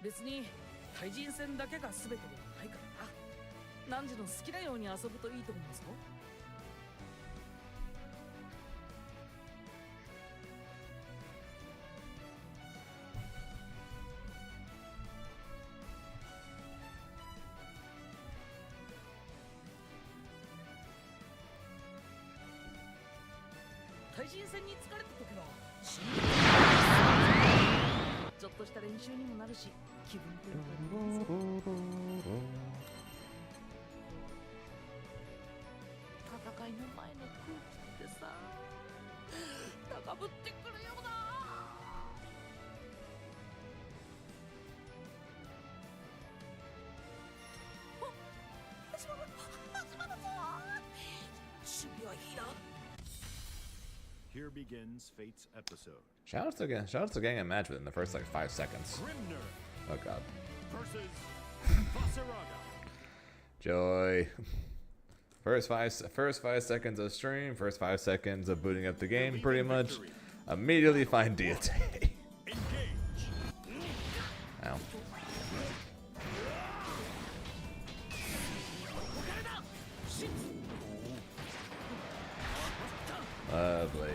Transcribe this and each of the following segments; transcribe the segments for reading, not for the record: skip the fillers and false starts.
別に対人戦だけが全てではないからな。何時の好きなように遊ぶといいと思うぞ。対人戦に疲れた時はちょっとした練習にもなるし気分転換になるぞ。戦いの前の空気ってさ高ぶってくるよな。始まるぞ。守備はいいな。Here begins Fate's episode. Shout out to getting a match within the first like 5 seconds. Grimner Oh god. versus Vaseraga. Joy. First five seconds of stream, first 5 seconds of booting up the game, pretty much. Immediately find Diate. Engage. Ow. Lovely.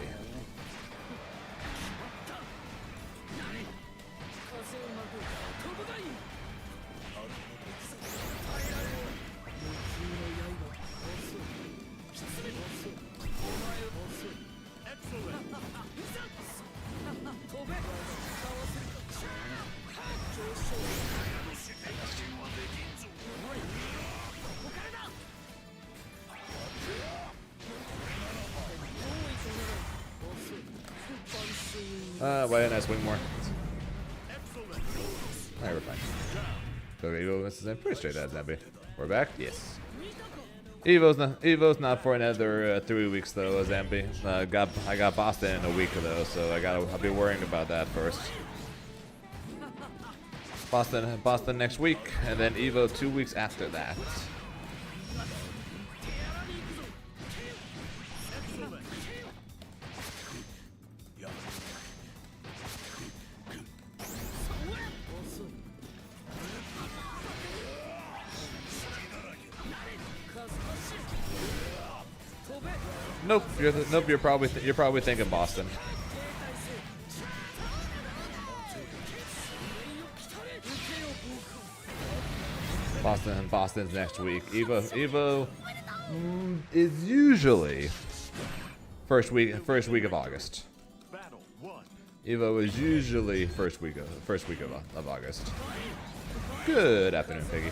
Why didn't I swing more? Alright, we're fine. Go Evo, this is pretty straight out, Zambi. We're back? Yes. Evo's not for another 3 weeks though, Zambi. I got Boston in a week though, so I'll be worrying about that first. Boston next week, and then Evo 2 weeks after that. Nope, you're probably thinking Boston. Boston's next week. Evo is usually first week of August. Battle 1. Evo is usually first week of August. Good afternoon, Piggy.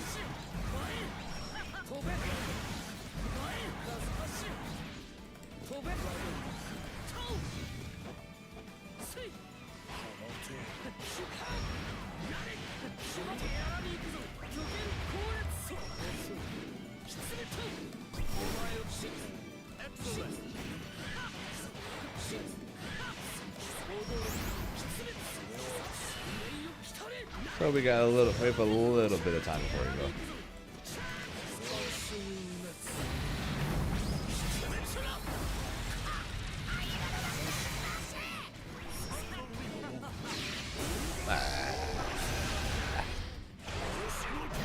So we have a little bit of time before we go.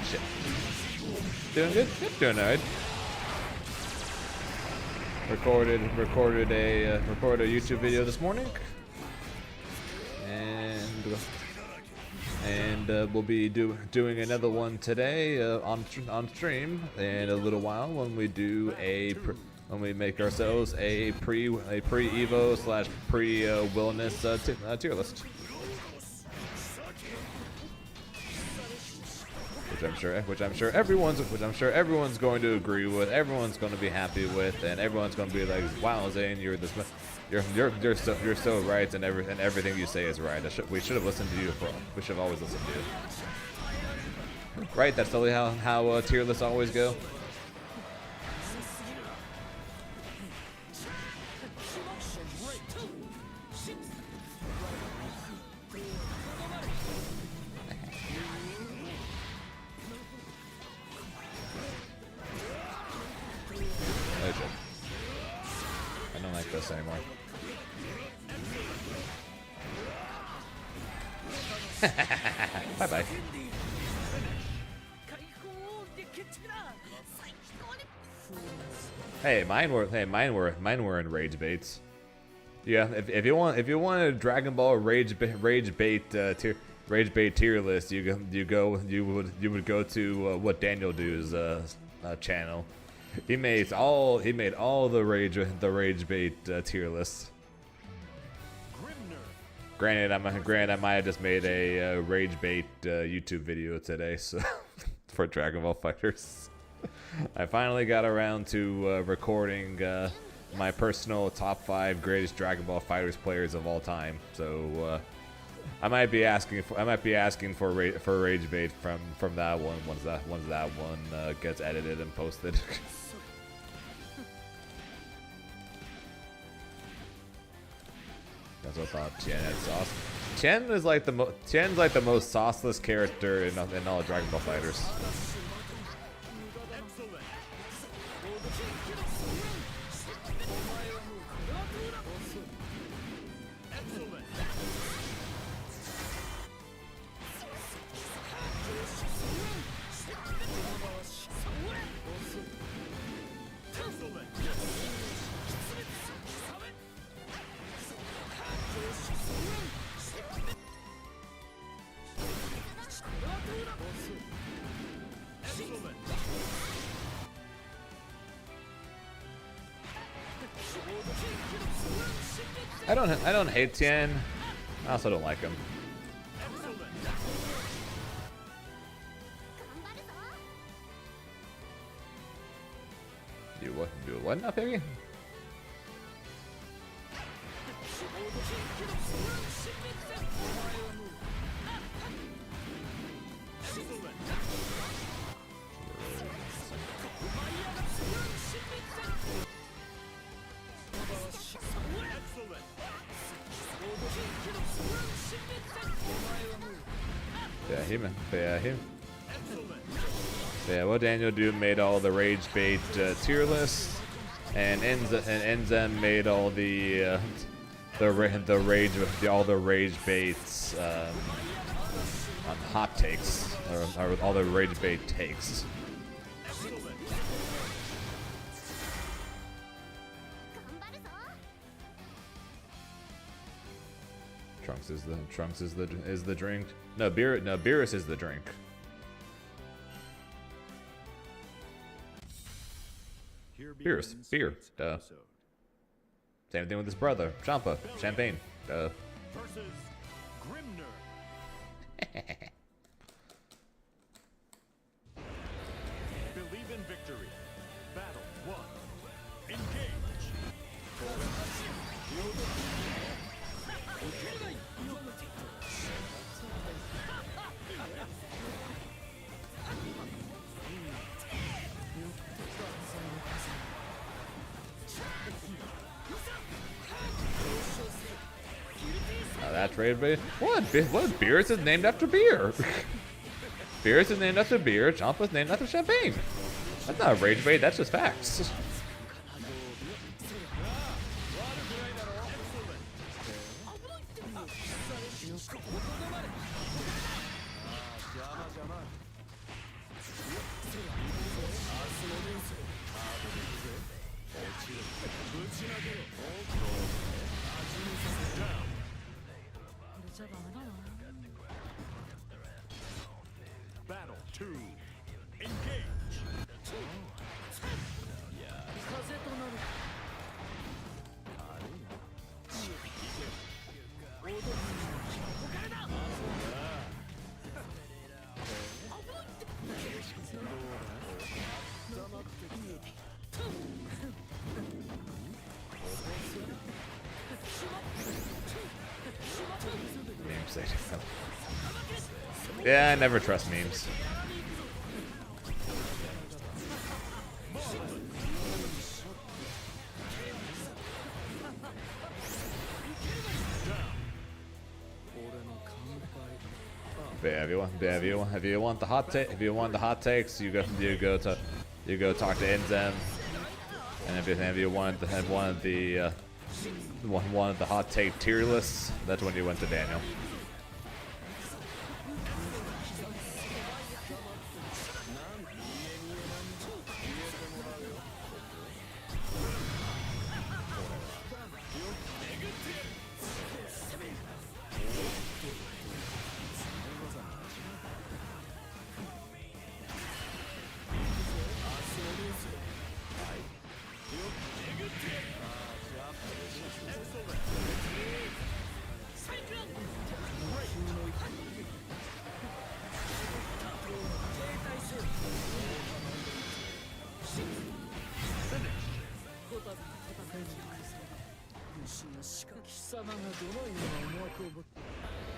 Shit. Doing good? Yep, doing alright. Recorded a YouTube video this morning, and we'll be doing another one today on stream in a little while when we do when we make ourselves a pre Evo / pre wellness tier list, which I'm sure everyone's going to agree with, everyone's going to be happy with, and everyone's going to be like, wow, Zane, you're so right, and everything you say is right. We should have listened to you. We should have always listened to you. Right? That's totally how tier lists always go. I don't like this anymore. Bye bye. 解放で決着だ最高に Mine were in rage baits. Yeah, if you want a Dragon Ball rage bait tier list, you would go to what Daniel Do's channel. He made all the rage bait tier lists. Grimner. Granted, I might have just made a rage bait YouTube video today, so for Dragon Ball Fighters. I finally got around to recording my personal top 5 greatest Dragon Ball Fighters players of all time. So I might be asking for rage bait from that one once that one gets edited and posted. That's what I thought. Tien had sauce. Tien is like Tien's like the most sauceless character in all Dragon Ball Fighters. Excellent. Excellent. Excellent. Excellent. I don't hate Tien. I also don't like him. Excellent. Do what now, baby? Excellent. Excellent. Yeah, what Daniel Do made all the rage bait tier lists, and Enzem made all the rage baits on hot takes or all the rage bait takes. Trunks is the drink. No, Beerus is the drink. Here Beerus, begins beer, Fate's duh. episode. Same thing with his brother, Champa, champagne. Versus Grimner. Believe in victory. Battle 1. Engage. That's rage bait. What? Beerus is named after beer. Beerus is named after beer. Champa's named after champagne. That's not rage bait. That's just facts. Battle 2. Engage. 風となる Memes. Yeah, I never trust memes. But yeah, if you want the hot takes, you go talk to Enzem. And if you wanted to have one of the hot take tier lists, that's when you went to Daniel.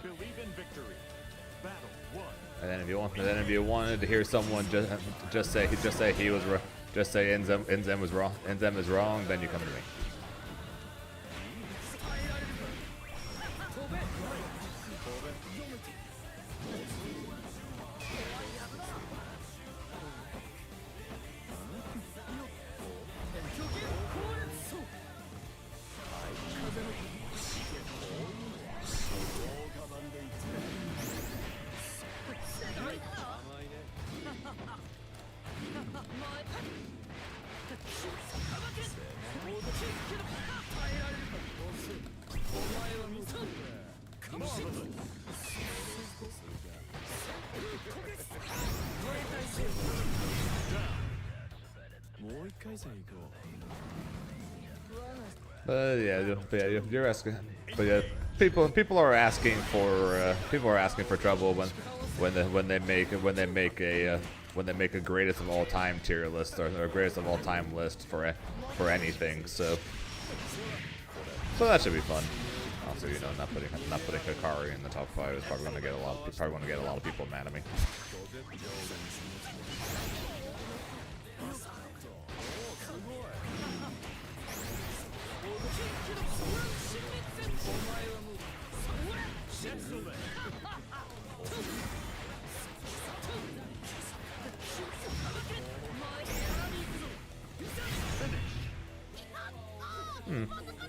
Believe in victory. Battle 1. And then if you wanted to hear someone just say he was just say Enzem was wrong. Enzem is wrong. Then you come to me. You're asking. But yeah, people are asking for trouble when they make a greatest of all time tier list or greatest of all time list for anything. So that should be fun. Also, you know, not putting Hikari in the top 5 is probably going to get a lot of people mad at me.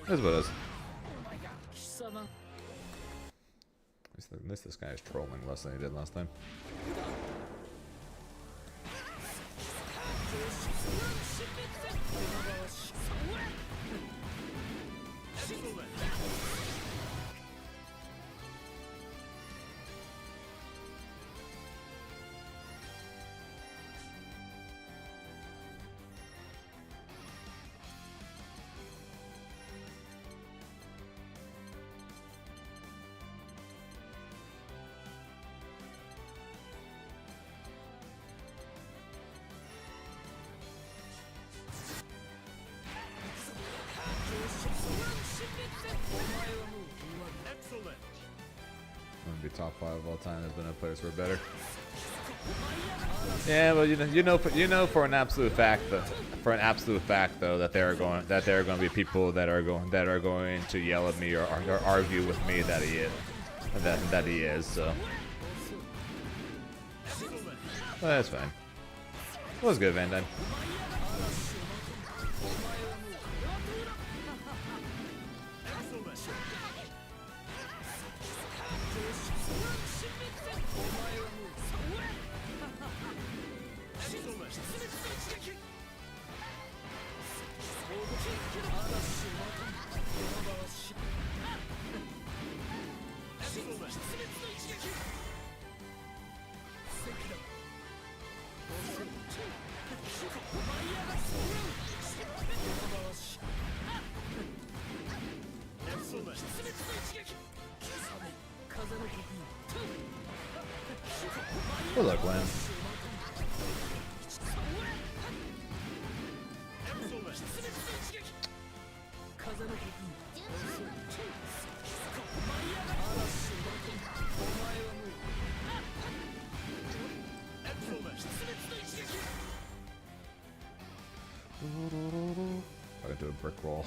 That's what it is. At least this guy is trolling less than he did last time. Top 5 of all time. There's been no players who are better. Yeah, well, you know for an absolute fact though that there are going to be people that are going to yell at me or argue with me that he is. So well, that's fine. It was good, Van Dyne. Good luck, Lamb. I do a brick wall.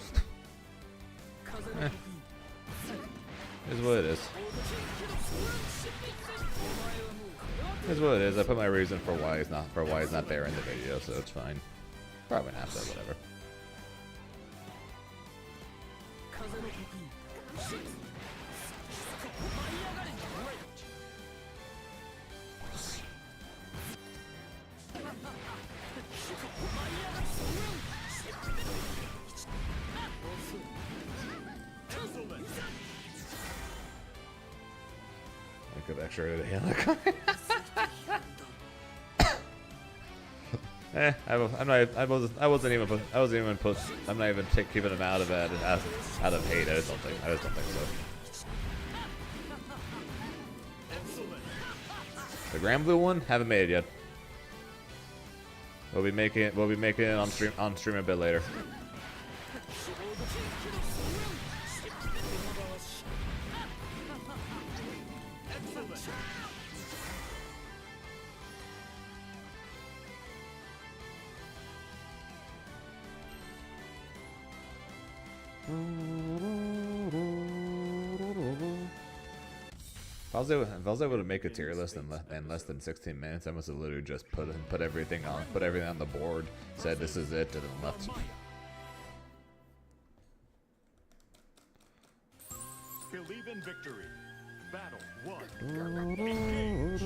Is what it is. Is what it is. I put my reason for why he's not there in the video, so it's fine. Probably not, but whatever. I could extra to the halo. I wasn't even I'm not even keeping him out of it out of hate. I just don't think so. The Grand Blue one, haven't made it yet. We'll be making it on stream a bit later. If I was able to make a tier list in less than 16 minutes, I must have literally just put everything on the board, said this is it, and then left. Believe in victory. Battle 1. Engage.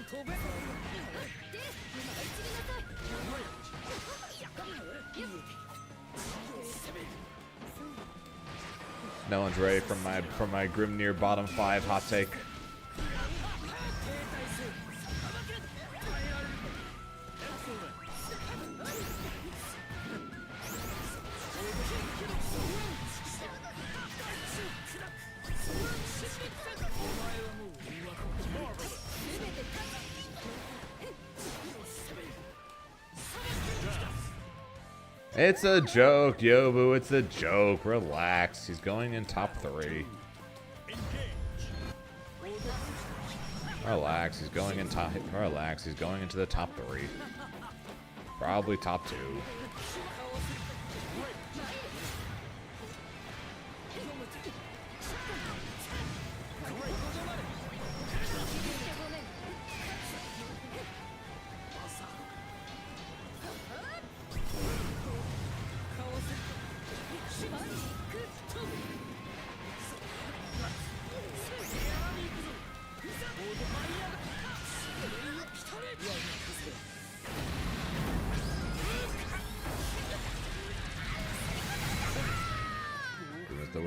飛べ No one's ready for my Grimnir bottom 5 hot take. It's a joke, Yobu. It's a joke. Relax. He's going in top 3. Relax. He's going in top. Relax. He's going into the top 3. Probably top 2. The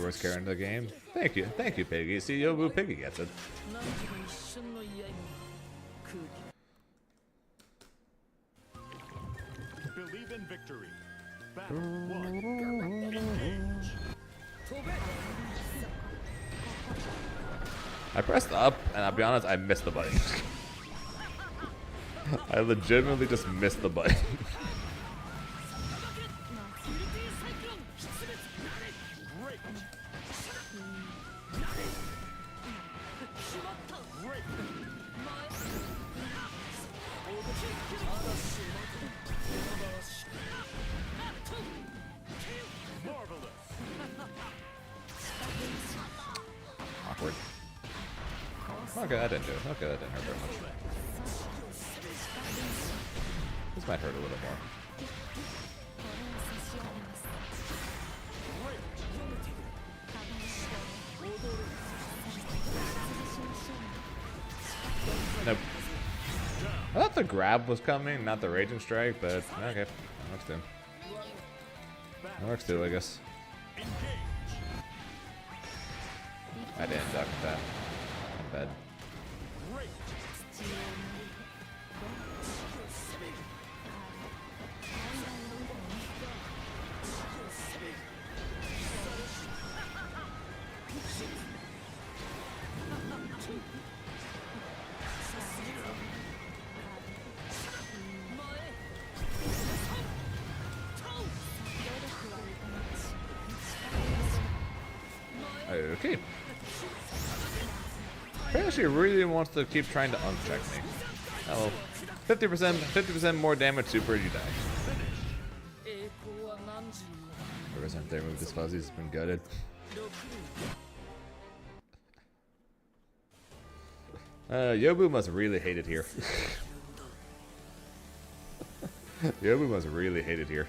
worst character in the game. Thank you, Piggy. See, Yobu Piggy gets it. 何時の一瞬の居合に空気 Believe in victory. Battle 1. Engage. 飛べ I pressed up, and I'll be honest, I missed the button. I legitimately just missed the button. Awkward. Okay, that didn't do it. Okay, that didn't hurt very much. This might hurt a little more. Nope. I thought the grab was coming, not the raging strike, but okay. That works too. That works too, I guess. I didn't duck that. I'm bad. Okay. Apparently she really wants to keep trying to uncheck me. Oh, 50% more damage super, you die. 栄光は何時に Ever since they removed this fuzzy, it's been gutted. Yobu must really hate it here. Yobu must really hate it here.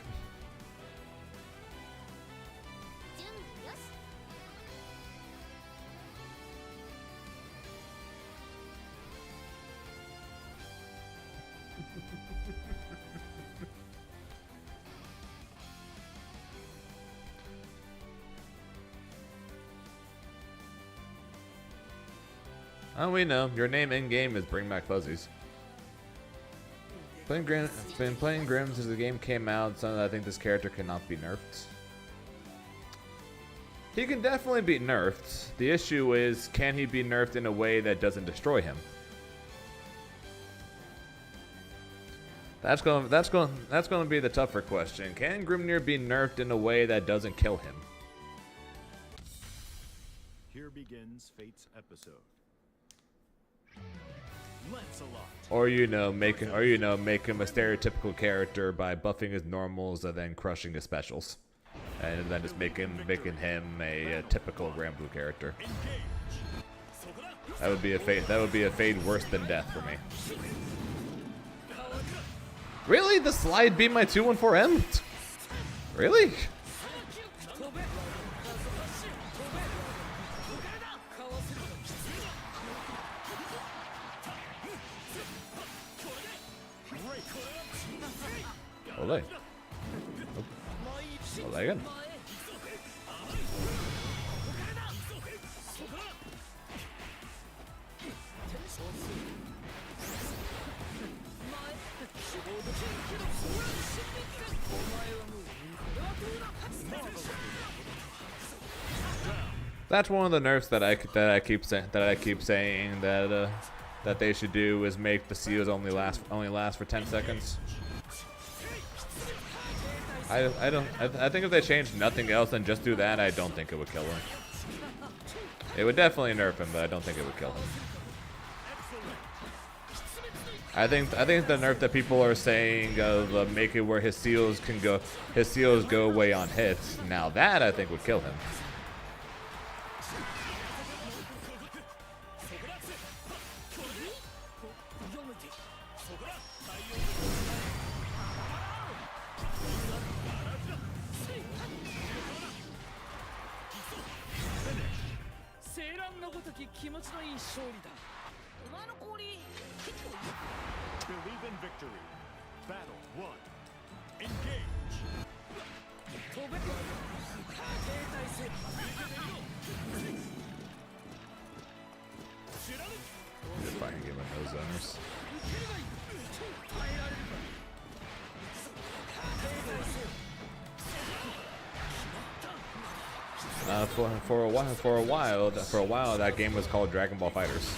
Oh, we know. Your name in-game is Bring Back Fuzzies. Been playing Grim since the game came out, so I think this character cannot be nerfed. He can definitely be nerfed. The issue is, can he be nerfed in a way that doesn't destroy him? That's going to be the tougher question. Can Grimnir be nerfed in a way that doesn't kill him? Here begins Fate's episode. Lancelot. Or make him a stereotypical character by buffing his normals and then crushing his specials, and then just making him a typical Granblue character. Engage. That would be a fate. That would be a fate worse than death for me. Really? The slide beat my 214M? Really? Olé. Olé again. That's one of the nerfs that I keep saying that they should do is make the seals only last for 10 seconds. I think if they changed nothing else and just do that, I don't think it would kill him. It would definitely nerf him, but I don't think it would kill him. I think the nerf that people are saying of make it where his seals go away on hits. Now that I think would kill him. Believe in victory. Battle 1. Engage. If I can give him those owners. For a while, that game was called Dragon Ball Fighters.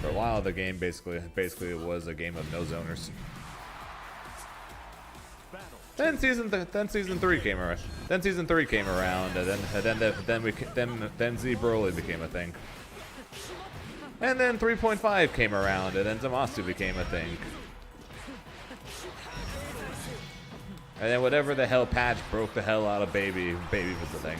For a while, the game basically was a game of no zoners. Then season 3 came around. Then season 3 came around, and then Z Broly became a thing. And then 3.5 came around, and then Zamasu became a thing. And then whatever the hell patch broke the hell out of Baby was the thing.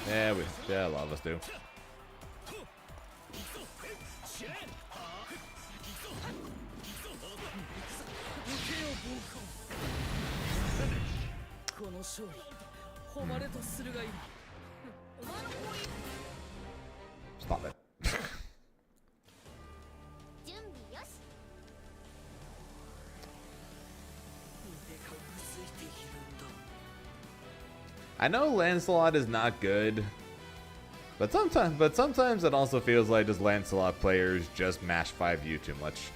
Yeah, a lot of us do. Stop it. I know Lancelot is not good, but sometimes it also feels like just Lancelot players just mash 5U too much.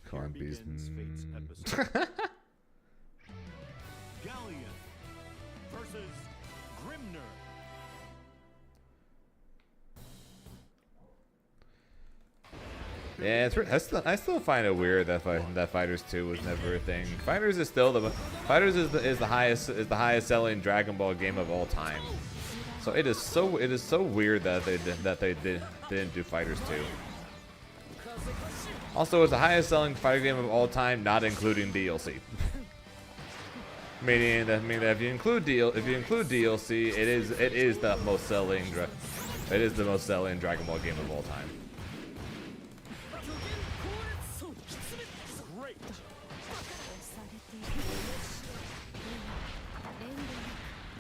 Come on, beast. Galleon versus Grimner. Yeah, I still find it weird that Fighters 2 was never a thing. Fighters is still the highest selling Dragon Ball game of all time. So it is so weird that they didn't do Fighters 2. Also, it's the highest selling fighter game of all time, not including DLC. meaning that if you include DLC, it is the most selling Dragon Ball game of all time.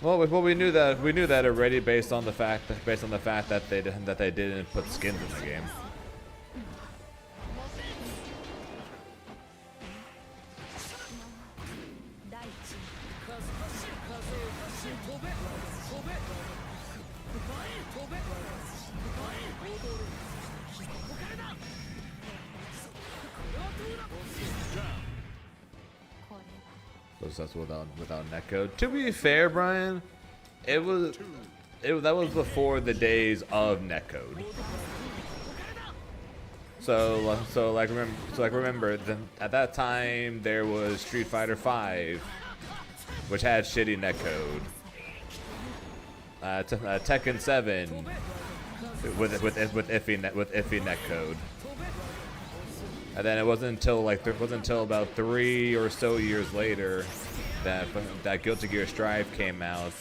Well, we knew that already based on the fact that they didn't put skins in the game. That's without netcode. To be fair, Brian, that was before the days of netcode. Remember at that time there was Street Fighter V, which had shitty netcode, Tekken 7 with iffy netcode. And then it wasn't until about 3 or so years later that Guilty Gear Strive came out,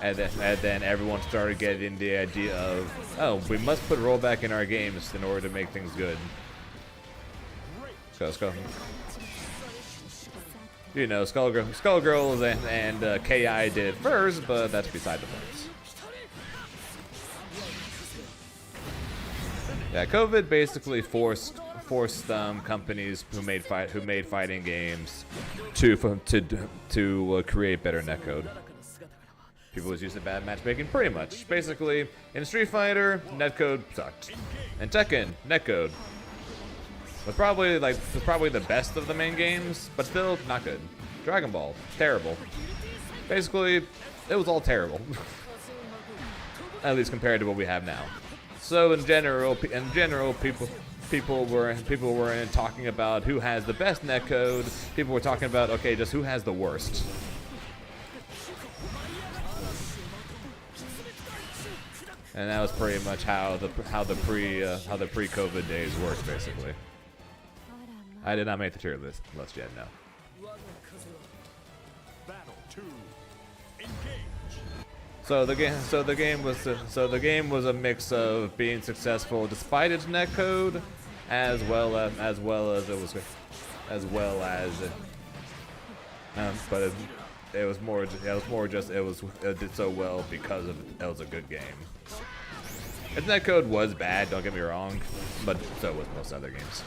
and then everyone started getting the idea of, oh, we must put rollback in our games in order to make things good. So let's go. You know, Skullgirls and KI did it first, but that's beside the point. Yeah, COVID basically forced companies who made fighting games to create better netcode. People was using bad matchmaking, pretty much. Basically, in Street Fighter, netcode sucked. In Tekken, netcode was probably the best of the main games, but still not good. Dragon Ball, terrible. Basically, it was all terrible. At least compared to what we have now. So in general, people were talking about who has the best netcode. People were talking about, okay, just who has the worst. And that was pretty much how the pre-COVID days worked, basically. I did not make the tier list yet, no. Battle 2. Engage. So the game was a mix of being successful despite its netcode, as well as it did so well because it was a good game. Its netcode was bad, don't get me wrong, but so was most other games.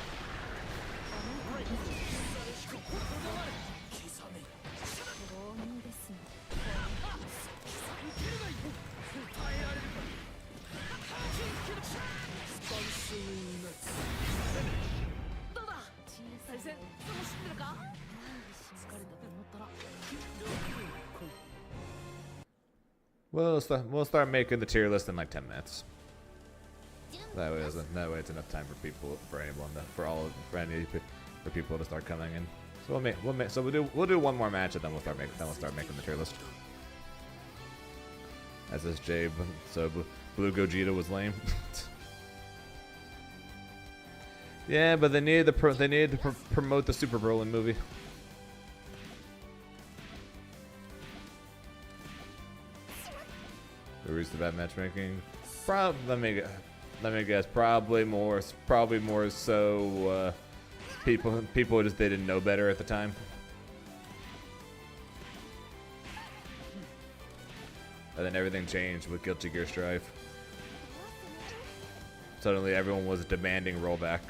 We'll start making the tier list in like 10 minutes. That way it's enough time for people, for people to start coming in. So we'll do one more match and then we'll start making the tier list. SSJ, so Blue Gogeta was lame. Yeah, but they needed to promote the Super Brolin movie. The reason the bad matchmaking, let me guess, probably more so people just they didn't know better at the time. And then everything changed with Guilty Gear Strive. Suddenly everyone was demanding rollback.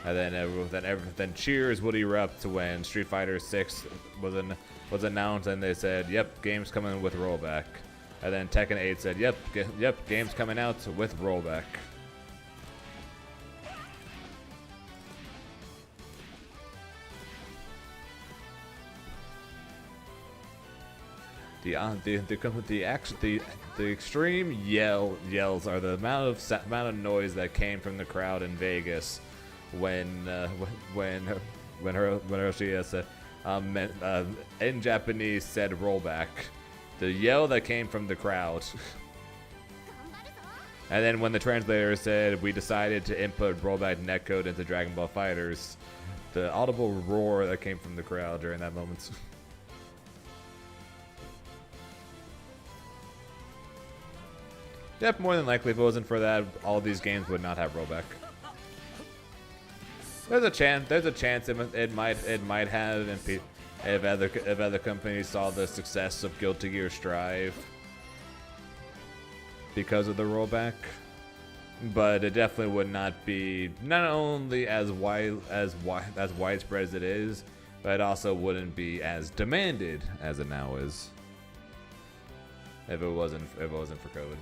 And then cheers would erupt when Street Fighter 6 was announced, and they said, "Yep, game's coming with rollback." And then Tekken 8 said, "Yep, game's coming out with rollback." The extreme yells are the amount of noise that came from the crowd in Vegas when Hiroshi said in Japanese said rollback. The yell that came from the crowd. And then when the translator said we decided to input rollback netcode into Dragon Ball FighterZ, the audible roar that came from the crowd during that moment. Yep, more than likely, if it wasn't for that, all these games would not have rollback. There's a chance it might have, if other companies saw the success of Guilty Gear Strive because of the rollback, but it definitely would not be not only as widespread as it is, but it also wouldn't be as demanded as it now is if it wasn't for COVID.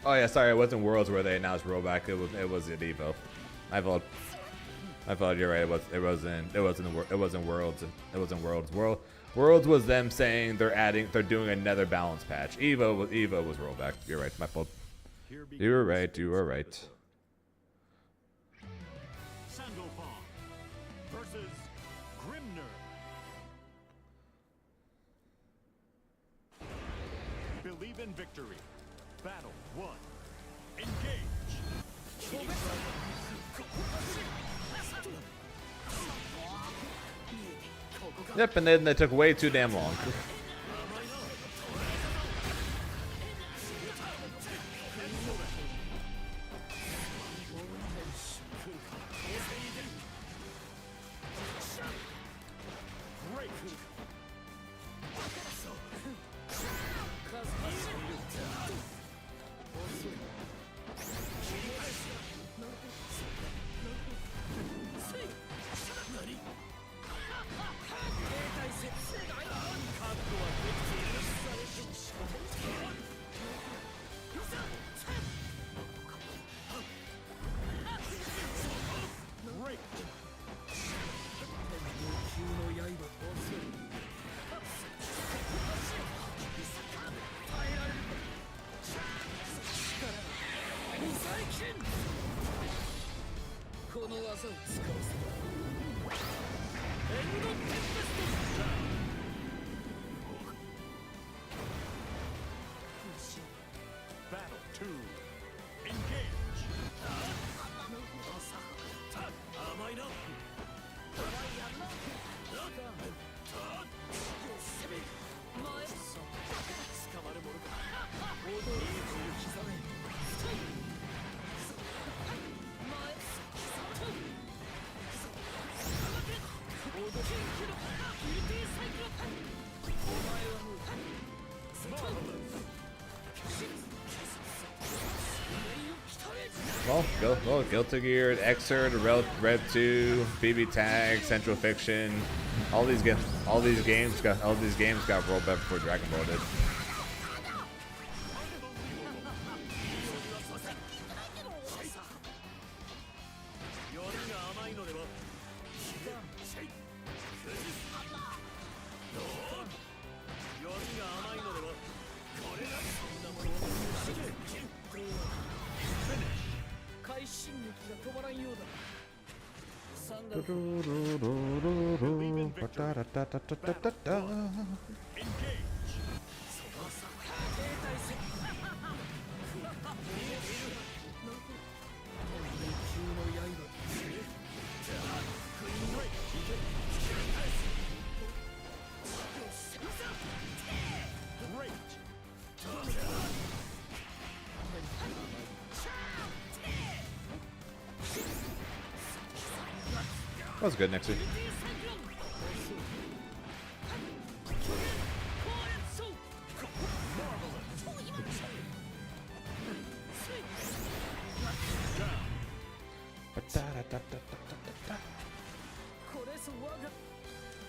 Oh yeah, sorry, it wasn't Worlds where they announced rollback. It was at Evo. I thought you're right. It wasn't Worlds. It wasn't Worlds. Worlds was them saying they're doing another balance patch. Evo was rollback. You're right. My fault. Here You were begins right. You were right. Sandalphon versus Grimner. Believe in victory. Battle 1. Engage. Yep, and then they took way too damn long. Great. Great. Battle 2. Engage. Well, Guilty Gear, Xrd, Rev 2, BB Tag, Central Fiction, all these games got rolled back before Dragon Ball did. Engage. Great. That was good, Nixie.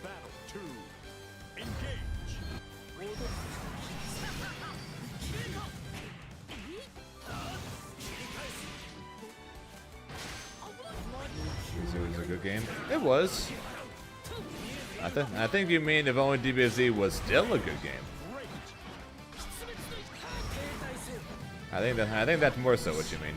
Battle 2. Engage. It was a good game. It was. I think you mean if only DBZ was still a good game. Great. I think that's more so what you mean.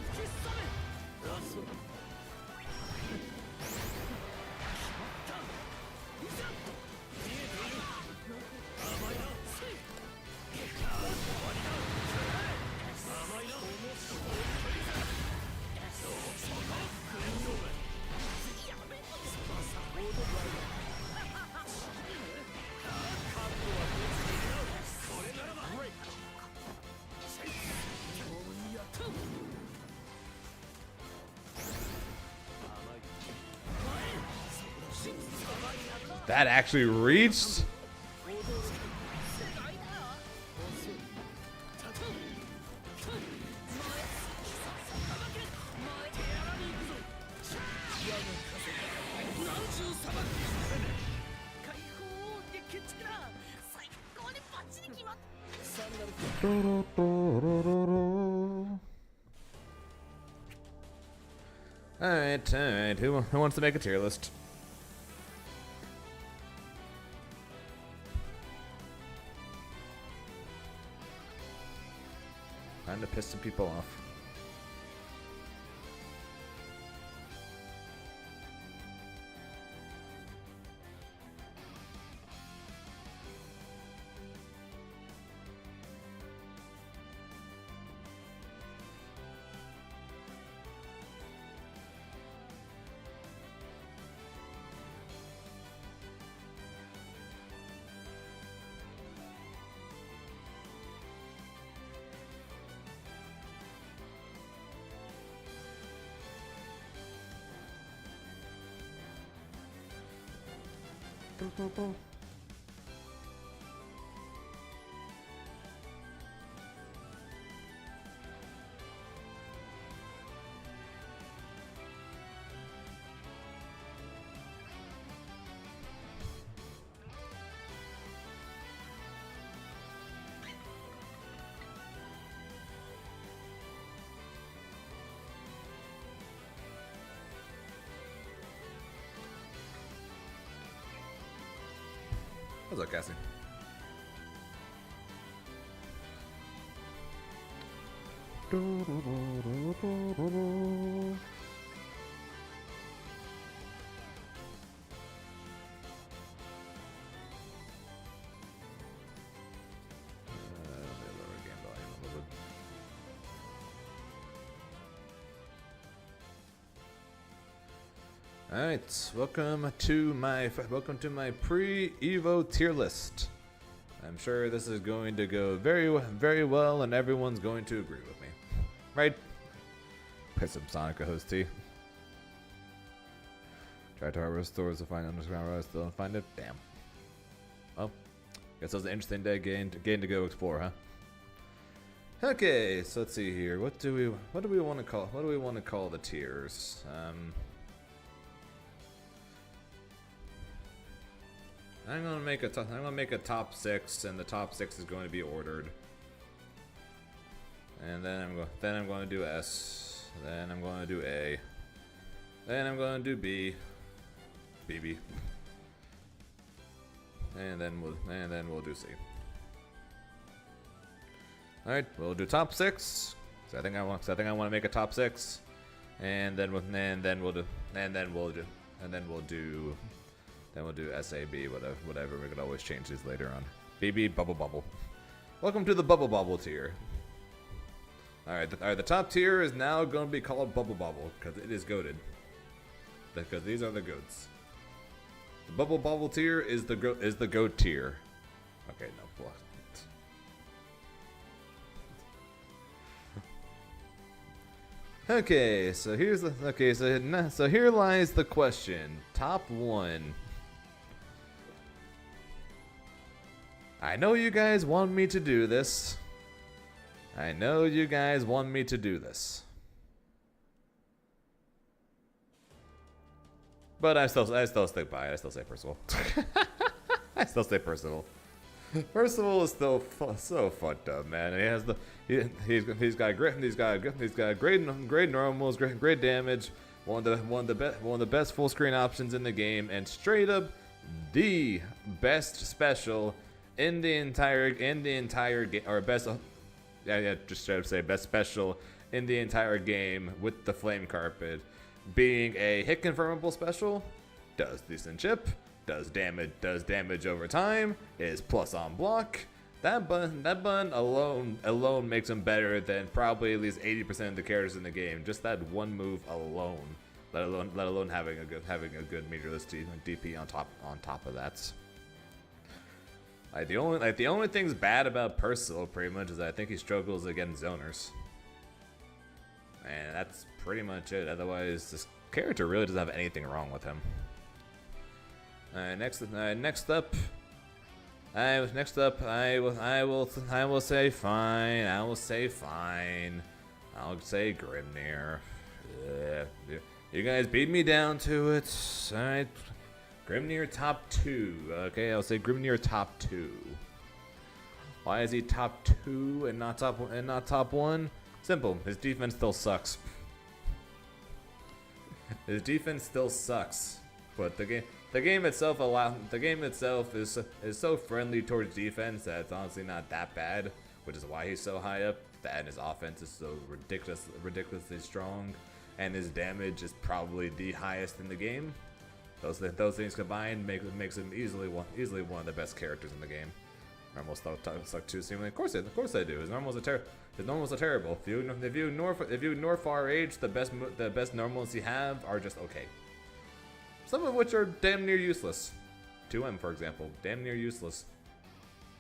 That actually reached. Alright, alright. Who wants to make a tier list? Trying to piss some people off. What's up, Cassie? Alright, welcome to my pre-Evo tier list. I'm sure this is going to go very well, and everyone's going to agree with me, right? Piss up Sonic host T. Tried to harvest stores to find underground roads, still don't find it. Damn. Well, guess that was an interesting day. Gain to go explore, huh? Okay, so let's see here. What do we want to call the tiers? I'm gonna make a top 6, and the top 6 is going to be ordered. And then I'm going to do S. Then I'm going to do A. Then I'm going to do B. BB. And then we'll do C. All right, we'll do top 6. So I think I want to make a top 6, and then we'll do SAB, whatever. We can always change these later on. BB Bubble Bobble. Welcome to the Bubble Bobble tier. Alright, the top tier is now going to be called Bubble Bobble, because it is goated. Because these are the goats. The Bubble Bobble tier is the goat tier. Okay, no, what? Okay, so here lies the question. Top 1. I know you guys want me to do this. But I still stick by it. I still say Percival. I still say Percival. Percival is still so fucked up, man. He's got great normals, great damage, one of the best full screen options in the game, and straight up the best special in the entire game, or best, just straight up say best special in the entire game, with the flame carpet being a hit confirmable special, does decent chip, does damage over time, is plus on block. That button alone makes him better than probably at least 80% of the characters in the game. Just that one move alone, let alone having a good meterless DP on top of that. The only things bad about Percival pretty much is that I think he struggles against zoners, and that's pretty much it. Otherwise, this character really doesn't have anything wrong with him. Next up, I will say fine. I'll say Grimnir. You guys beat me down to it. All right. Grimnir top 2. Okay, I'll say Grimnir top 2. Why is he top 2 and not top 1? Simple. His defense still sucks. His defense still sucks, but the game itself is so friendly towards defense that it's honestly not that bad, which is why he's so high up. That and his offense is so ridiculously strong, and his damage is probably the highest in the game. Those things combined makes him easily one of the best characters in the game. Normal suck too seemingly. Of course they do. His normals are terrible. If you North RH, the best normals you have are just okay. Some of which are damn near useless. 2M, for example, damn near useless.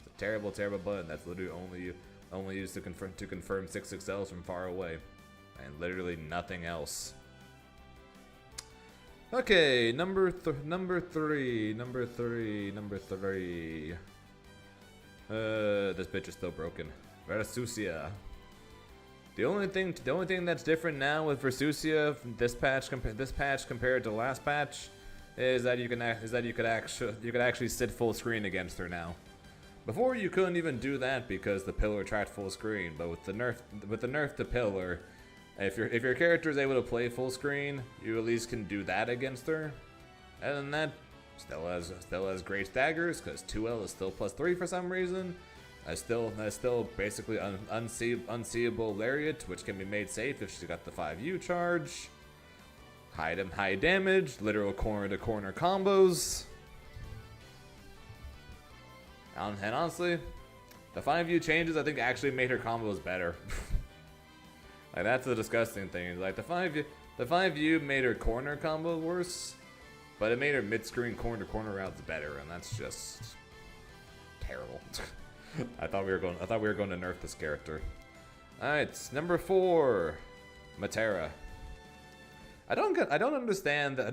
It's a terrible button that's literally only used to confirm 6XLs from far away, and literally nothing else. Okay, number three. This bitch is still broken. Versusia. The only thing that's different now with Versusia this patch compared to last patch is that you could actually sit full screen against her now. Before you couldn't even do that because the pillar tracked full screen, but with the nerf to pillar, if your character is able to play full screen, you at least can do that against her. Other than that, still has great staggers because 2L is still +3 for some reason. Has still basically unseeable lariat, which can be made safe if she's got the 5U charge. High damage, literal corner to corner combos. And honestly, the 5U changes I think actually made her combos better. Like that's the disgusting thing. Like the 5U made her corner combo worse, but it made her mid-screen corner to corner routes better, and that's just terrible. I thought we were going to nerf this character. All right, number 4, Matera. I don't understand the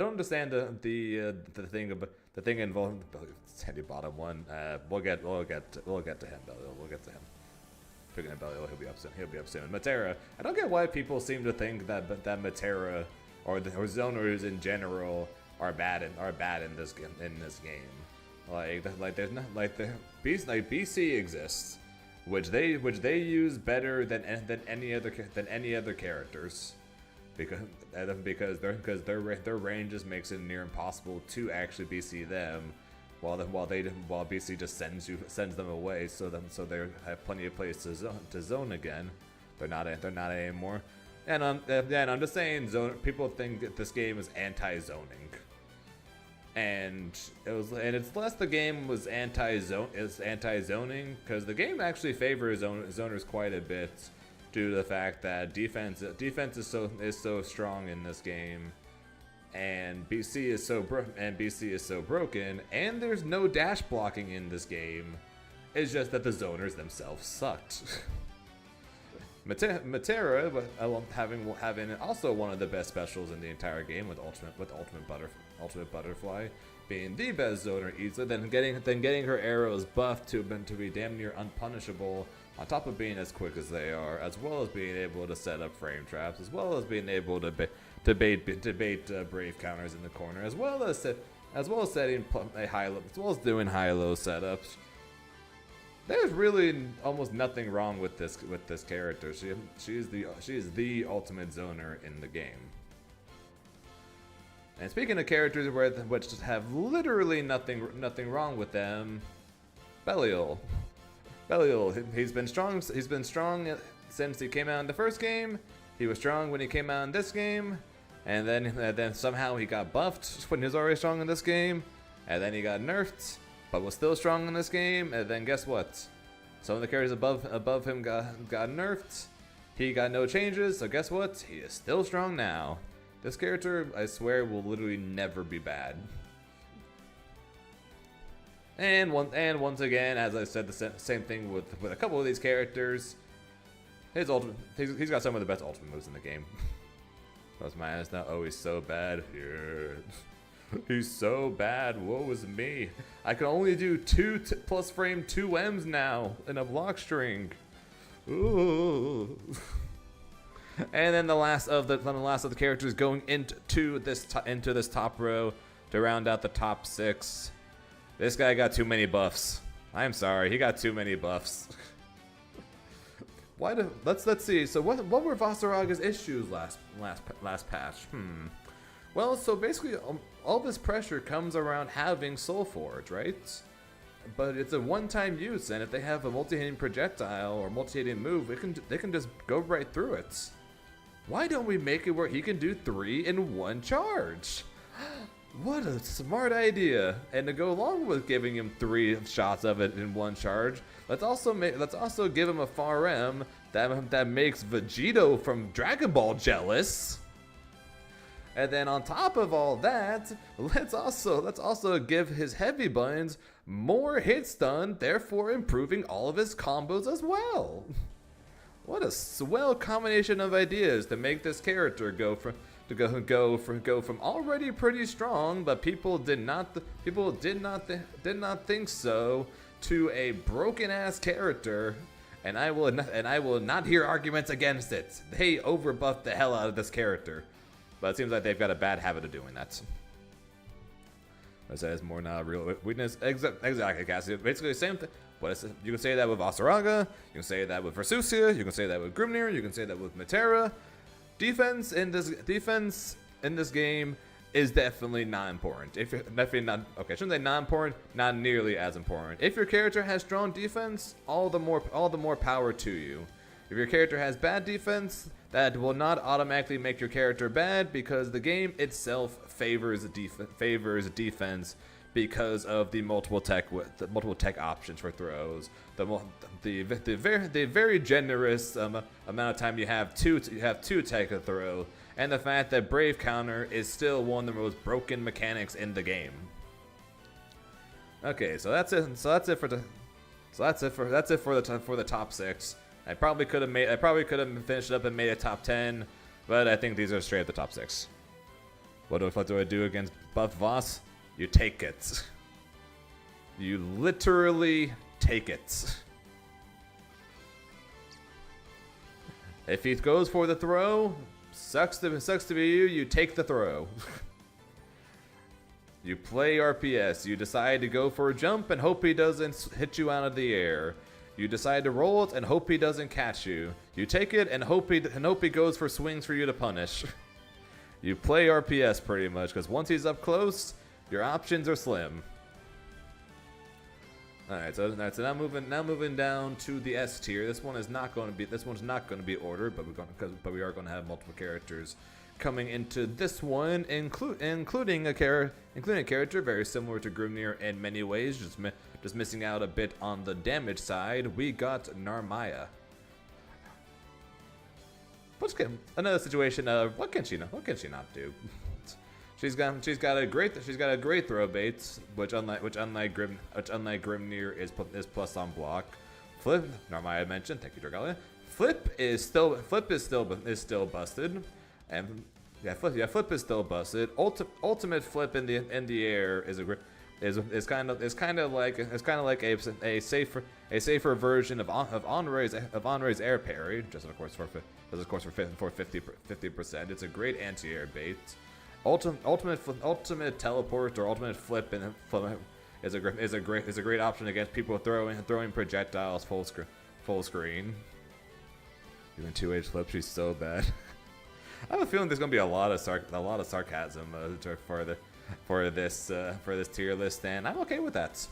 thing involved. Sandy bottom one. We'll get to him. We'll get to him. Speaking of Belial, he'll be up soon. Matera. I don't get why people seem to think that Matera or zoners in general are bad in this game. Like there's not like BC exists, which they use better than any other characters, because their ranges makes it near impossible to actually BC them, while BC just sends them away, so they have plenty of place to zone again. They're not anymore. And I'm just saying, people think that this game is anti-zoning. And it's less the game was anti-zoning, because the game actually favors zoners quite a bit due to the fact that defense is so strong in this game, and BC is so broken, and there's no dash blocking in this game. It's just that the zoners themselves sucked. Matera, having also one of the best specials in the entire game with Ultimate Butterfly being the best zoner easily, then getting her arrows buffed to be damn near unpunishable, on top of being as quick as they are, as well as being able to set up frame traps, as well as being able to bait brave counters in the corner, as well as setting as well as doing high-low setups. There's really almost nothing wrong with this character. She is the ultimate zoner in the game. And speaking of characters which have literally nothing wrong with them, Belial, he's been strong since he came out in the first game. He was strong when he came out in this game, and then somehow he got buffed when he was already strong in this game, and then he got nerfed, but was still strong in this game, and then guess what? Some of the characters above him got nerfed. He got no changes, so guess what? He is still strong now. This character, I swear, will literally never be bad. And once again, as I said, the same thing with a couple of these characters. He's got some of the best ultimate moves in the game. Plus minus now. Oh, he's so bad. Yeah. He's so bad. Woe is me. I can only do plus frame 2Ms now in a block string. Ooh. And then the last of the characters going into this top row to round out the top 6. This guy got too many buffs. I'm sorry, he got too many buffs. Let's see. So what were Vasaraga's issues last patch? Well, so basically, all this pressure comes around having Soul Forge, right? But it's a one-time use, and if they have a multi-hitting projectile or multi-hitting move, they can just go right through it. Why don't we make it where he can do 3 in 1 charge? What a smart idea! And to go along with giving him 3 shots of it in 1 charge, let's also give him a Far M that makes Vegito from Dragon Ball jealous. And then on top of all that, let's also give his heavy buttons more hit stun, therefore improving all of his combos as well. What a swell combination of ideas to make this character go from already pretty strong, but people did not think so, to a broken ass character. And I will not hear arguments against it. They overbuffed the hell out of this character. But it seems like they've got a bad habit of doing that. It says more not real weakness. Exactly, Cassie. Basically the same thing. You can say that with Asuraga. You can say that with Versusia. You can say that with Grimnir. You can say that with Metera. Defense in this game is definitely not important. If you're definitely not okay, I shouldn't say not important. Not nearly as important. If your character has strong defense, all the more power to you. If your character has bad defense, that will not automatically make your character bad, because the game itself favors defense because of the multiple tech options for throws, the very generous amount of time you have two tech to throw, and the fact that Brave Counter is still one of the most broken mechanics in the game. Okay, so that's it. That's it for the top 6. I probably could have finished up and made a top 10, but I think these are straight at the top 6. What do I do against Buff Voss? You take it. You literally take it. If he goes for the throw, sucks to be you. You take the throw. You play RPS. You decide to go for a jump and hope he doesn't hit you out of the air. You decide to roll it and hope he doesn't catch you. You take it and hope he goes for swings for you to punish. You play RPS pretty much, because once he's up close, your options are slim. Alright, so now moving down to the S tier. This one's not going to be ordered, but we are going to have multiple characters coming into this one, including a character very similar to Grimnir in many ways, just missing out a bit on the damage side. We got Narmaya. Another situation of what can she not do? She's got a great throw bait, which unlike Grimnir is plus on block. Flip, Narmaya mentioned. Thank you, Dragalia. Flip is still busted. And flip is still busted. Ultimate flip in the air is kind of like a safer version of Enray's air parry, just of course for 50%. It's a great anti-air bait. Ultimate teleport or ultimate flip is a great option against people throwing projectiles full screen. Even 2H flip, she's so bad. I have a feeling there's gonna be a lot of sarcasm for this tier list, and I'm okay with that,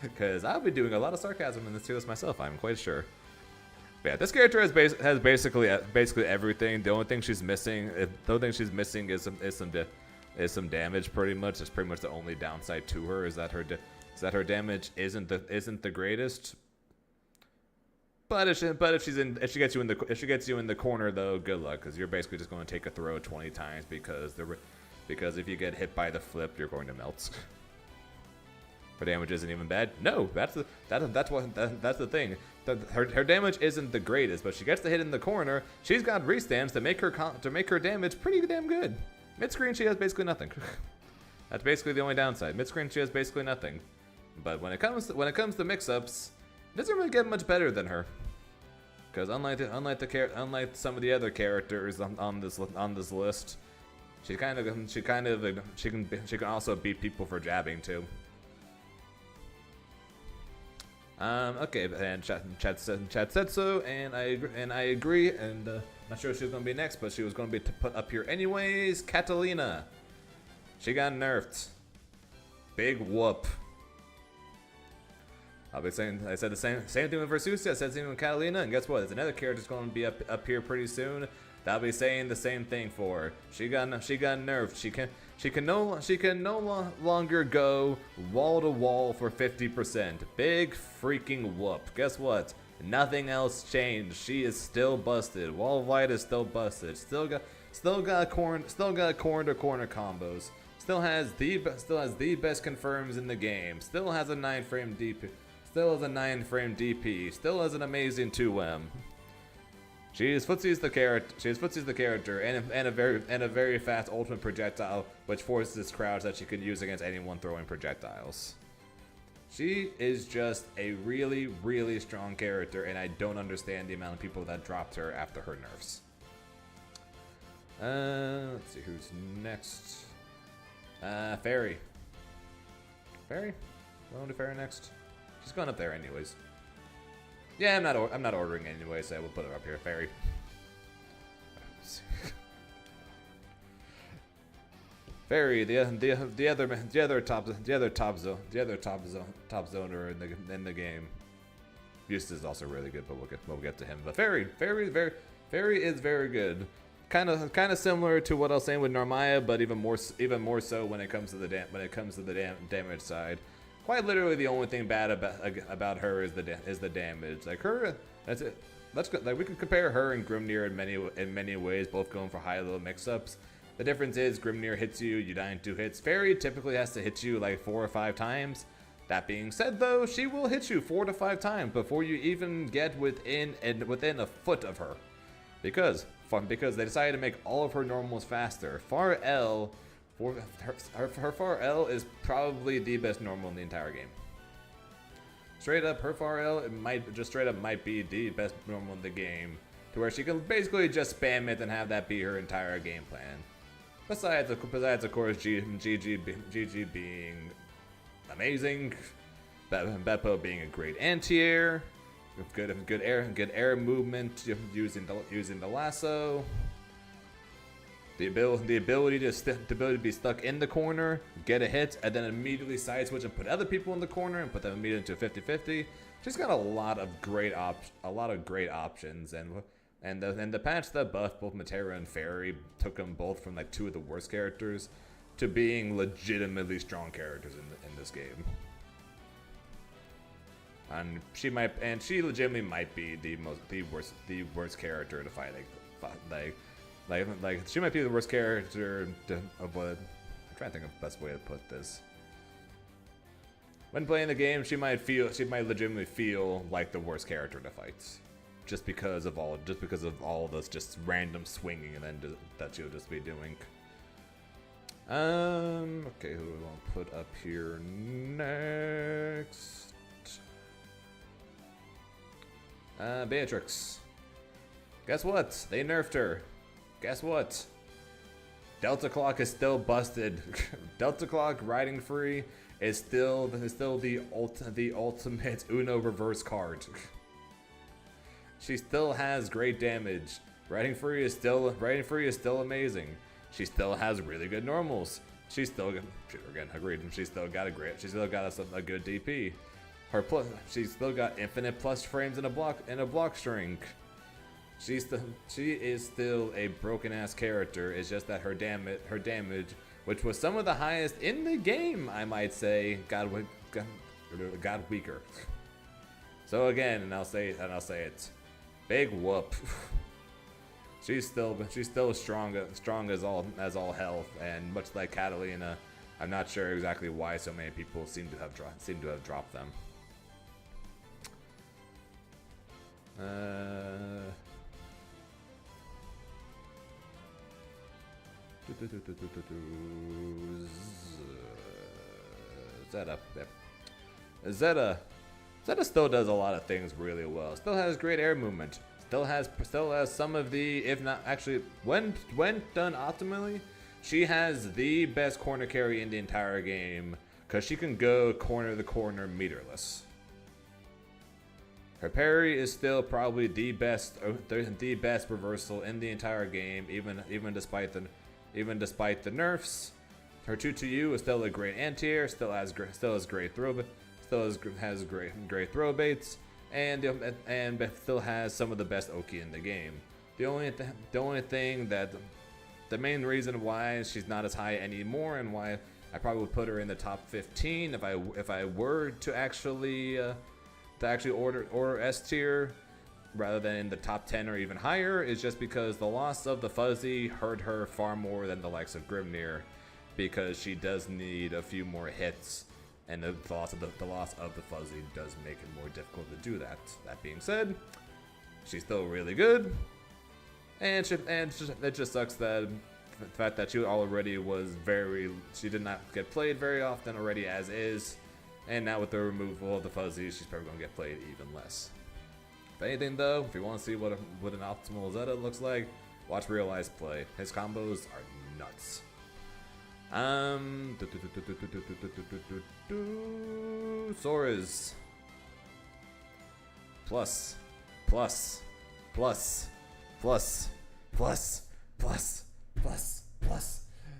because I'll be doing a lot of sarcasm in this tier list myself. I'm quite sure. But yeah, this character has basically everything. The only thing she's missing is some damage. Pretty much, that's pretty much the only downside to her, is that her damage isn't the greatest. But if she gets you in the corner though, good luck, because you're basically just going to take a throw 20 times, because if you get hit by the flip, you're going to melt. Her damage isn't even bad. No, that's the thing. Her damage isn't the greatest, but she gets the hit in the corner. She's got restands to make her damage pretty damn good. Mid screen, she has basically nothing. That's basically the only downside. Mid screen, she has basically nothing. But when it comes to mix-ups, it doesn't really get much better than her, because unlike some of the other characters on this list, she can also beat people for jabbing too. Okay, and Chad said so, and I agree, and not sure if she was gonna be next, but she was gonna be put up here anyways. Catalina, she got nerfed. Big whoop. I'll be saying, I said the same thing with Versusia, I said the same with Catalina, and guess what? There's another character that's going to be up here pretty soon. That'll be saying the same thing for her. She got nerfed. She can no longer go wall to wall for 50%. Big freaking whoop. Guess what? Nothing else changed. She is still busted. Wall of Light is still busted. Still got corner to corner combos. Still has the best confirms in the game. Still has a 9-frame DP. Still has a 9-frame DP. Still has an amazing 2M. She's Footsie's the character, and a very fast ultimate projectile, which forces crouch that she can use against anyone throwing projectiles. She is just a really, really strong character, and I don't understand the amount of people that dropped her after her nerfs. Let's see who's next. Fairy. Fairy? Want to do Fairy next? She's going up there anyways. Yeah, I'm not ordering anyway, so we'll put her up here. Fairy. Fairy, the other top zoner in the game. Eustace is also really good, but we'll get to him. But Fairy is very good. Kind of similar to what I was saying with Narmaya, but even more so when it comes to the damage side. Quite literally, the only thing bad about her is the damage. Like her, that's it. Like we could compare her and Grimnir in many ways, both going for high low mix-ups. The difference is Grimnir hits you, you die in 2 hits. Fairy typically has to hit you like 4 or 5 times. That being said, though, she will hit you 4 to 5 times before you even get within a foot of her, because they decided to make all of her normals faster. Far L. Her Far L is probably the best normal in the entire game. Straight up, her Far L might be the best normal in the game, to where she can basically just spam it and have that be her entire game plan. Besides of course, GG being amazing, Beppo being a great anti-air, good air movement using the lasso. The ability to be stuck in the corner, get a hit, and then immediately side switch and put other people in the corner and put them immediately into 50-50. She's got a lot of great options, and the patch that buffed both Matera and Fairy took them both from like 2 of the worst characters to being legitimately strong characters in this game. And she legitimately might be the worst character to fight like she might be the worst character of what I'm trying to think of the best way to put this. When playing the game, she might legitimately feel like the worst character to fight, just because of all this just random swinging and then that she'll just be doing. Okay, who do I want to put up here next? Beatrix. Guess what? They nerfed her. Guess what? Delta Clock is still busted. Delta Clock riding free is still the ultimate Uno reverse card. She still has great damage. Riding free is still amazing. She still has really good normals. She's still again agreed. She's still got a good DP. She's still got infinite plus frames in a block string. She is still a broken ass character. It's just that her damage, which was some of the highest in the game, I might say, got weaker. So again, and I'll say it, big whoop. She's still strong as all hell, and much like Catalina, I'm not sure exactly why so many people seem to have dropped them. Zeta. Yep. Zeta still does a lot of things really well. Still has great air movement. Still has some of the, if not actually, when done optimally, she has the best corner carry in the entire game, because she can go corner to corner meterless. Her parry is still probably the best reversal in the entire game, even despite the nerfs. Her 2-2-U is still a great anti-air, still has great throw baits, and still has some of the best Oki in the game. The only thing that the main reason why she's not as high anymore, and why I probably would put her in the top 15 if I were to actually order S tier rather than in the top 10 or even higher, is just because the loss of the Fuzzy hurt her far more than the likes of Grimnir, because she does need a few more hits, and the loss of the Fuzzy does make it more difficult to do that. That being said, she's still really good, and it just sucks that the fact that she did not get played very often already as is, and now with the removal of the Fuzzy, she's probably going to get played even less. If anything though, if you want to see what an optimal Zeta looks like, watch Realize play. His combos are nuts. Sora's plus.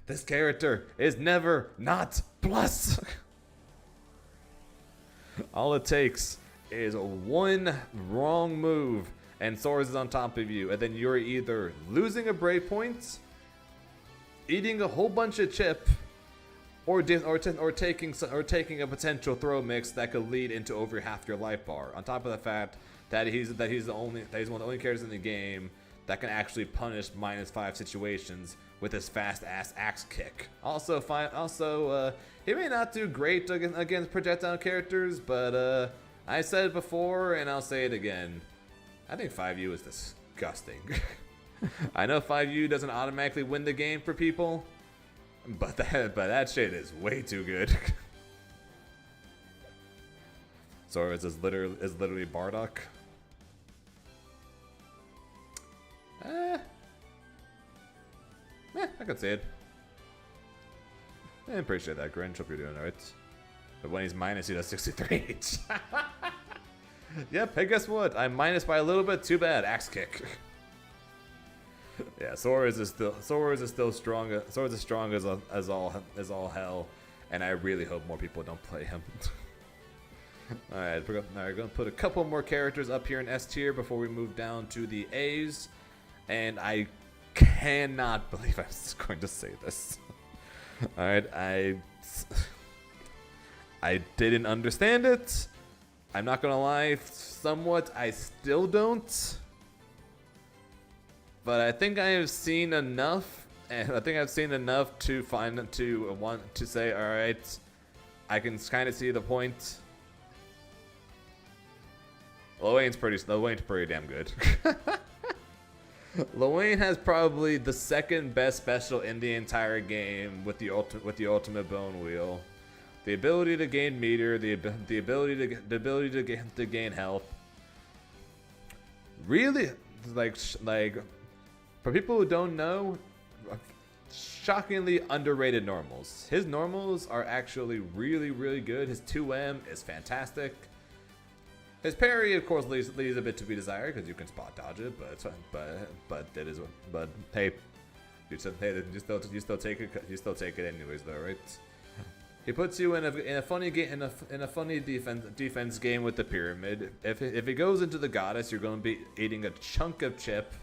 This character is never not plus. All it takes is one wrong move and Sora's is on top of you, and then you're either losing a break point, eating a whole bunch of chip, or taking a potential throw mix that could lead into over half your life bar. On top of the fact that he's one of the only characters in the game that can actually punish -5 situations with his fast ass axe kick. Also, he may not do great against projectile characters, but I said it before and I'll say it again. I think 5U is disgusting. I know 5U doesn't automatically win the game for people, but that shit is way too good. Sora is literally Bardock. I could see it. I appreciate that, Grinch. Hope you're doing alright. But when he's minus, he does 63. Yep, hey, guess what? I'm minus by a little bit. Too bad. Axe kick. Yeah, Sora's is still strong. Sora's as strong as all hell, and I really hope more people don't play him. Alright, we're gonna put a couple more characters up here in S tier before we move down to the A's, and I cannot believe I'm going to say this. Alright, I didn't understand it. I'm not gonna lie, somewhat I still don't. But I think I have seen enough, and I think I've seen enough to want to say, alright, I can kind of see the point. Lowain's pretty damn good. Lowain has probably the second best special in the entire game with the ultimate bone wheel. The ability to gain meter, the ability to gain health. Really, like for people who don't know, shockingly underrated normals. His normals are actually really, really good. His 2M is fantastic. His parry, of course, leaves a bit to be desired because you can spot dodge it, but it's fine. But hey, you still take it. You still take it anyways, though, right? He puts you in a funny game in a funny defense game with the pyramid. If it goes into the goddess, you're going to be eating a chunk of chip.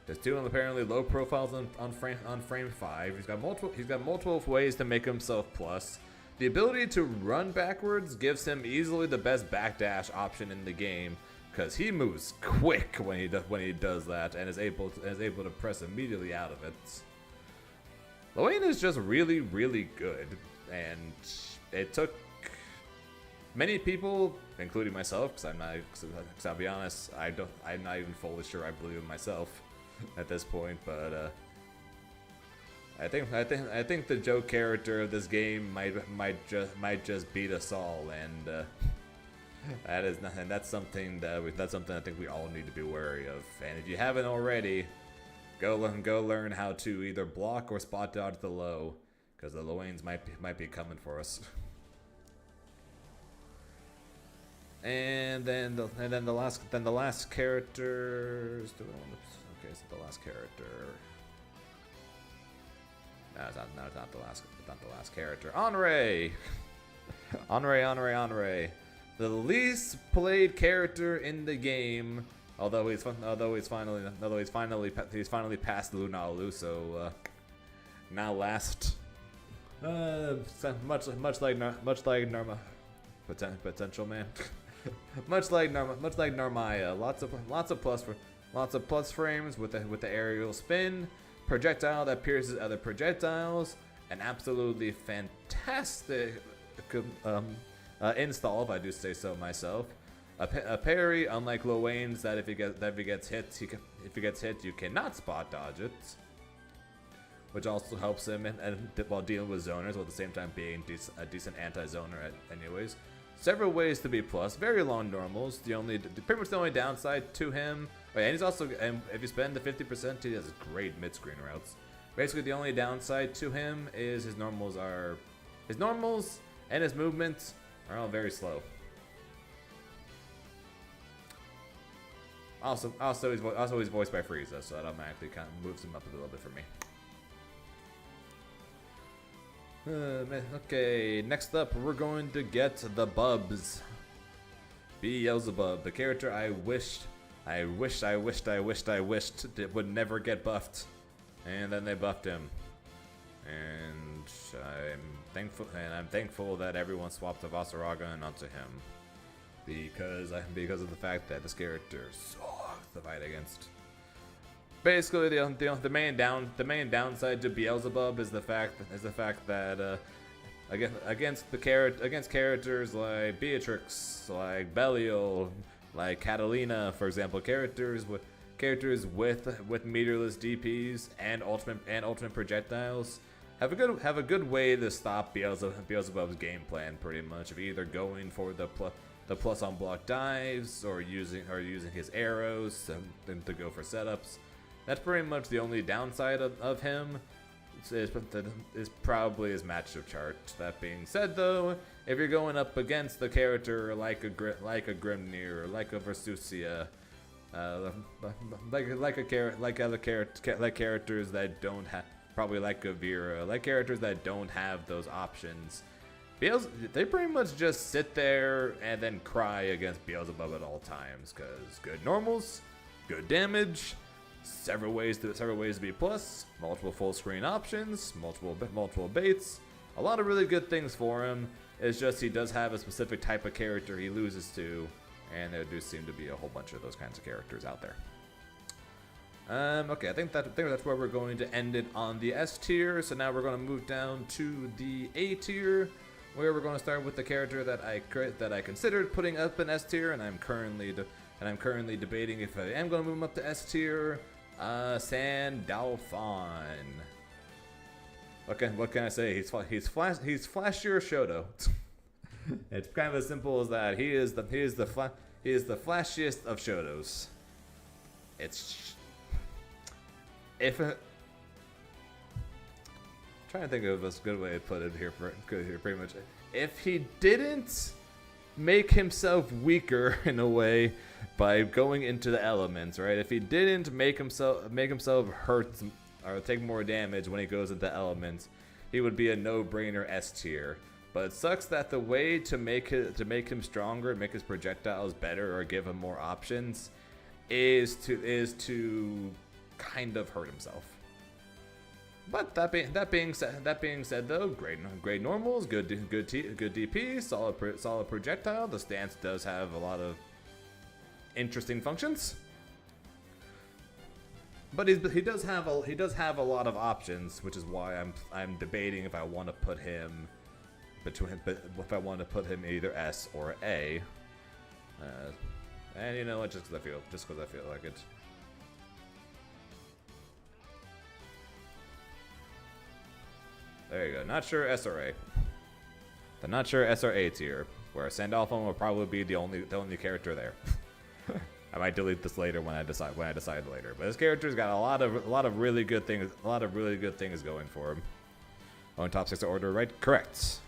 There's two apparently low profiles on frame 5. He's got multiple ways to make himself plus. The ability to run backwards gives him easily the best backdash option in the game, because he moves quick when he does that and is able to press immediately out of it. Lowain is just really, really good, and it took many people, including myself, because I'll be honest, I'm not even fully sure I believe in myself at this point, but I think the joke character of this game might just beat us all, and that's something I think we all need to be wary of. And if you haven't already, go learn how to either block or spot dodge the low, because the Lowains might be coming for us. And then the last characters. Okay, so the last character. No, it's not the last character. Henri. Henri. The least played character in the game. Although he's finally passed Lunalu, so now last. Much like Narma, potential man. much like Narmaya, lots of plus frames with the aerial spin, projectile that pierces other projectiles, an absolutely fantastic install, if I do say so myself. A parry, unlike Lil Wayne's, that if he gets hit, you cannot spot dodge it, which also helps him while dealing with zoners, while at the same time being a decent anti-zoner anyways. Several ways to be plus, very long normals. Pretty much the only downside to him. And he's also, and if you spend the 50%, he has great mid-screen routes. Basically, the only downside to him is his normals and his movements are all very slow. Also he's voiced by Frieza, so that automatically kind of moves him up a little bit for me. Okay, next up we're going to get the Bubs. Beelzebub, the character I wished it would never get buffed, and then they buffed him. And I'm thankful that everyone swapped the Vasaraga and onto him, because of the fact that this character sucks to fight against. Basically, the main downside to Beelzebub is the fact that against characters like Beatrix, like Belial, like Catalina, for example, characters with meterless DPs and ultimate projectiles have a good way to stop Beelzebub's game plan. Pretty much, of either going for the plus on block dives or using his arrows to go for setups. That's pretty much the only downside of him. Is probably his matchup chart. That being said, though, if you're going up against the character like a Grimnir, like a Versusia, like characters that don't have, probably like a Vera, like characters that don't have those options, they pretty much just sit there and then cry against Beelzebub at all times, because good normals, good damage, several ways to be plus, multiple full screen options, multiple baits, a lot of really good things for him. It's just he does have a specific type of character he loses to, and there do seem to be a whole bunch of those kinds of characters out there. Okay, I think that's where we're going to end it on the S tier. So now we're going to move down to the A tier, where we're going to start with the character that I considered putting up in S tier, and I'm currently debating if I am going to move him up to S tier. Sandalphon. What can I say? He's flashier Shoto. It's kind of as simple as that. He is the flashiest of Shotos. Trying to think of a good way to put it here. Pretty much, if he didn't make himself weaker in a way by going into the elements, right? If he didn't make himself hurt or take more damage when he goes into elements, he would be a no-brainer S tier. But it sucks that the way to make him stronger, make his projectiles better, or give him more options, is to kind of hurt himself. But that being said, though, great normals, good DP, solid projectile. The stance does have a lot of interesting functions, but he does have a lot of options, which is why I'm debating if I want to put him either S or A. And you know what? Just because I feel like it. There you go. Not sure S or A. The not sure S or A tier, where Sandalphon will probably be the only character there. I might delete this later when I decide later. But this character's got a lot of really good things. A lot of really good things going for him. On top 6 order, right? Correct.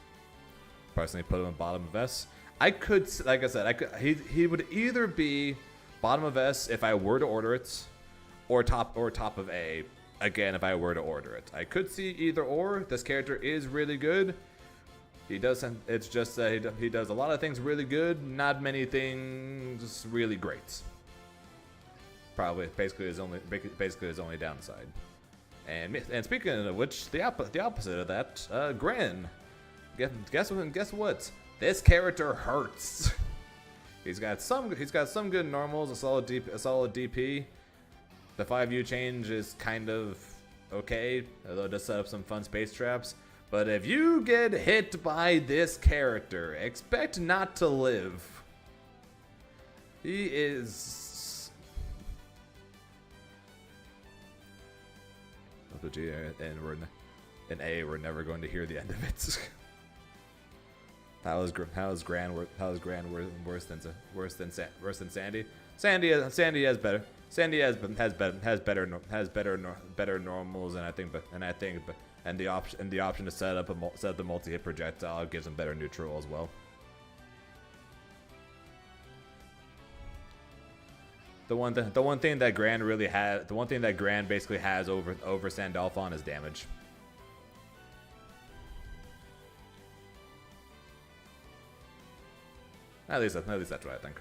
Personally, put him in bottom of S. I could, like I said, he would either be bottom of S if I were to order it, or top of A again if I were to order it. I could see either or. This character is really good. He does. It's just that he does a lot of things really good, not many things really great. Probably basically his only downside. And speaking of which, the opposite of that, Gren. Guess what? This character hurts. He's got some good normals, a solid DP. The 5U change is kind of okay, although it does set up some fun space traps. But if you get hit by this character, expect not to live. He is. And in A, we're never going to hear the end of it. How is Gran worse than Sandy? Sandy has better. Sandy has better normals, and the option to set up the multi-hit projectile gives him better neutral as well. The one thing that Gran basically has over Sandalphon is damage. At least that's what I think.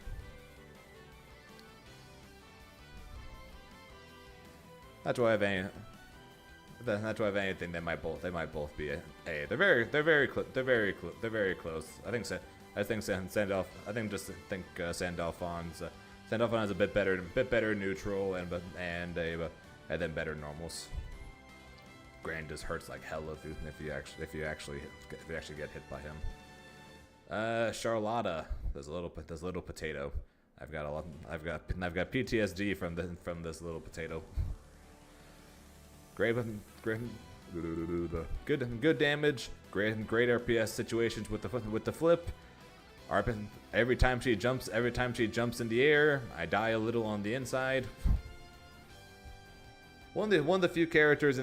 That's why I have anything. They might both be A. They're very close. I think Sandalphon has a bit better neutral and then better normals. Gran just hurts like hell if you actually get hit by him. Charlotta, this little potato. I've got PTSD from this little potato. Great damage. Great RPS situations with the flip. Every time she jumps in the air, I die a little on the inside. One of the few characters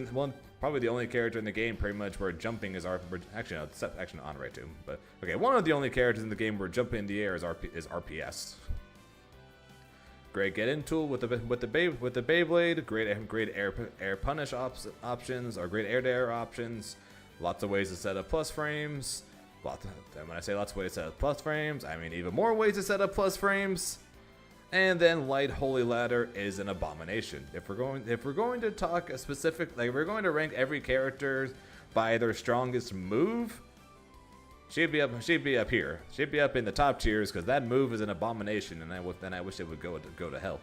probably the only character in the game pretty much where jumping is actually no, it's actually on right too. But okay, one of the only characters in the game where jumping in the air is RPS. Great get-in tool with the Beyblade. Great air punish options or great air-to-air options. Lots of ways to set up plus frames. And when I say lots of ways to set up plus frames, I mean even more ways to set up plus frames. And then Light Holy Ladder is an abomination. If we're going to talk a specific, like if we're going to rank every character by their strongest move, she'd be up here. She'd be up in the top tiers because that move is an abomination, and I wish it would go to hell.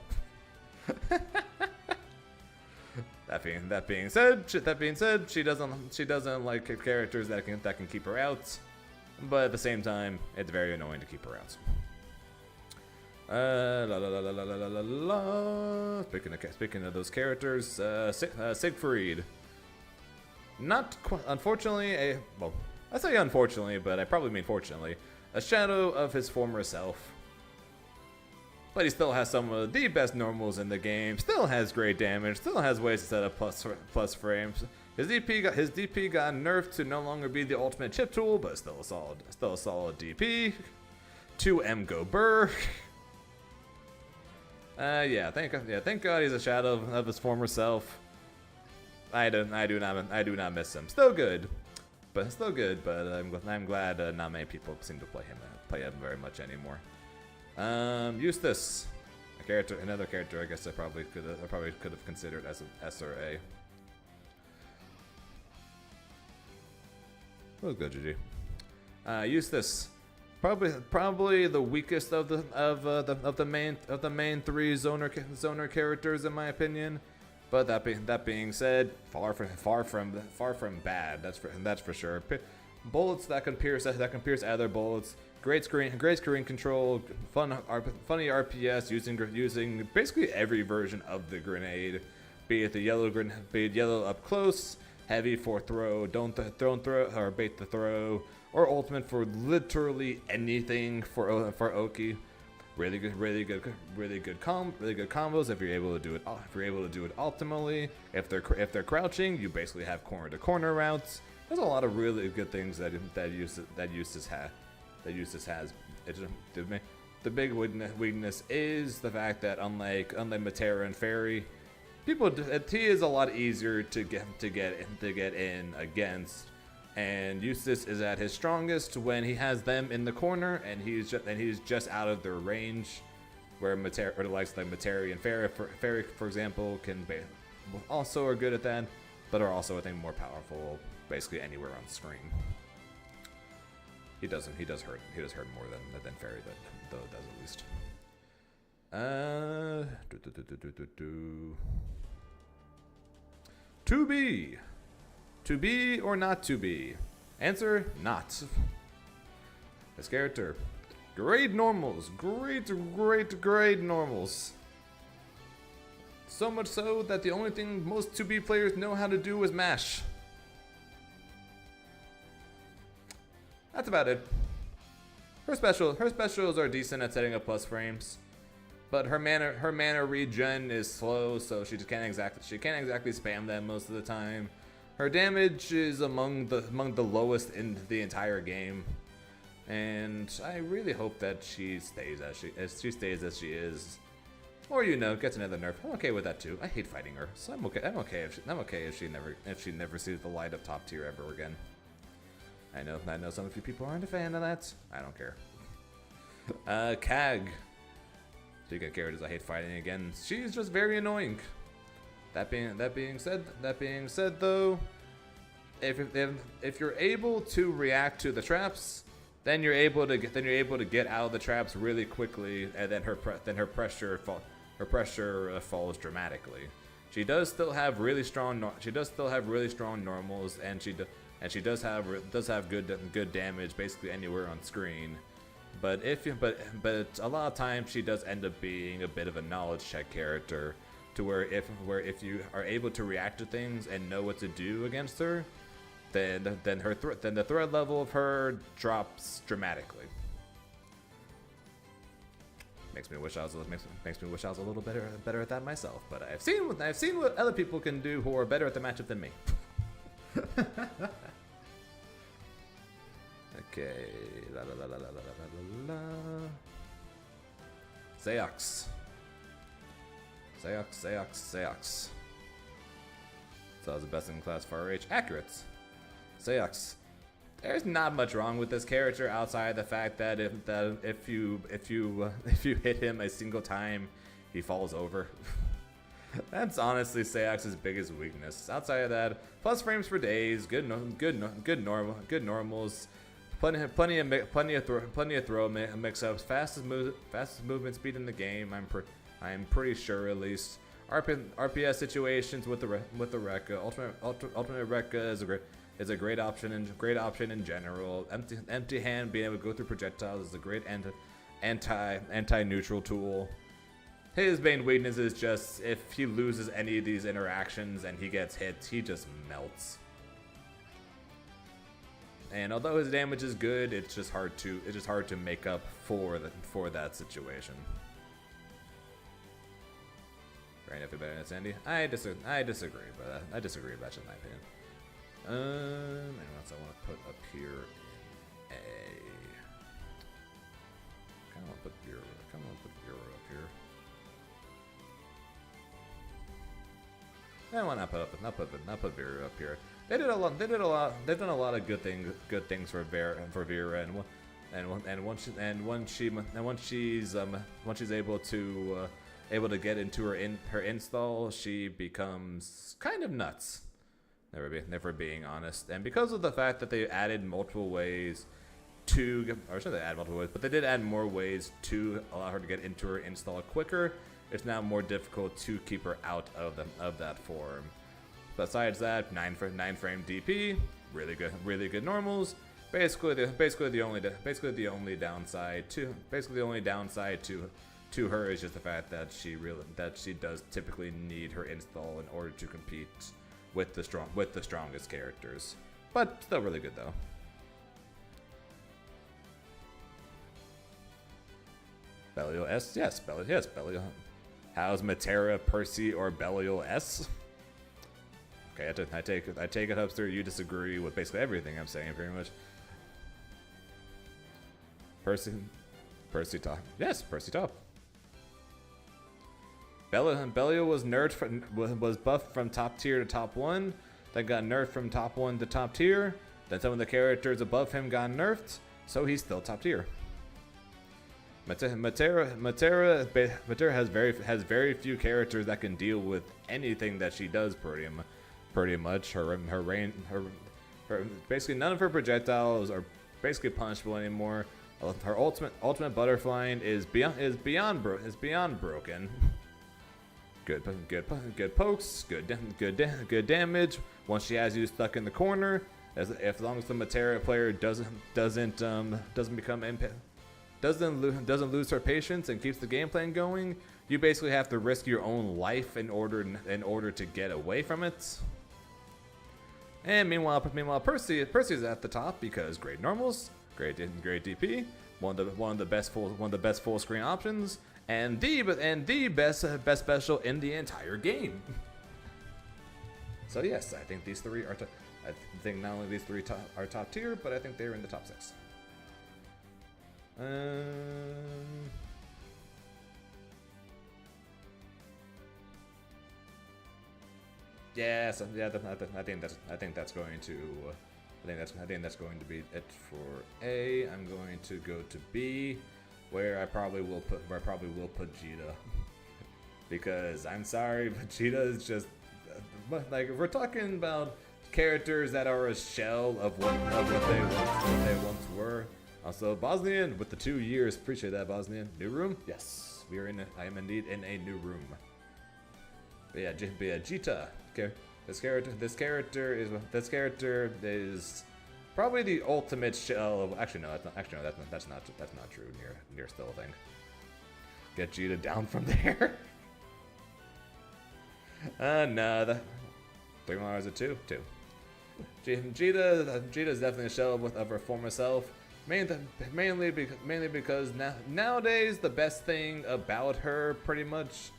That being said, she doesn't like characters that can keep her out, but at the same time, it's very annoying to keep her out. Speaking of those characters, Siegfried. Unfortunately, I say unfortunately, but I probably mean fortunately, a shadow of his former self. But he still has some of the best normals in the game, still has great damage, still has ways to set up plus frames. His DP got nerfed to no longer be the ultimate chip tool, but still a solid DP. 2M Go Burr. Thank God he's a shadow of his former self. I do not miss him. Still good, but I'm glad not many people seem to play him very much anymore. Eustace, another character. I guess I probably could have considered as an S or A. That was good, GG. Eustace. Probably the weakest of the main three zoner characters in my opinion, but that being said, far from bad. That's for sure. Bullets that can pierce other bullets. Great screen control. Funny RPS using basically every version of the grenade, be it yellow up close, heavy for throw, don't throw or bait the throw. Or ultimate for literally anything for Oki. Really good combos if you're able to do it. If you're able to do it optimally. If they're crouching, you basically have corner to corner routes. There's a lot of really good things that Eustace has The big weakness is the fact that unlike Matera and Fairy, T is a lot easier to get in against, and Eustace is at his strongest when he has them in the corner and he's just out of their range, where likes like Materi and Fairy for example also are good at that, but are also I think more powerful basically anywhere on screen. He does hurt more than Fairy though does at least. To be or not to be? Answer, not. This character, great normals, great normals. So much so that the only thing most 2B players know how to do is mash. That's about it. Her specials are decent at setting up plus frames, but her mana regen is slow, so she can't exactly spam them most of the time. Her damage is among the lowest in the entire game, and I really hope that she stays as she is, or gets another nerf. I'm okay with that too. I hate fighting her, so I'm okay if she never sees the light of top tier ever again. I know some of you people aren't a fan of that. I don't care. Kag. Speaking of characters I hate fighting again, she's just very annoying. That being said though, if you're able to react to the traps, then you're able to get out of the traps really quickly, and then her pressure falls dramatically. She does still have really strong normals, and she does have good damage basically anywhere on screen. But a lot of times she does end up being a bit of a knowledge check character, to where if you are able to react to things and know what to do against her, then the threat level of her drops dramatically. Makes me wish I was a little better at that myself. But I've seen what other people can do who are better at the matchup than me. Okay. Seox. So that's the best in class for RH. Accurate. Seox. There's not much wrong with this character outside the fact that if you hit him a single time, he falls over. That's honestly Seox's biggest weakness. Outside of that, plus frames for days, good normals, plenty of throw mix-ups, fastest movement speed in the game. I'm pretty sure at least. RPS situations with the Rekka, ultimate Rekka is a great option in general. Empty hand, being able to go through projectiles is a great anti-neutral tool. His main weakness is just if he loses any of these interactions and he gets hit, he just melts. And although his damage is good, it's just hard to make up for that situation. Right, if better than Sandy, I disagree, but I disagree about that in my opinion. Anything else I want to put up here in A? Kind of want to put Bureau up here. I want not put Vera up here. They've done a lot of good things for Vera, and once she's able to get into her install, she becomes kind of nuts. Never being honest, and because of the fact that they added multiple ways to, or should they add multiple ways, but they did add more ways to allow her to get into her install quicker. It's now more difficult to keep her out of that form. Besides that, 9 frame DP, really good normals. Basically the only downside to her is just the fact that she does typically need her install in order to compete with the strongest characters. But still really good though. Belial S, yes, Belial. How's Matera, Percy, or Belial S? Okay, I take it, Hubster. You disagree with basically everything I'm saying, pretty much. Percy top. Yes, Percy top. Bellio was nerfed from, was buffed from top tier to top 1, then got nerfed from top 1 to top tier. Then some of the characters above him got nerfed, so he's still top tier. Matera has very few characters that can deal with anything that she does. Pretty much her basically none of her projectiles are basically punishable anymore. Her ultimate butterflying is beyond broken. Good pokes, good damage. Once she has you stuck in the corner, as long as the Matera player doesn't lose her patience and keeps the game plan going, you basically have to risk your own life in order to get away from it. And meanwhile, Percy's at the top because great normals, great DP, one of the best full screen options, and the best special in the entire game. So yes, I think these three are. I think not only these three are top tier, but I think they're in the top 6. Yeah, so yeah, I think that's going to be it for A. I'm going to go to B, where I probably will put Vegeta, because I'm sorry, Vegeta is just like, if we're talking about characters that are a shell of what they once were. Also, Bosnian with the 2 years, appreciate that, Bosnian. New room? Yes, we are in. I am indeed in a new room. But yeah, Jita. Okay, this character is probably the ultimate shell of. Actually, no, that's not true. Near still a thing. Get Jita down from there. No, the 3 more hours of 2. Jita is definitely a shell of her former self. Mainly because nowadays the best thing about her pretty much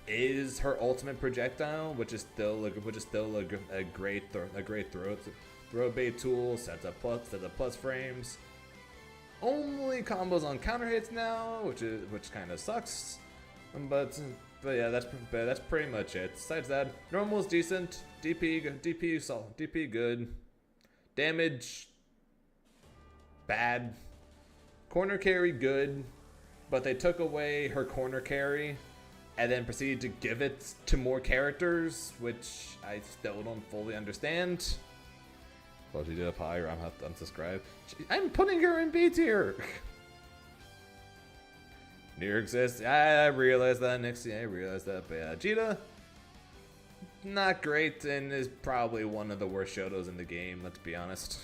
is her ultimate projectile, which is still a great throw bait tool. Sets up plus frames. Only combos on counter hits now, which kind of sucks. But yeah, that's pretty much it. Besides that, normal's decent. DP good. Damage bad. Corner carry good, but they took away her corner carry and then proceeded to give it to more characters, which I still don't fully understand. Well, she did a pie, or I'm have to unsubscribe. I'm putting her in B tier. Near exists. I realize that, Nixie. I realize that. But yeah, Jita, not great, and is probably one of the worst Shotos in the game. Let's be honest.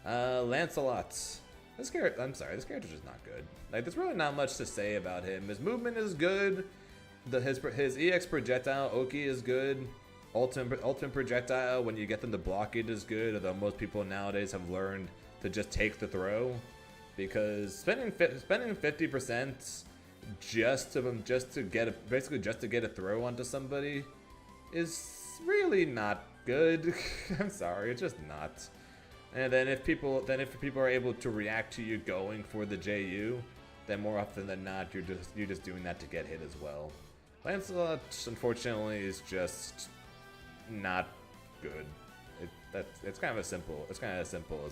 Lancelot. This character's just not good. Like, there's really not much to say about him. His movement is good. His EX projectile, Oki, is good. Ultimate projectile, when you get them to block it, is good. Although most people nowadays have learned to just take the throw, because spending 50% just to get a throw onto somebody is really not good. I'm sorry, it's just not. And then if people are able to react to you going for the JU, then more often than not you're just doing that to get hit as well. Lancelot, unfortunately, is just not good. It's kind of as simple as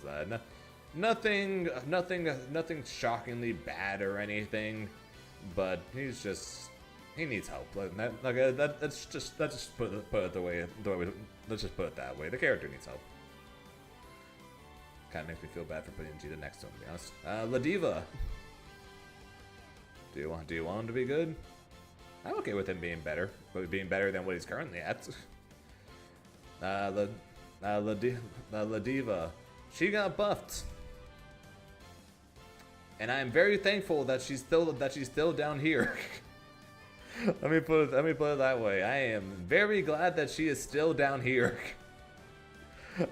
that. Nothing shockingly bad or anything, but he needs help. Let's just put it the way. Let's just put it that way. The character needs help. Kind of makes me feel bad for putting Jita next to him, to be honest. Ladiva. Do you want him to be good? I'm okay with him being better, but being better than what he's currently at. Ladiva. She got buffed, and I'm very thankful that she's still down here. Let me put it that way. I am very glad that she is still down here.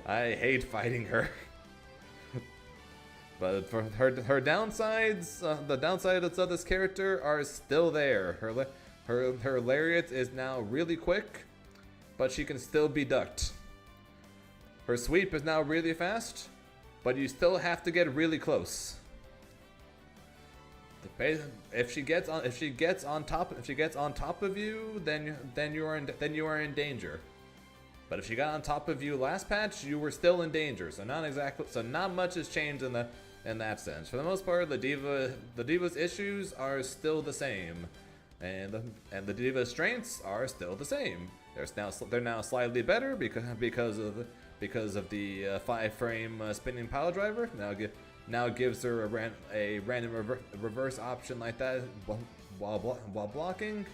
I hate fighting her. But for her downsides, the downsides of this character are still there. Her lariat is now really quick, but she can still be ducked. Her sweep is now really fast, but you still have to get really close. if she gets on top of you, then you are in danger. But if she got on top of you last patch, you were still in danger. So not much has changed in that sense. For the most part, the Diva's issues are still the same, and the Diva's strengths are still the same. They're now slightly better because of the 5-frame spinning pile driver. Now gives her a random reverse option like that while blocking.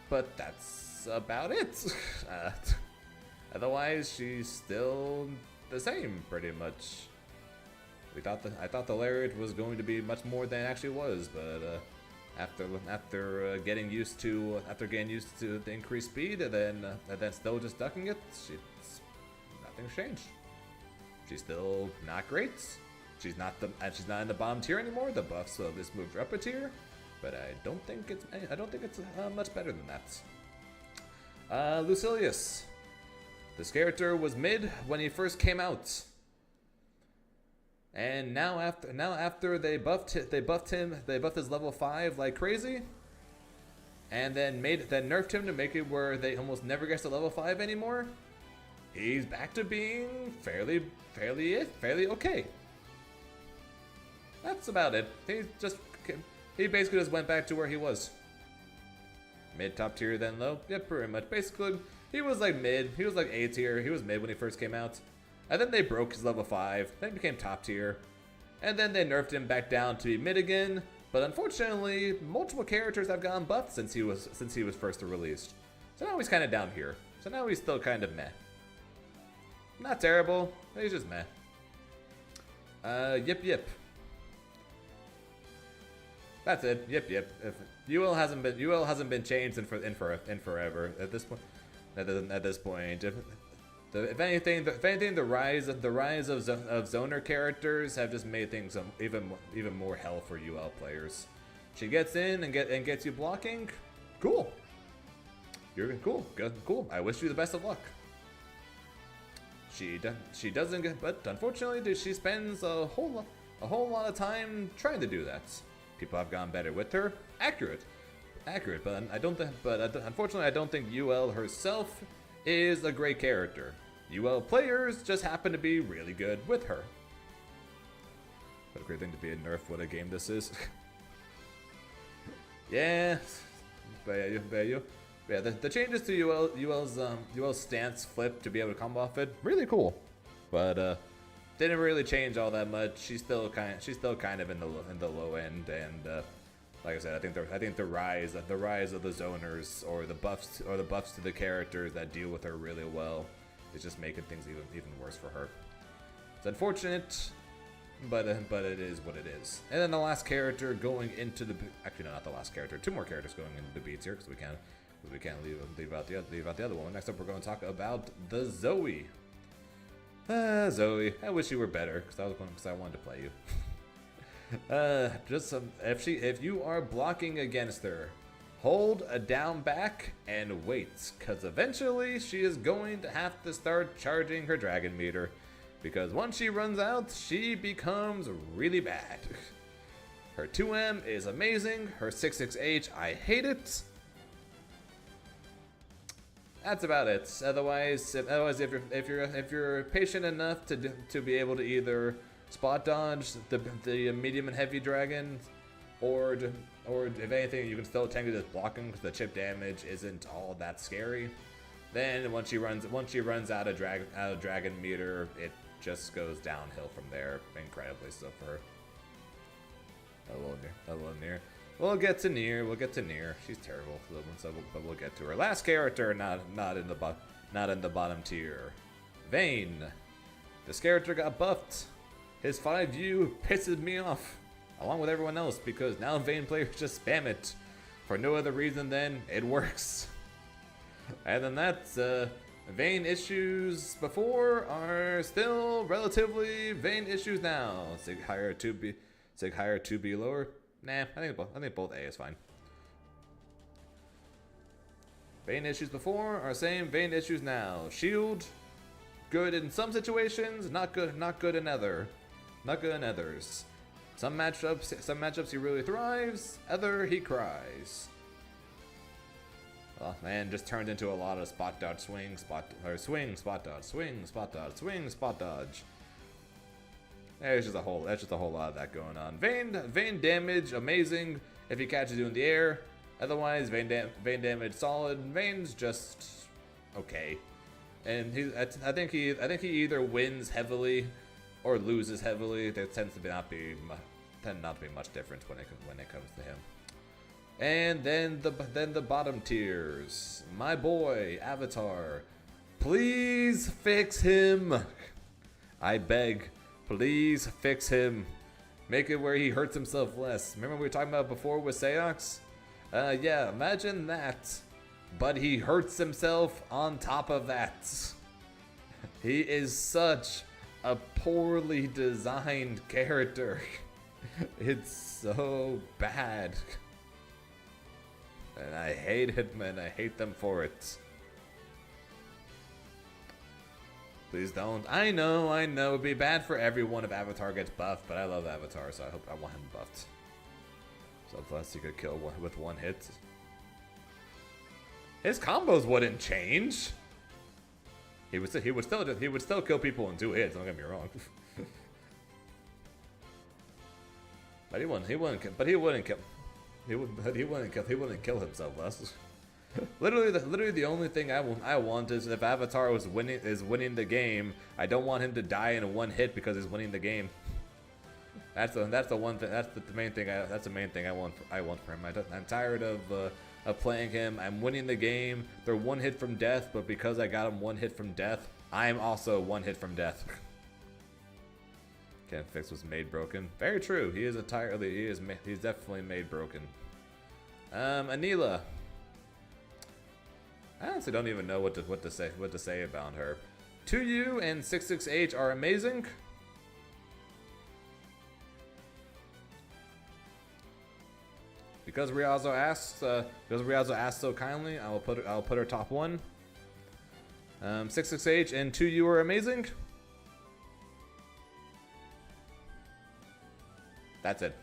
But that's about it. Otherwise, she's still the same pretty much. I thought the Lariat was going to be much more than it actually was, but after getting used to the increased speed and then still just ducking it, nothing's changed. She's still not great. She's not in the bottom tier anymore. The buffs of this moved her up a tier, but I don't think it's much better than that. Lucilius. This character was mid when he first came out. And now after they buffed his level 5 like crazy, and then nerfed him to make it where they almost never gets to level 5 anymore. He's back to being fairly okay. That's about it. He basically just went back to where he was. Mid, top tier, then low. Yeah, pretty much. Basically, he was like mid. He was like A tier. He was mid when he first came out. And then they broke his level 5, then he became top tier. And then they nerfed him back down to be mid again. But unfortunately, multiple characters have gotten buffed since he was first released. So now he's kind of down here. So now he's still kind of meh. Not terrible, he's just meh. Yip. That's it. Yip. UL hasn't been changed in forever at this point. At this point. If anything, the rise of zoner characters have just made things even more hell for UL players. She gets in and gets you blocking. Cool. You're cool. Good. Cool. I wish you the best of luck. She doesn't get, but unfortunately, she spends a whole lot of time trying to do that. People have gone better with her. Accurate. But unfortunately, I don't think UL herself is a great character. UL players just happen to be really good with her. What a great thing to be a nerf. What a game this is. Yeah, yeah. The changes to UL's stance flip to be able to combo off it, really cool. But didn't really change all that much. She's still kind of in the low end, and like I said, I think the rise of the zoners or the buffs to the characters that deal with her really well is just making things even worse for her. It's unfortunate, but it is what it is. And then the last character going into the not the last character, 2 more characters going into the beats here because we can't leave out the other one. Next up, we're going to talk about the Zoe. Zoe, I wish you were better because I wanted to play you. If you are blocking against her, hold a down back and wait, because eventually she is going to have to start charging her dragon meter, because once she runs out, she becomes really bad. Her 2M is amazing. Her 66H, I hate it. That's about it. Otherwise, if you're patient enough to be able to either spot dodge the medium and heavy dragon, or if anything, you can still technically just block him because the chip damage isn't all that scary. Then once she runs out of dragon meter, it just goes downhill from there, incredibly so for her. A little near. We'll get to Near. She's terrible, but we'll get to her. Last character, not in the bottom tier. Vayne. This character got buffed. His 5U pisses me off, along with everyone else, because now Vayne players just spam it for no other reason than it works. And then that's Vayne issues before are still relatively Vayne issues now. Sig higher 2B lower. Nah, I think both A is fine. Vayne issues before are same Vayne issues now. Shield, good in some situations, not good in others. Some matchups he really thrives, other he cries. Oh man, just turned into a lot of spot dodge, swing, swing, spot dodge, swing, spot dodge, swing, spot dodge. There's just a whole lot of that going on. Vayne damage, amazing if he catches you in the air. Otherwise, Vayne damage solid. Vayne's just okay. And I think he either wins heavily or loses heavily. There tends to not be much difference when it comes to him. And then the bottom tiers. My boy Avatar, please fix him. I beg, please fix him. Make it where he hurts himself less. Remember we were talking about before with Seox? Yeah, imagine that. But he hurts himself on top of that. He is such a poorly designed character. It's so bad. And I hate it, man. I hate them for it. Please don't. I know. It'd be bad for everyone if Avatar gets buffed, but I love Avatar, so I want him buffed. So plus he could kill with one hit. His combos wouldn't change. He would still kill people in 2 hits. Don't get me wrong. But he wouldn't kill himself less. literally the only thing I want is if Avatar is winning the game, I don't want him to die in 1 hit because he's winning the game. That's the main thing I want for him. I'm tired of playing him. I'm winning the game. They're 1 hit from death, but because I got him 1 hit from death, I'm also 1 hit from death. Can't fix what's made broken. Very true. He's definitely made broken. Anila. I honestly don't even know what to say about her. 2U and 66H are amazing. Because Riazo asked so kindly, I'll put her top 1. 66H and 2U are amazing. That's it.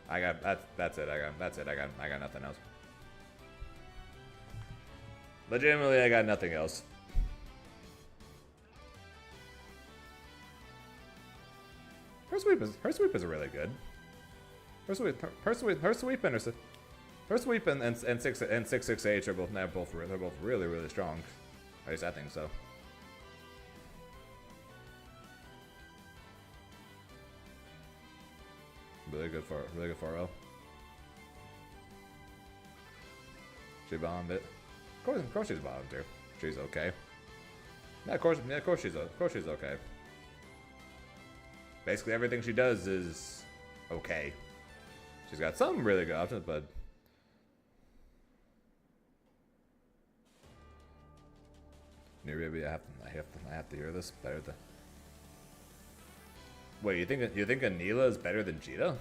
That's it. I got nothing else. Legitimately, I got nothing else. Her sweep is really good. Her sweep and 66H are both really strong. At least I think so. Really good for L. She bombed it. Of course she's bombed too. She's okay. Yeah, of course she's okay. Basically everything she does is okay. She's got some really good options, but maybe I have to hear this better than. Wait, you think Anila is better than Jita?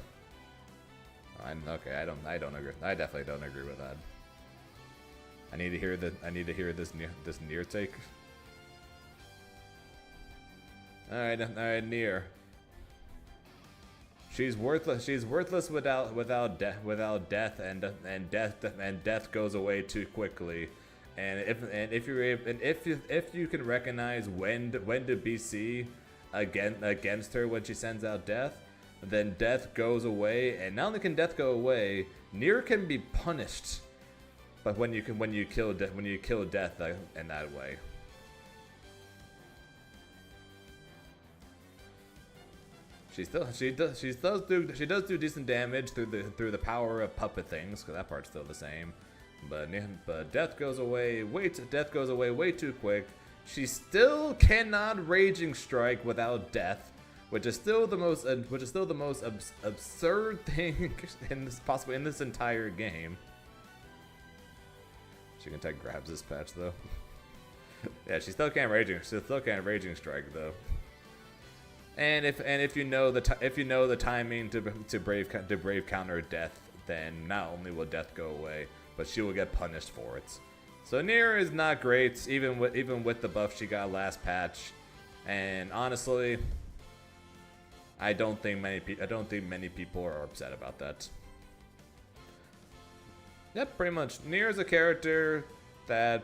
Okay, I don't agree. I definitely don't agree with that. I need to hear this Nier take. All right, Nier. She's worthless without death, and death goes away too quickly. And if you can recognize when to BC against her when she sends out death, then death goes away. And not only can death go away, Nier can be punished. But when you kill death in that way. She does do decent damage through the power of puppet things, because that part's still the same. But death goes away way too quick. She still cannot Raging Strike without death, which is still the most absurd thing in this entire game. She can take grabs this patch though. Yeah, she still can't Raging Strike though. And if you know the timing to brave counter death, then not only will death go away, but she will get punished for it. So Nier is not great, even with the buff she got last patch. And honestly, I don't think many people are upset about that. Yep, pretty much. Nier is a character that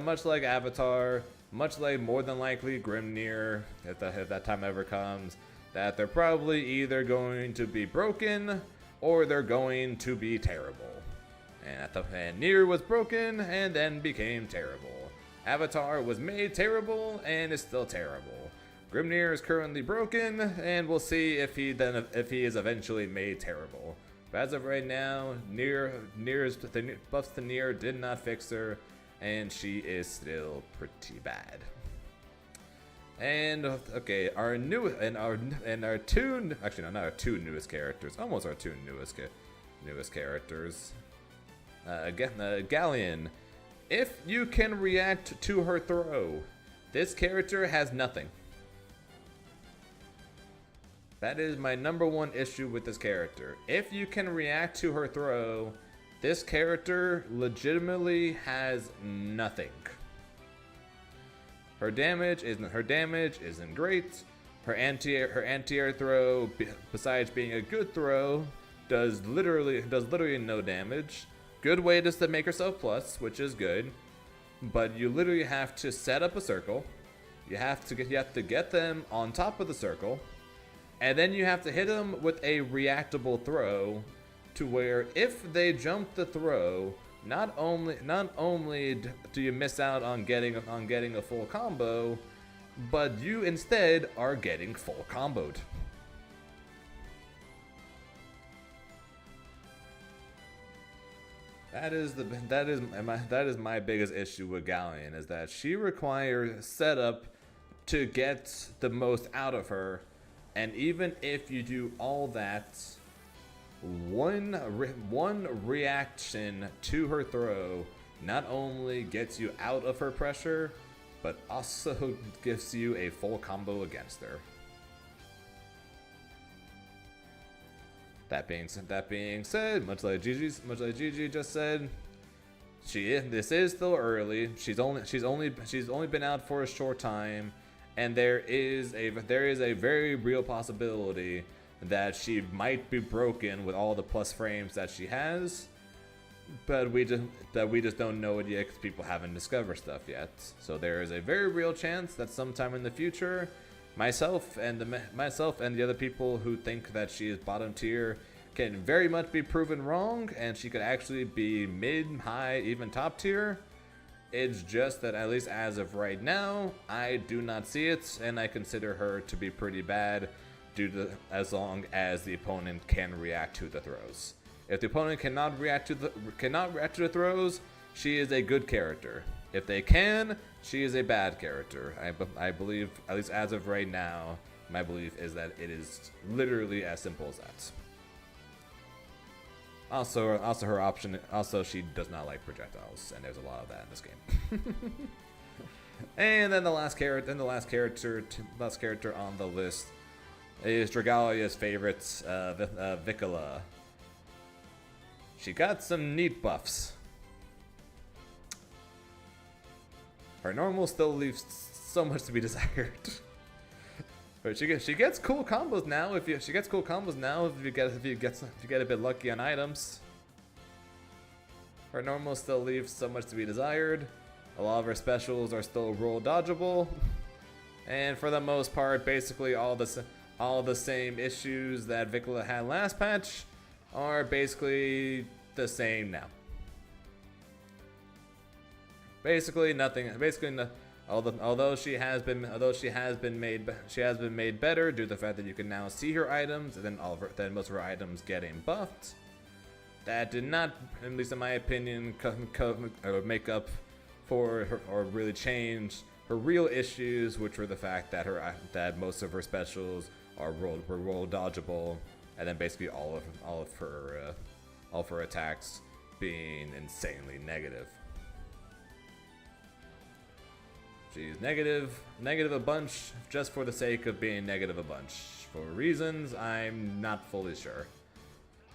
much like Avatar, much like more than likely Grimnir, if that time ever comes, that they're probably either going to be broken or they're going to be terrible. And Nier was broken and then became terrible. Avatar was made terrible and is still terrible. Grimnir is currently broken, and we'll see if he is eventually made terrible. But as of right now, the buffs to Nier did not fix her, and she is still pretty bad. And okay, our two newest characters, almost our two newest characters. Galleon. If you can react to her throw, this character has nothing. That is my number one issue with this character. If you can react to her throw, this character legitimately has nothing. Her damage isn't great. Her anti-air throw, besides being a good throw, does literally no damage. Good way just to make herself plus, which is good. But you literally have to set up a circle. You have to get them on top of the circle. And then you have to hit them with a reactable throw, to where if they jump the throw, not only do you miss out on getting a full combo, but you instead are getting full comboed. That is my biggest issue with Galleon, is that she requires setup to get the most out of her. And even if you do all that, one reaction to her throw not only gets you out of her pressure, but also gives you a full combo against her. That being said, much like Gigi just said, this is still early. She's only been out for a short time. And there is a very real possibility that she might be broken with all the plus frames that she has, but we just don't know it yet because people haven't discovered stuff yet. So there is a very real chance that sometime in the future, myself and the other people who think that she is bottom tier can very much be proven wrong, and she could actually be mid, high, even top tier. It's just that, at least as of right now, I do not see it, and I consider her to be pretty bad, as long as the opponent can react to the throws. If the opponent cannot react to the throws, she is a good character. If they can, she is a bad character. I believe, at least as of right now, my belief is that it is literally as simple as that. Also her option. Also, she does not like projectiles, and there's a lot of that in this game. And then the last character on the list is Dragalia's favorite, Vicula. She got some neat buffs. Her normal still leaves so much to be desired. But she gets cool combos now. If you get a bit lucky on items. Her normal still leaves so much to be desired. A lot of her specials are still roll dodgeable, and for the most part, basically all the same issues that Vicula had last patch are basically the same now. Basically nothing. Although she has been made better due to the fact that you can now see her items, and then most of her items getting buffed. That did not, at least in my opinion, make up for her, or really change her real issues, which were the fact that most of her specials were roll dodgeable, and then basically all of her attacks being insanely negative. She's negative a bunch just for the sake of being negative a bunch, for reasons I'm not fully sure.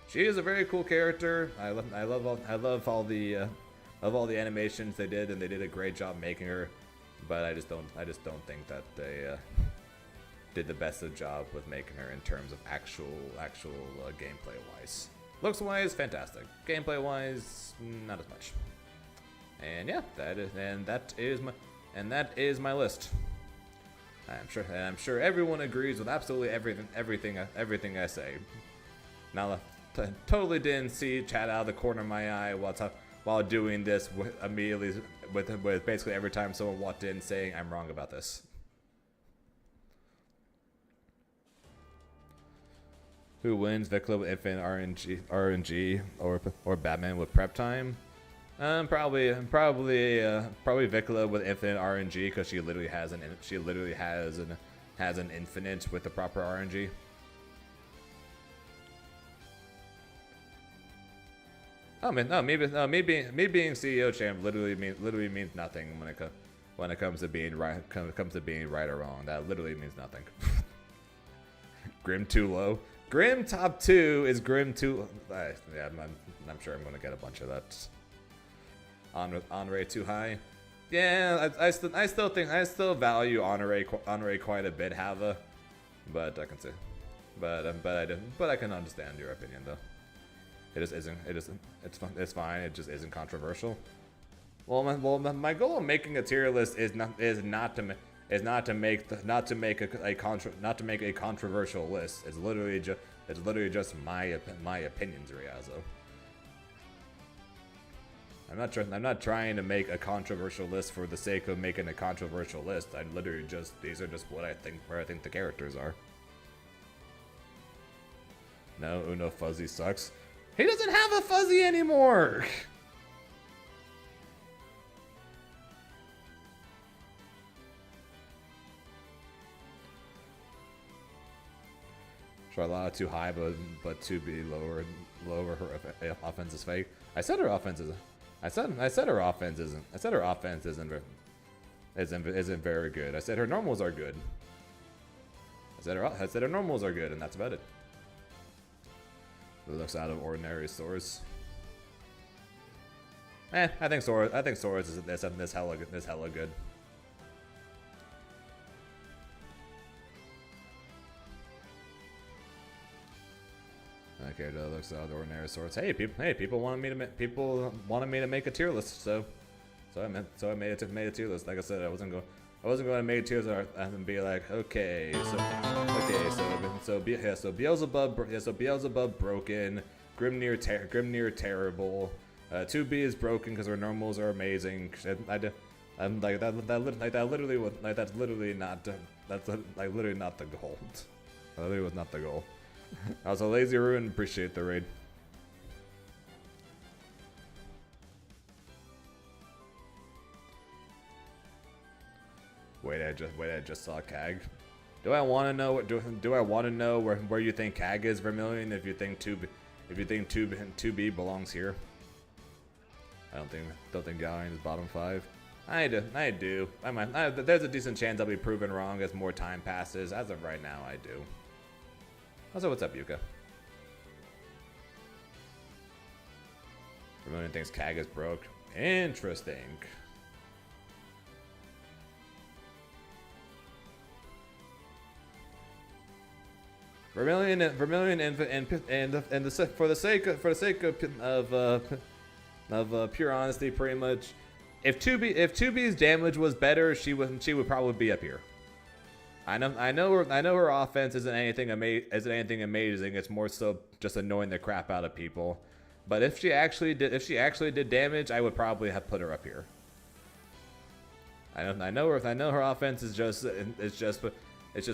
She is a very cool character. I love all the animations they did, and they did a great job making her. But I just don't think that did the best of job with making her in terms of actual gameplay wise. Looks wise, fantastic. Gameplay wise, not as much. And yeah, that is my list. I'm sure everyone agrees with absolutely everything I say. Now, totally didn't see chat out of the corner of my eye while doing this immediately with basically every time someone walked in saying I'm wrong about this. Who wins, Vicla with infinite RNG or Batman with prep time? Probably Vicla with infinite RNG because she literally has an infinite with the proper RNG. Oh man, no, me being CEO champ literally means nothing when it comes to being right or wrong. That literally means nothing. Grim too low. Grim top 2 is Grim too. Yeah, I'm sure I'm gonna get a bunch of that. Honore too high. Yeah, I still value Honore quite a bit, Hava, but I can say, but I can understand your opinion though. It's fine. It just isn't controversial. My goal of making a tier list is not to make a controversial list. It's literally just my opinions, Riazo. I'm not trying to make a controversial list for the sake of making a controversial list. These are just where I think the characters are. No, Uno Fuzzy sucks. He doesn't have a fuzzy anymore. Charlotte too high, but to be lower her offense is fake. I said her offense isn't. I said her offense isn't. I said her offense isn't very good. I said her normals are good. I said her normals are good, and that's about it. It looks out of ordinary source. I think Soros is this hella good. Okay, that looks out of ordinary sorts. Hey, people wanted me to make a tier list, so I made a tier list. Like I said, I wasn't going to make a tier list and be like, so Beelzebub broken, Grimnir terrible, 2B is broken because our normals are amazing. I'm like that's literally not the goal. That literally was not the goal. I was a lazy ruin. Appreciate the raid. Wait, I just saw CAG. Do I want to know do I want to know where you think CAG is, Vermilion? If you think 2B belongs here. I don't think Galarian is bottom 5. I do. There's a decent chance I'll be proven wrong as more time passes. As of right now, I do. Also, what's up, Yuka? Vermilion thinks CAG is broke. Interesting. Vermilion, and for the sake of pure honesty, pretty much, if 2B's damage was better, she would probably be up here. I know her offense isn't anything amazing. It's more so just annoying the crap out of people. But if she actually did damage, I would probably have put her up here. I know her offense is just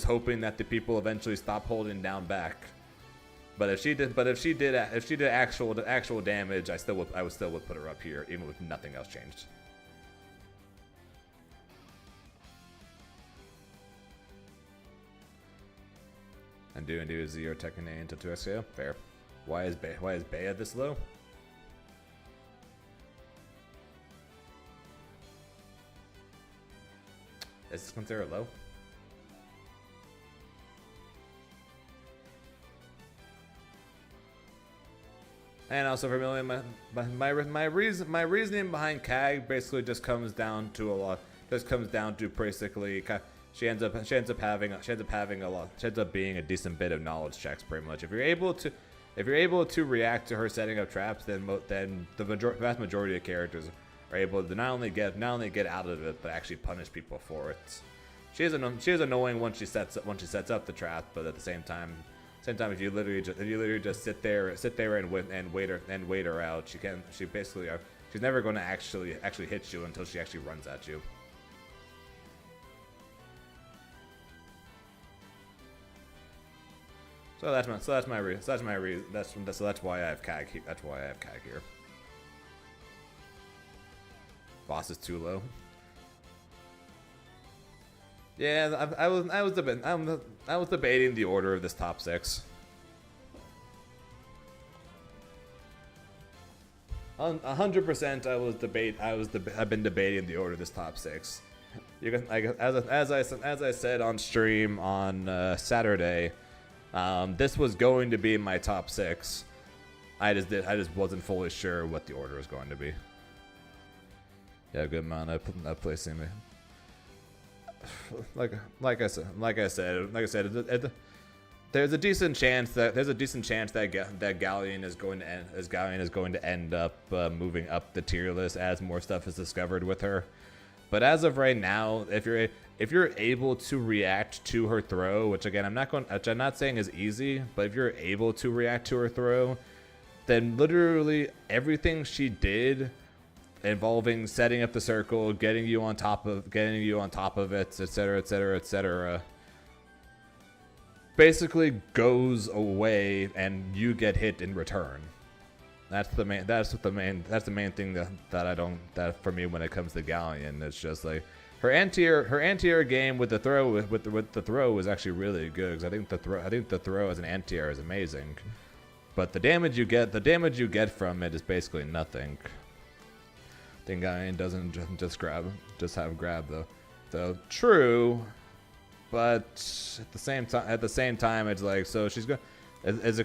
hoping that the people eventually stop holding down back. But if she did actual damage, I would still put her up here, even with nothing else changed. And do 0 Tekken A into 2XKO? Fair. Why is Bea this low? Is this considered low? And also, Vermilion, my reasoning behind CAG basically just comes down to basically she ends up being a decent bit of knowledge checks pretty much. If you're able to react to her setting up traps, then the vast majority of characters are able to not only get out of it, but actually punish people for it. She is annoying once she sets up the trap, but at the same time, if you literally just sit there and wait her out, she's never going to actually hit you until she actually runs at you. So that's my reason. So that's why I have Kag here. That's why I have Kag here. Boss is too low. Yeah, I was debating the order of this top 6. 100%. I've been debating the order of this top 6. You can, as I said on stream on Saturday, this was going to be my top 6. I just wasn't fully sure what the order was going to be. Yeah, good amount of placing me. Like I said, there's a decent chance that Galleon is going to end up moving up the tier list as more stuff is discovered with her. But as of right now, if you're able to react to her throw, which I'm not saying is easy, but if you're able to react to her throw, then literally everything she did involving setting up the circle, getting you on top of it, etc., basically goes away and you get hit in return. That's the main thing that for me when it comes to Galleon. It's just like her anti-air game with the throw was actually really good, because I think the throw as an anti-air is amazing, but the damage you get from it is basically nothing. I think Galleon doesn't just have grab though. So true, but at the same time, it's like, so she's going. It ends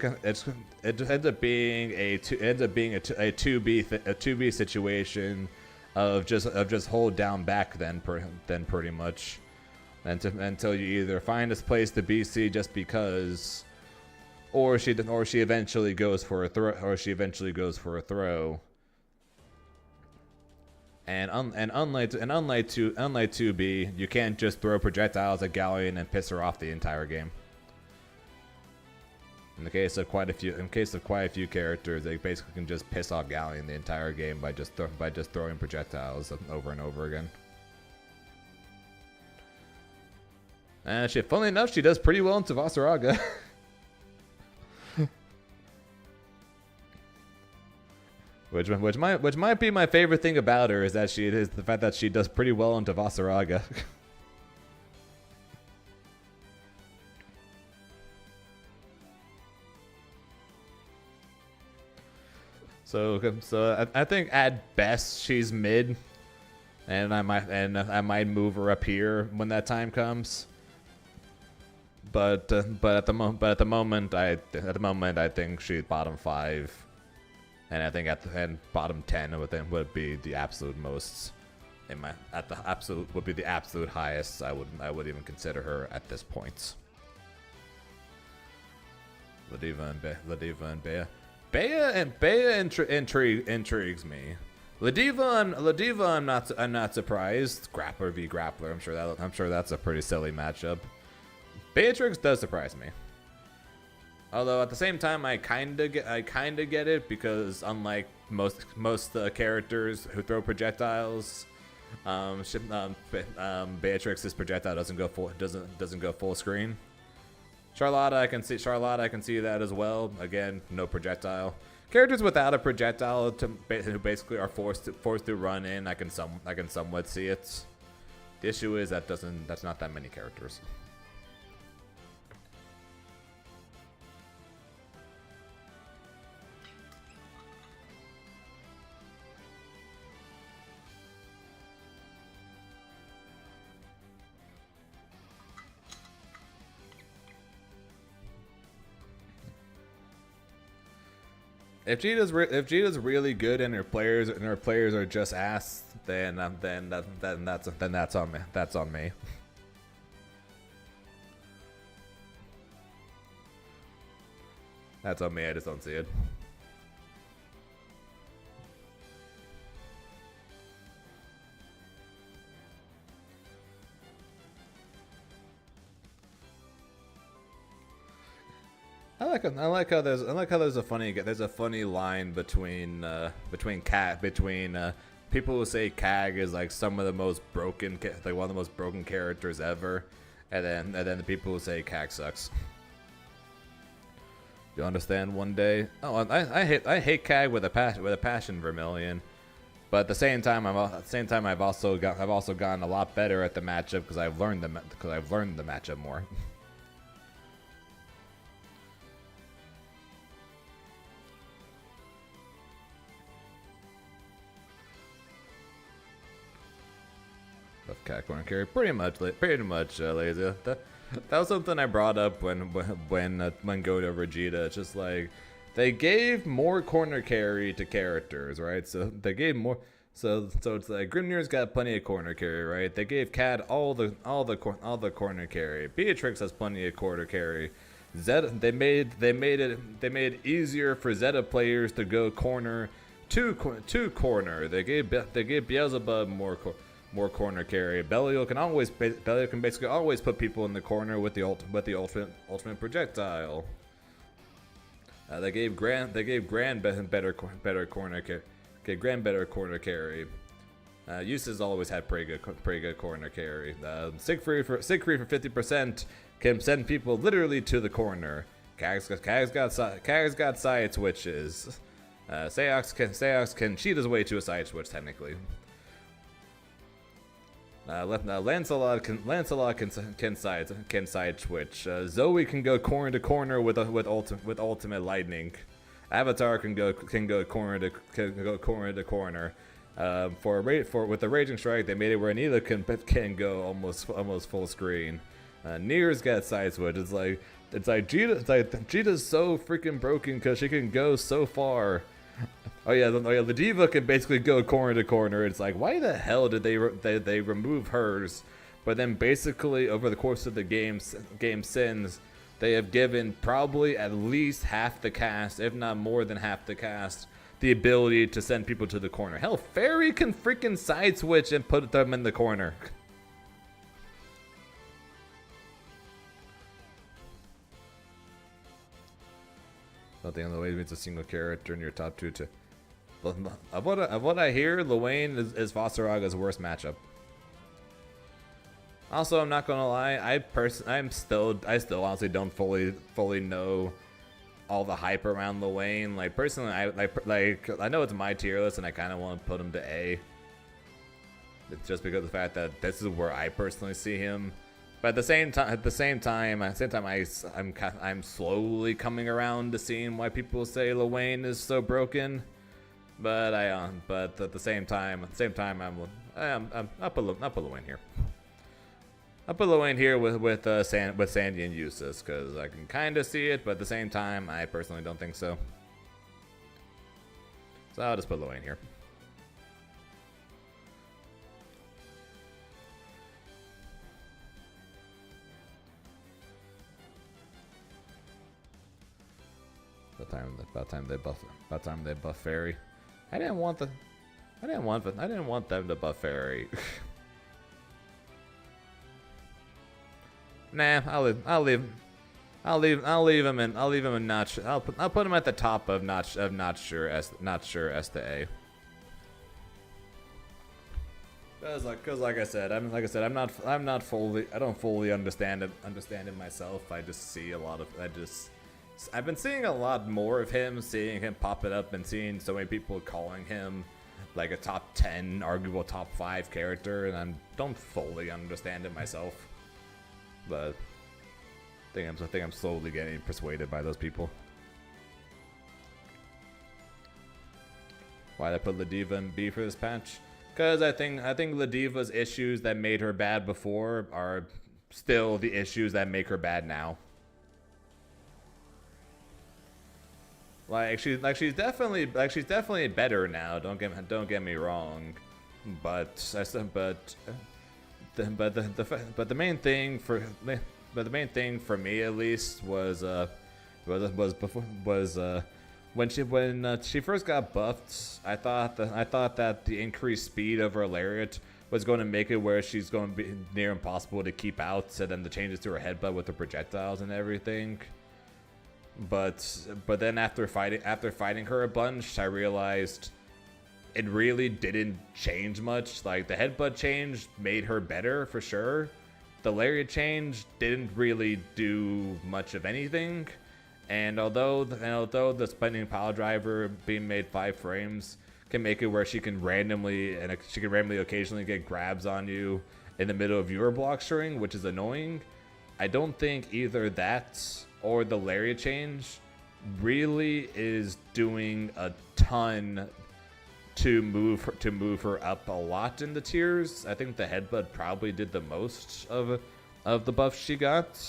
up being a 2B situation of just hold down back then pretty much, until you either find a place to BC just because, or she eventually goes for a throw. And unlike 2B, you can't just throw projectiles at Galleon and piss her off the entire game. In the case of quite a few characters, they basically can just piss off Galleon the entire game by just throwing projectiles over and over again. And funnily enough, she does pretty well in Savasaraga. Which might be my favorite thing about her, is the fact that she does pretty well in Vasaraga. So I think at best she's mid, and I might move her up here when that time comes. But at the moment I think she's bottom 5. And I think at bottom 10 would be the absolute most. Would be the absolute highest I would even consider her at this point. Ladiva and Bea intrigues me. Ladiva I'm not surprised. Grappler v Grappler, I'm sure that's a pretty silly matchup. Beatrix does surprise me. Although at the same time, I kinda get it, because unlike most characters who throw projectiles, Beatrix's projectile doesn't go full screen. Charlotta, I can see that as well. Again, no projectile. Characters without a projectile who basically are forced to run in, I can somewhat see it. The issue is that's not that many characters. If Jita's really good and her players are just ass, then that's on me. That's on me. I just don't see it. I like how there's a funny line between people who say Kag is like some of the most broken, like one of the most broken characters ever, and then the people who say Kag sucks. You understand? One day, I hate Kag with a passion, Vermilion, but at the same time I've also gotten a lot better at the matchup because I've learned the matchup more. Cat corner carry, pretty much, lazy. That was something I brought up when going to Vegeta. It's just like they gave more corner carry to characters, right? So they gave more. So it's like Grimnir's got plenty of corner carry, right? They gave Cad all the corner carry. Beatrix has plenty of corner carry. Zeta, they made it easier for Zeta players to go corner to corner. They gave Beelzebub more corner carry. Belial can basically always put people in the corner with the ultimate projectile. They gave Grand better corner carry. Okay, Grand better corner carry. Uses always had pretty good corner carry. Siegfried for 50% can send people literally to the corner. Kag's got side switches. Seox can cheat his way to a side switch technically. Lancelot can side switch. Zoe can go corner to corner with ultimate lightning. Avatar can go corner to corner. With the Raging Strike, they made it where Anila can go almost full screen. Nier's got side switch. It's like Jita's so freaking broken because she can go so far. Oh yeah, the diva can basically go corner to corner. It's like, why the hell did they remove hers? But then basically over the course of the game since, they have given probably at least half the cast, if not more than half the cast, the ability to send people to the corner. Hell, Fairy can freaking side switch and put them in the corner. Nothing on the way means a single character in your top two to. Of what I hear, Luane is Fosteraga's worst matchup. Also, I'm not gonna lie, I still honestly don't fully know all the hype around Luane. Like personally, I know it's my tier list, and I kind of want to put him to A. It's just because of the fact that this is where I personally see him. But at the same time, I'm slowly coming around to seeing why people say Luane is so broken. But at the same time, I'll put Luane here. I'll put Luane here with Sandy and Eustace because I can kind of see it, but at the same time, I personally don't think so. So I'll just put Luane here. About time they buff Fairy. I didn't want them to buff Fairy. Nah, I'll leave him in not. I'll put him at the top of not sure S to A. Cause like I said, I don't fully understand it myself. I just see a lot of I've been seeing a lot more of him, seeing him pop it up and seeing so many people calling him like a top 10, arguable top 5 character, and I don't fully understand it myself. But I think I'm slowly getting persuaded by those people. Why'd I put Ladiva in B for this patch? Because I think Ladiva's issues that made her bad before are still the issues that make her bad now. She's definitely better now. Don't get me wrong, but the main thing for me at least was was when she first got buffed. I thought that the increased speed of her lariat was going to make it where she's going to be near impossible to keep out, and then the changes to her headbutt with the projectiles and everything. But then after fighting her a bunch, I realized it really didn't change much. Like, the headbutt change made her better for sure. The lariat change didn't really do much of anything. And although the spinning pile driver being made 5 frames can make it where she can randomly occasionally get grabs on you in the middle of your block string, which is annoying, I don't think either that or the lariat change really is doing a ton to move her up a lot in the tiers. I think the headbutt probably did the most of the buffs she got.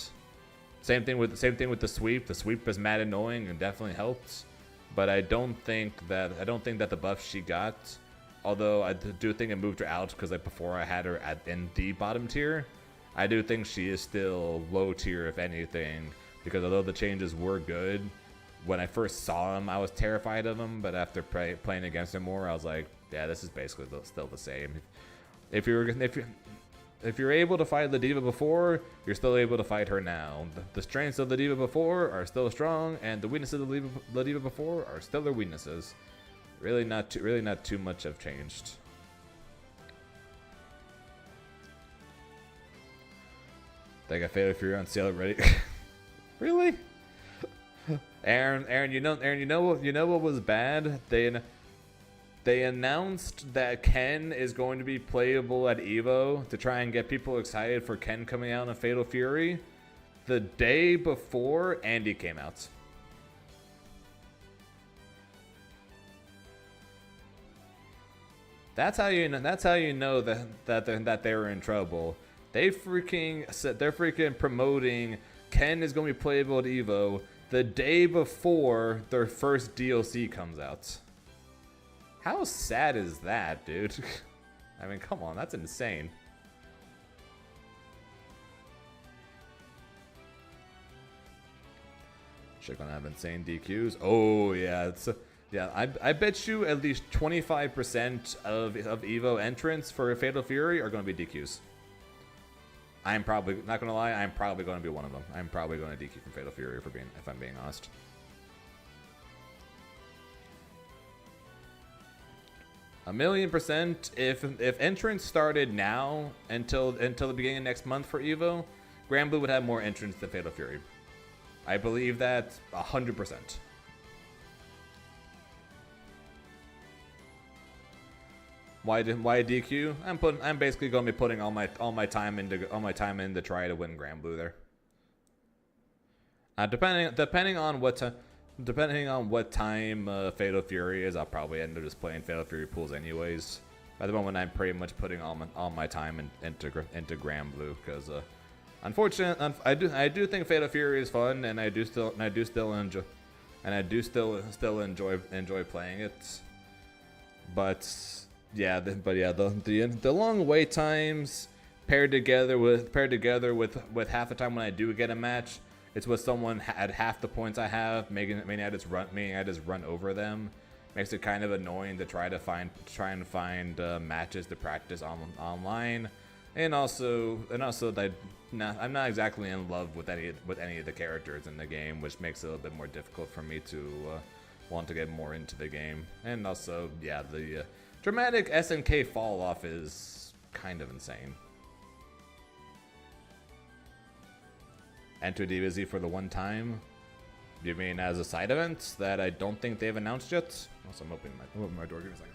Same thing with the sweep. The sweep is mad annoying and definitely helped, but I don't think that the buff she got, although I do think it moved her out because like before I had her in the bottom tier, I do think she is still low tier if anything, because although the changes were good, when I first saw him I was terrified of him, but after playing against him more, I was like, yeah, this is basically still the same. If you're able to fight the D.Va before, you're still able to fight her now. The strengths of the D.Va before are still strong, and the weaknesses of the D.Va before are still their weaknesses. Really not too much have changed. They got Fatal Fury on sale already. Really? Aaron, you know what was bad? They announced that Ken is going to be playable at EVO to try and get people excited for Ken coming out in Fatal Fury the day before Andy came out. That's how you know that they were in trouble. They're freaking promoting Ken is going to be playable at EVO the day before their first DLC comes out. How sad is that, dude? I mean, come on, that's insane. She's gonna have insane DQs. Oh yeah, I bet you at least 25% of Evo entrants for Fatal Fury are gonna be DQs. I'm probably not gonna lie. I'm probably gonna be one of them. I'm probably gonna DQ from Fatal Fury if I'm being honest. A 1,000,000%. If entrants started now until the beginning of next month for Evo, Granblue would have more entrants than Fatal Fury. I believe that 100%. Why DQ? I'm basically going to be putting all my time in to try to win Granblue there. Depending on what time Fatal Fury is, I'll probably end up just playing Fatal Fury pools anyways. At the moment, I'm pretty much putting all my time into Granblue because, unfortunately, I do think Fatal Fury is fun, and I do still enjoy playing it. But yeah, the long wait times paired together with half the time when I do get a match, it's with someone at half the points I have, meaning I just run over them. Makes it kind of annoying to try and find matches to practice online, and also that I'm not exactly in love with any of the characters in the game, which makes it a little bit more difficult for me to want to get more into the game. And also, yeah, the dramatic SNK fall off is kind of insane. Enter DBZ for the one time. You mean as a side event that I don't think they've announced yet? Also, I'm opening my door. Give me a second.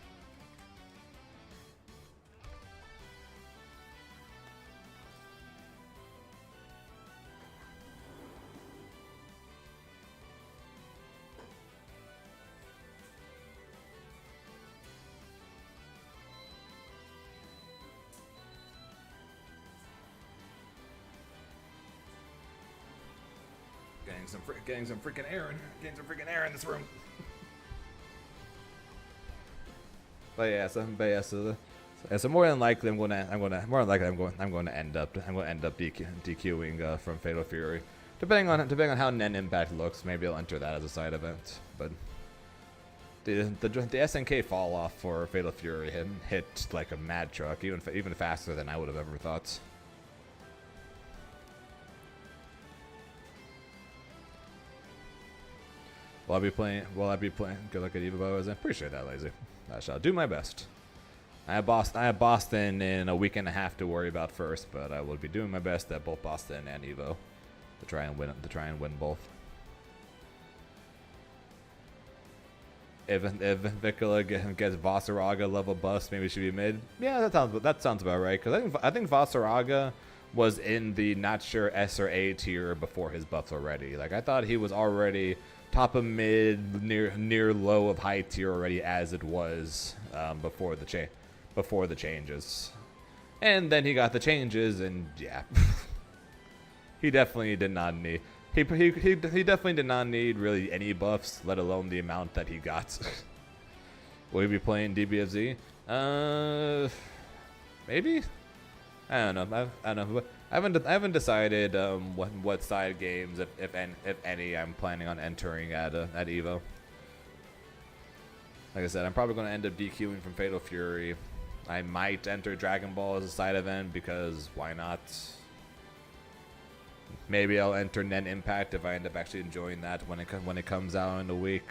Getting some freaking air in this room. But yeah, so more than likely I'm going to end up DQing from Fatal Fury. Depending on how Nen Impact looks, maybe I'll enter that as a side event. But the SNK fall off for Fatal Fury hit like a mad truck, even faster than I would have ever thought. Will I be playing? Good luck at Evo. I appreciate that, Lazy. I shall do my best. I have Boston in a week and a half to worry about first, but I will be doing my best at both Boston and Evo to try and win both. If Vikola gets Vasaraga level buffs, maybe she should be mid. Yeah, that sounds about right. Because I think Vasaraga was in the not sure S or A tier before his buffs already. Like I thought he was already top of mid, near low of high tier already as it was before the changes. And then he got the changes, and yeah, he definitely did not need. He definitely did not need really any buffs, let alone the amount that he got. Will he be playing DBFZ? Maybe. I don't know. I don't know. I haven't decided what side games, if any, I'm planning on entering at Evo. Like I said, I'm probably going to end up DQing from Fatal Fury. I might enter Dragon Ball as a side event because why not? Maybe I'll enter Nen Impact if I end up actually enjoying that when it comes out in a week.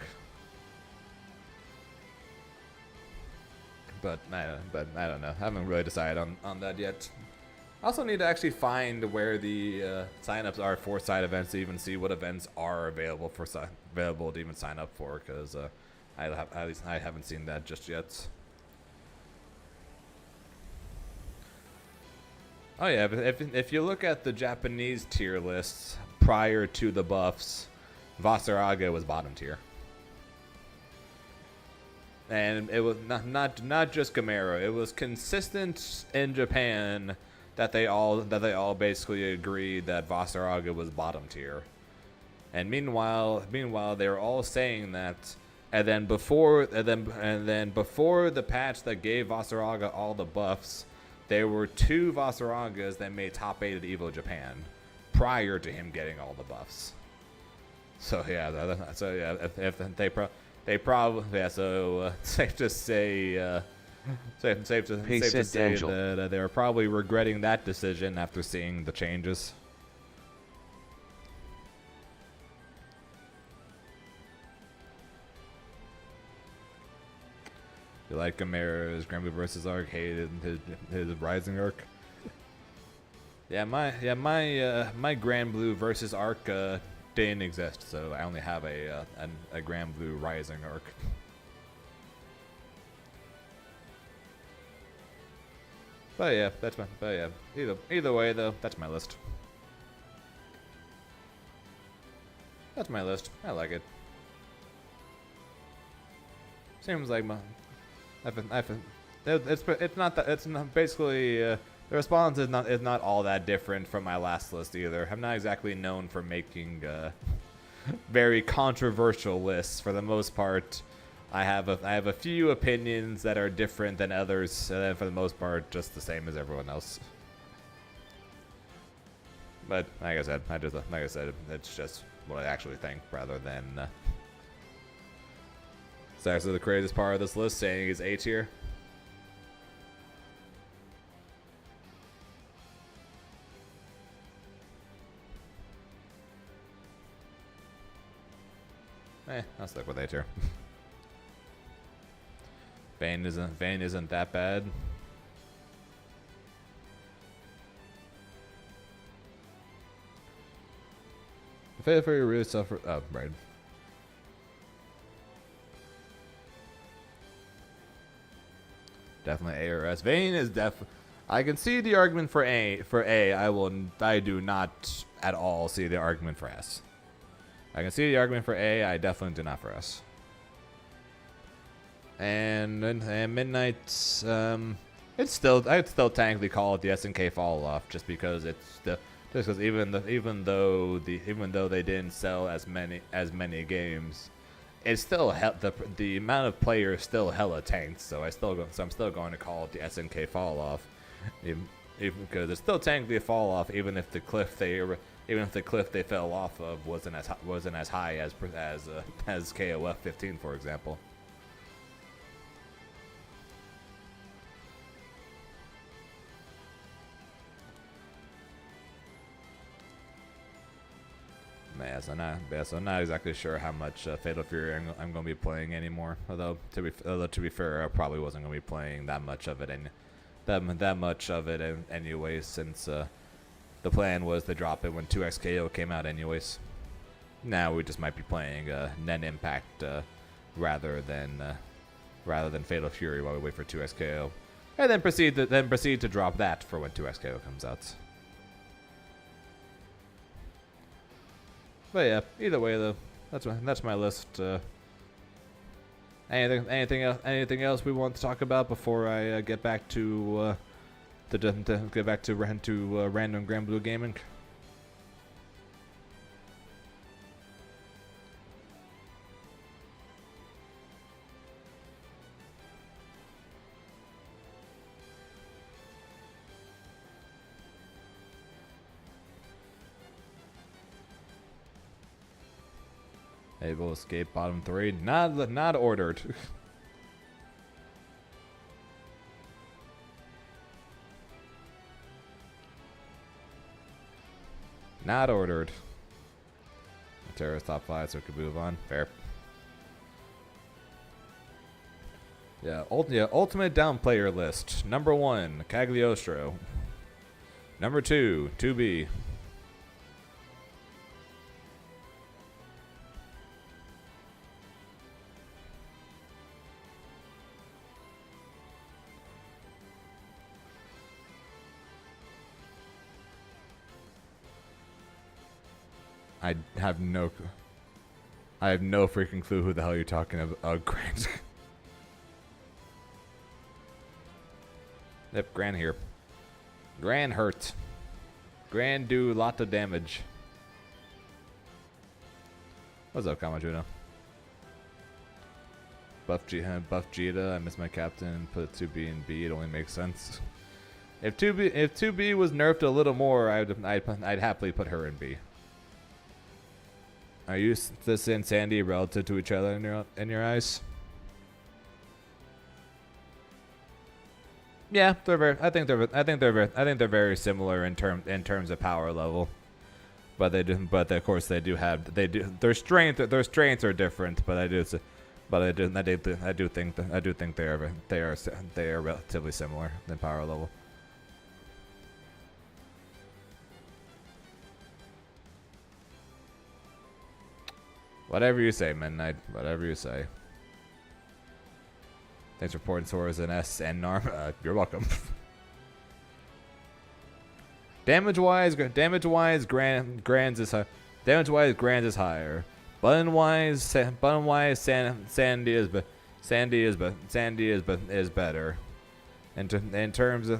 But I don't know. I haven't really decided on that yet. I also need to actually find where the signups are for side events to even see what events are available to even sign up for, because at least I haven't seen that just yet. Oh yeah, if you look at the Japanese tier lists prior to the buffs, Vasaraga was bottom tier. And it was not just Gamera, it was consistent in Japan that they all basically agreed that Vasaraga was bottom tier. And meanwhile they were all saying that, and then before the patch that gave Vasaraga all the buffs, there were 2 Vasaragas that made top 8 at Evo Japan prior to him getting all the buffs. So yeah, if they probably safe to say. Safe to say that they were probably regretting that decision after seeing the changes. You like Gamera's Granblue versus arc? Hated his Rising arc. Yeah, my Granblue versus arc didn't exist, so I only have a Granblue Rising arc. But yeah, either way though, that's my list. That's my list. I like it. Seems like it's not basically the response is not all that different from my last list either. I'm not exactly known for making very controversial lists. For the most part, I have a few opinions that are different than others, and then for the most part, just the same as everyone else. But like I said, it's just what I actually think rather than. It's actually the craziest part of this list, saying is A tier. I'll stick with A tier. Vayne isn't that bad. The Fatal Fury really suffered. Oh, right. Definitely A or S. Vayne is I can see the argument for A. I do not at all see the argument for S. I can see the argument for A. I definitely do not for S. And Midnight, I'd still technically call it the SNK fall off, just because even though they didn't sell as many games, it's still the amount of players still hella tanked. So I'm still going to call it the SNK fall off, even because it's still technically a fall off, even if the cliff even if the cliff they fell off of wasn't as high as KOF 15, for example. Yeah, so I'm not exactly sure how much Fatal Fury I'm going to be playing anymore. Although to be fair, I probably wasn't going to be playing that much of it anyways, since the plan was to drop it when 2XKO came out anyways. Now we just might be playing Nen Impact rather than Fatal Fury while we wait for 2XKO, and then proceed to drop that for when 2XKO comes out. But yeah, either way though, that's my list. Anything else we want to talk about before I get back to random Granblue Gaming? Able escape bottom 3. Not ordered. Not ordered. Terra's top 5, so we can move on. Fair. Yeah, ultimate down player list. Number 1, Cagliostro. Number 2, 2B. I have no freaking clue who the hell you're talking about. Oh, Grant. Yep, Gran here. Gran hurt. Gran do a lot of damage. What's up, Kamajuno? Buff Jita. I miss my captain. Put 2B and B. It only makes sense. If 2B was nerfed a little more, I'd happily put her in B. Are you this and Sandy relative to each other in your eyes? Yeah, I think they're very similar in terms of power level, but of course they do their strengths are different, but I do think they are relatively similar in power level. Whatever you say, Midnight. Whatever you say. Thanks for pouring swords in S and NARM. You're welcome. Damage-wise, Grand's is high. Damage-wise, Grand's is higher. Button-wise, Sandy is better. In terms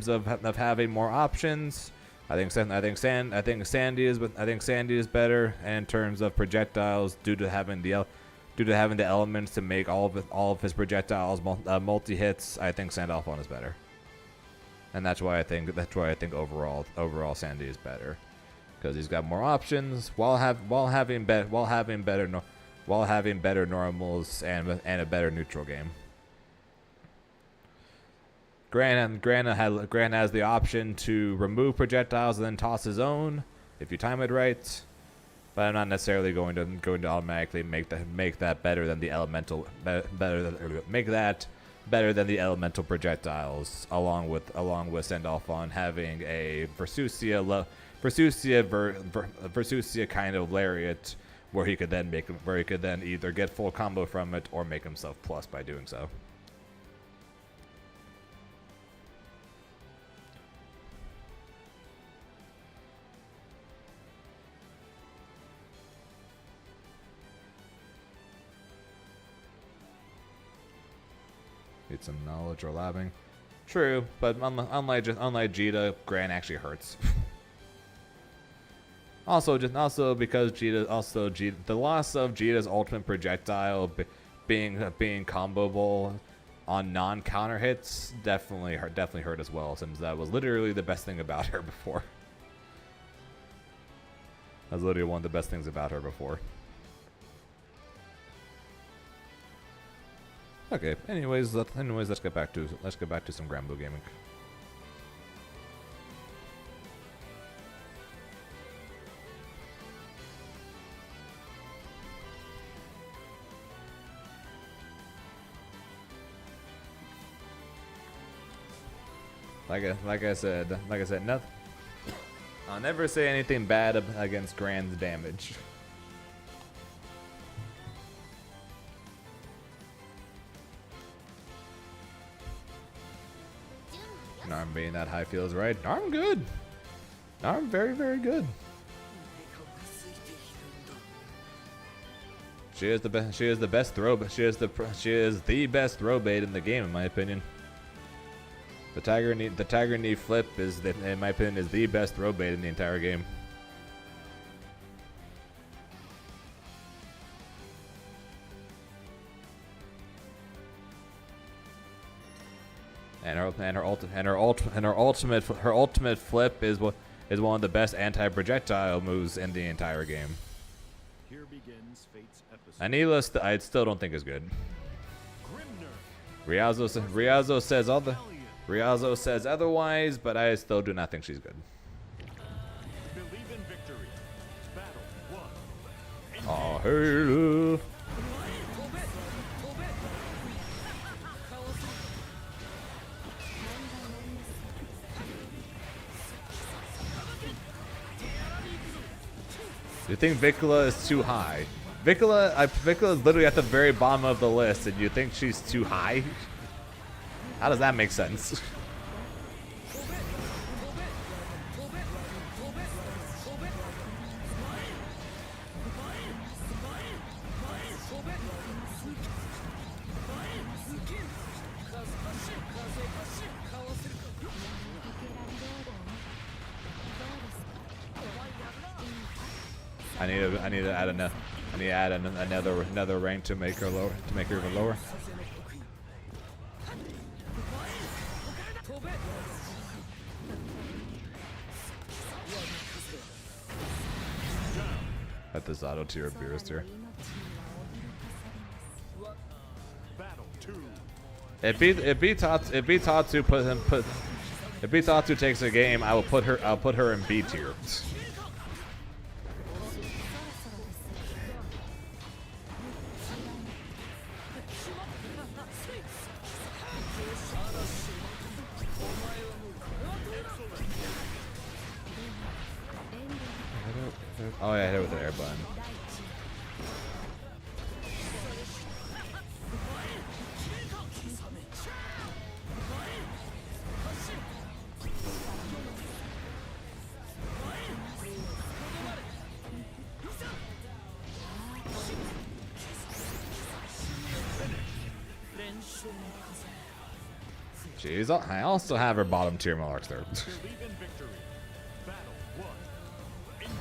of having more options, I think Sandy is better. And in terms of projectiles, due to having the elements to make all of his projectiles multi hits, I think Sandalphon is better. And that's why I think overall Sandy is better, because he's got more options while having better normals and a better neutral game. Grant has the option to remove projectiles and then toss his own if you time it right, but I'm not necessarily going to automatically make that better than the elemental better than the elemental projectiles, along with Sandalphon having a Versusia kind of lariat where he could then either get full combo from it or make himself plus by doing so. Need some knowledge or labbing. True, but unlike Jita, Gran actually hurts. also because the loss of Jita's ultimate projectile being comboable on non-counter hits definitely hurt as well, since that was literally the best thing about her before. That's literally one of the best things about her before. Okay. Anyways, let's get back to some Granblue gaming. Like I said, nothing. I'll never say anything bad against Grand's damage. Narm being that high feels right. Narm good. Narm very, very good. She is the best. She is the best throw. She is the best throw bait in the game, in my opinion. The Tiger Knee flip is, in my opinion, is the best throw bait in the entire game. And her ultimate flip is one of the best anti-projectile moves in the entire game. Here begins Fate's episode. Anila, I still don't think is good. Grimner. Riazo says otherwise, but I still do not think she's good. Believe in victory. Battle 1. Oh, hey. You think Vicula is too high? Vicula is literally at the very bottom of the list, and you think she's too high? How does that make sense? I need to add another rank to make her lower, to make her even lower. At this auto tier appears here. Battle 2. If Tatsu takes a game, I'll put her in B tier. Oh yeah, hit it with an air button. Jeez, I also have her bottom tier Monarchs there. Believe in victory. Battle 1. Engage.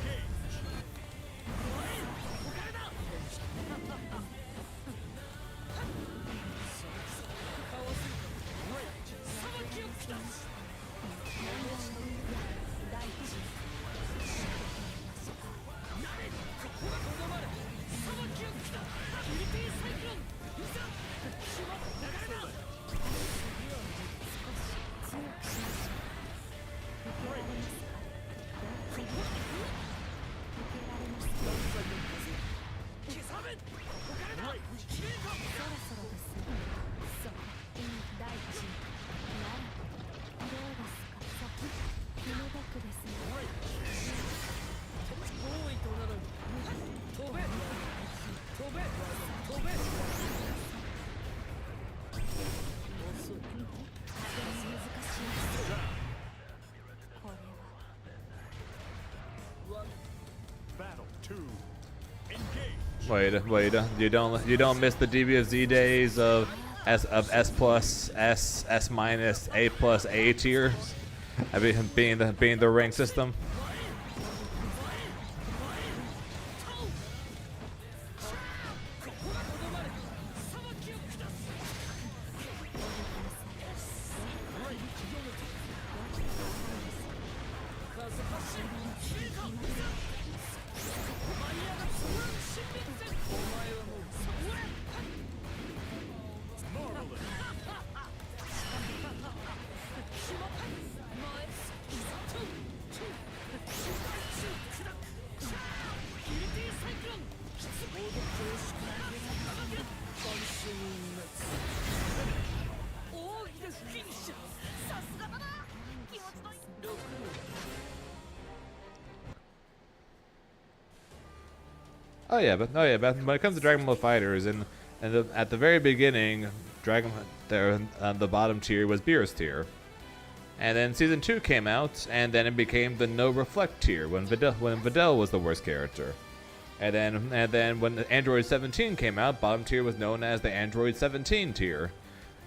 Battle 2. Engage. Wait, you don't miss the DBFZ days of S plus, S minus, A plus, A tier, I mean, being the rank system. but when it comes to Dragon Ball Fighters, at the very beginning, the bottom tier was Beerus tier, and then Season 2 came out, and then it became the No Reflect tier when Videl was the worst character, and then when Android 17 came out, bottom tier was known as the Android 17 tier,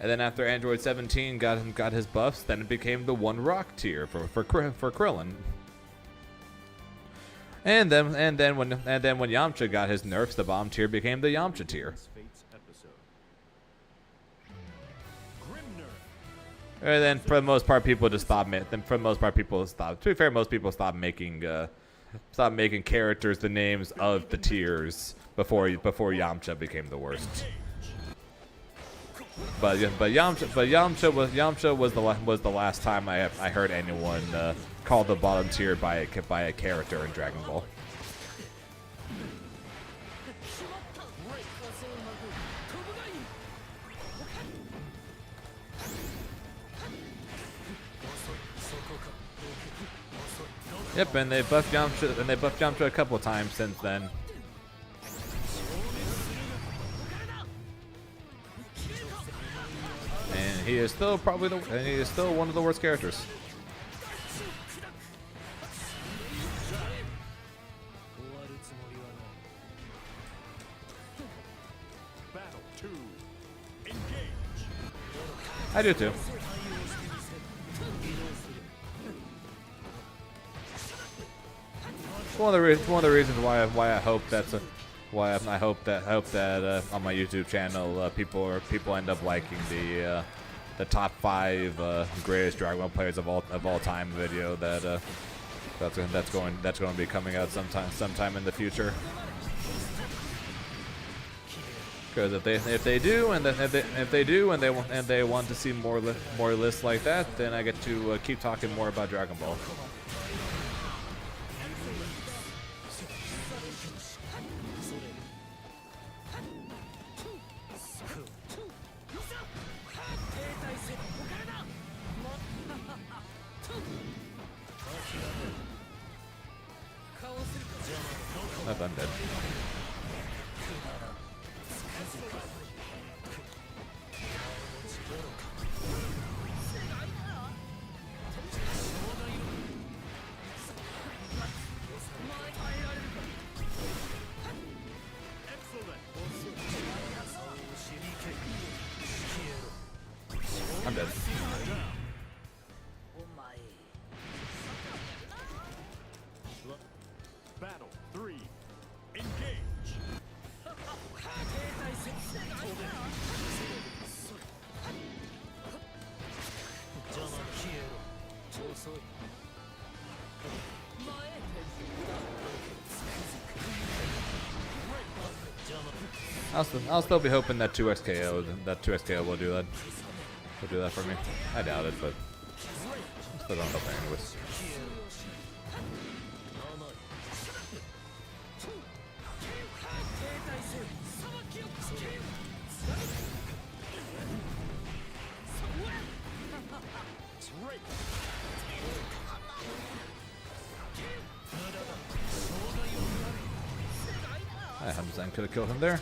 and then after Android 17 got his buffs, then it became the One Rock tier for Krillin. And then when Yamcha got his nerfs, the bottom tier became the Yamcha tier. Fates episode. Grimner. And then for the most part, people just stopped. To be fair, most people stopped making characters the names of the tiers before Yamcha became the worst. But Yamcha was the last time I heard anyone call the bottom tier by a character in Dragon Ball. Yep, and they buffed Yamcha a couple times since then. And he is still one of the worst characters. Battle 2. Engage. I do too. One of the reasons why I hope that on my YouTube channel people end up liking the top 5 greatest Dragon Ball players of all time video that's going to be coming out sometime in the future. Because if they do and they want to see more lists like that, then I get to keep talking more about Dragon Ball. I'm dead. I'm dead. Battle 3. Engage. I'll still be hoping that 2x KO will do that. Will do that for me. I doubt it, but I'm still gonna hope anyways. I 100% could have killed him there.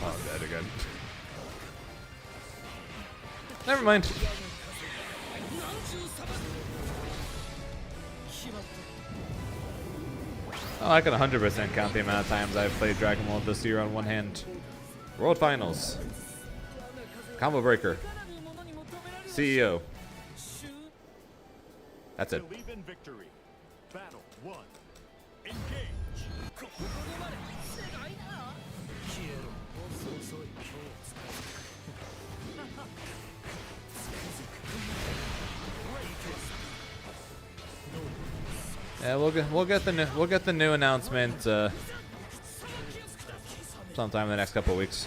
Oh, I'm dead again. Never mind. Oh, I can 100% count the amount of times I've played Dragon Ball this year on one hand. World Finals. Combo Breaker. CEO. That's it. Believe in victory. Battle 1. Engage. Yeah, we'll get the new announcement sometime in the next couple of weeks.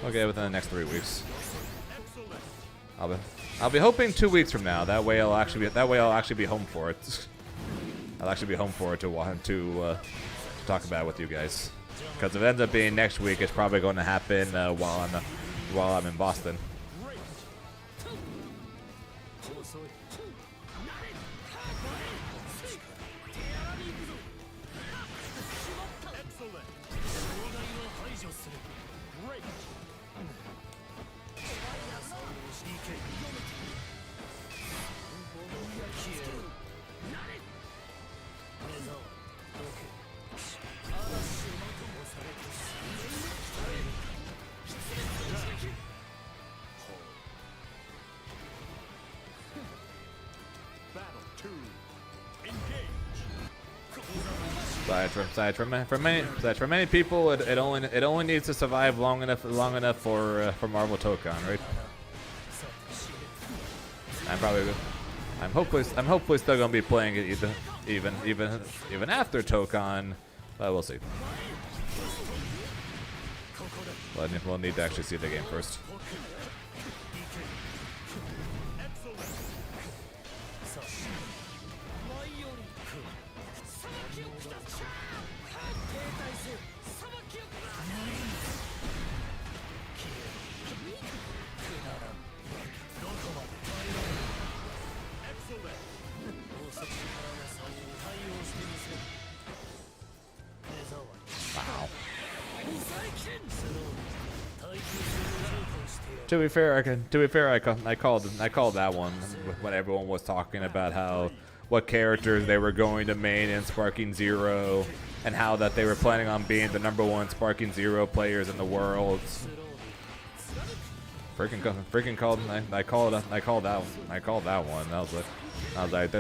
Okay, within the next 3 weeks. I'll be hoping 2 weeks from now. That way I'll actually be home for it. I'll actually be home for it to talk about it with you guys. Because if it ends up being next week, it's probably going to happen while I'm in Boston. Besides for many people, it only needs to survive long enough for Marvel Tokon, right? I'm hopefully still gonna be playing it even after Tokon, but we'll see. We'll need to actually see the game first. To be fair, I called that one when everyone was talking about what characters they were going to main in Sparking Zero, and how that they were planning on being the #1 Sparking Zero players in the world. Freaking called. I called that one. I was like,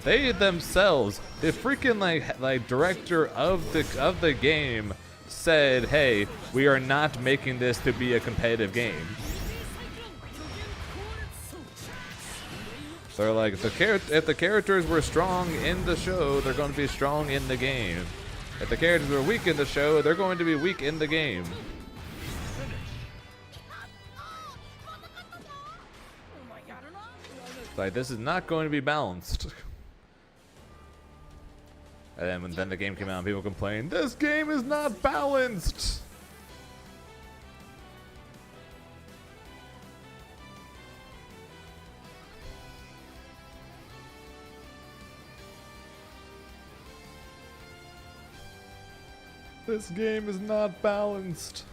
they themselves, the freaking like director of the game said, hey, we are not making this to be a competitive game. So like, if the characters were strong in the show, they're going to be strong in the game. If the characters were weak in the show, they're going to be weak in the game. Like, this is not going to be balanced. And then the game came out and people complained, this game is not balanced! This game is not balanced.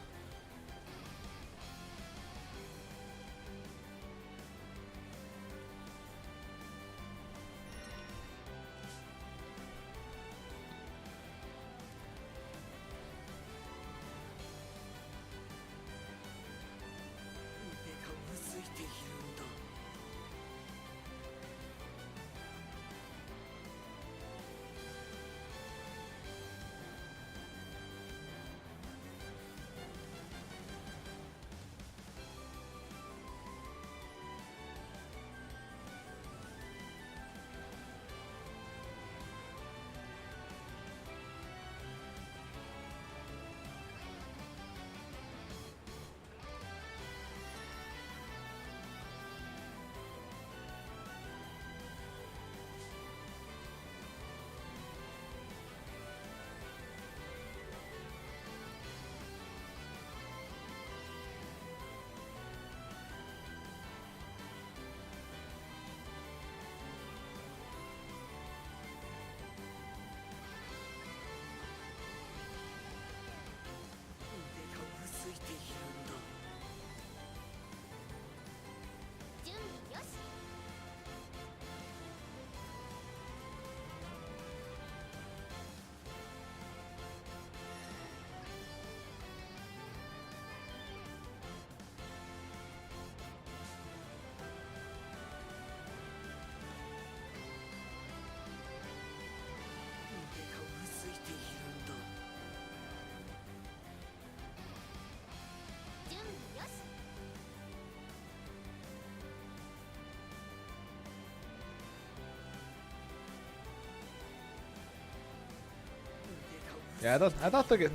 Yeah, I thought when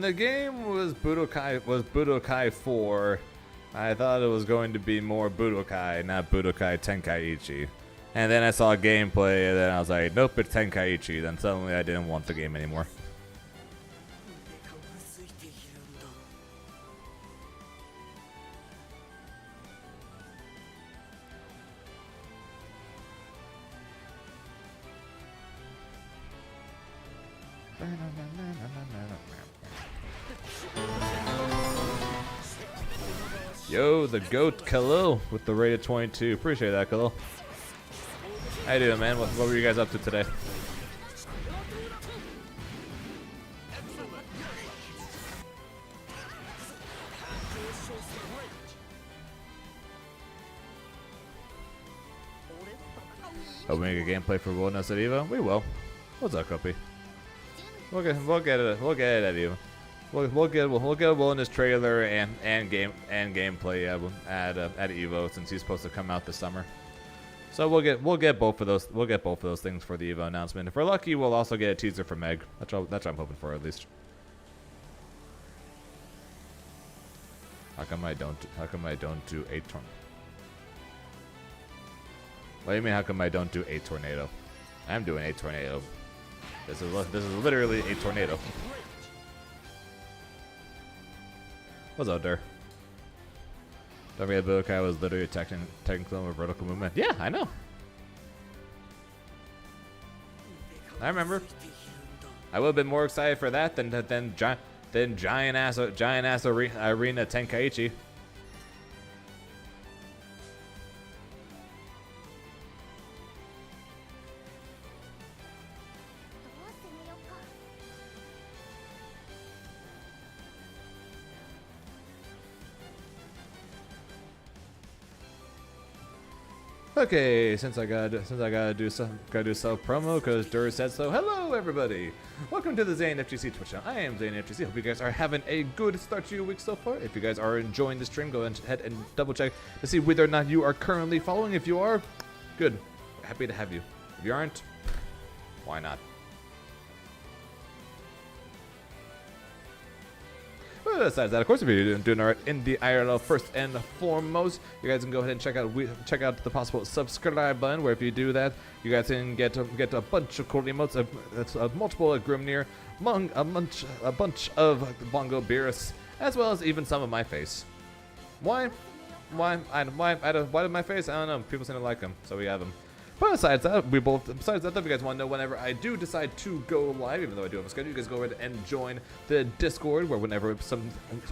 the game was Budokai 4, I thought it was going to be more Budokai, not Budokai Tenkaichi. And then I saw gameplay, and then I was like, nope, it's Tenkaichi. Then suddenly I didn't want the game anymore. Yo, the GOAT Khalil with the rated 22. Appreciate that, Khalil. How you doing, man? What were you guys up to today? Oh, we make a gameplay for Wilderness at Evo? We will. What's up, Copy? We'll get it at Evo. We'll get Wilderness trailer and gameplay at Evo, since he's supposed to come out this summer. So we'll get both of those things for the Evo announcement. If we're lucky, we'll also get a teaser for Meg. That's what I'm hoping for, at least. How come I don't do a tornado? What do you mean? How come I don't do a tornado? I'm doing a tornado. This is literally a tornado. What's up there? Don't forget Budokai was literally a technical vertical movement. Yeah, I know. I remember. I would have been more excited for that than giant ass arena Tenkaichi. Okay, since I gotta do self promo because Dur said so. Hello, everybody. Welcome to the Zane FGC Twitch channel. I am Zane FGC. Hope you guys are having a good start to your week so far. If you guys are enjoying the stream, go ahead and double check to see whether or not you are currently following. If you are, good. Happy to have you. If you aren't, why not? But besides that, of course, if you're doing alright in the IRL, first and foremost, you guys can go ahead and check out the possible subscribe button. Where if you do that, you guys can get a bunch of cool emotes, multiple Grimnir, a bunch of Bongo Beerus, as well as even some of my face. Why? Why did my face? I don't know. People seem to like them, so we have them. But besides that, if you guys want to know whenever I do decide to go live, even though I do have a schedule, you guys go ahead and join the Discord, where whenever some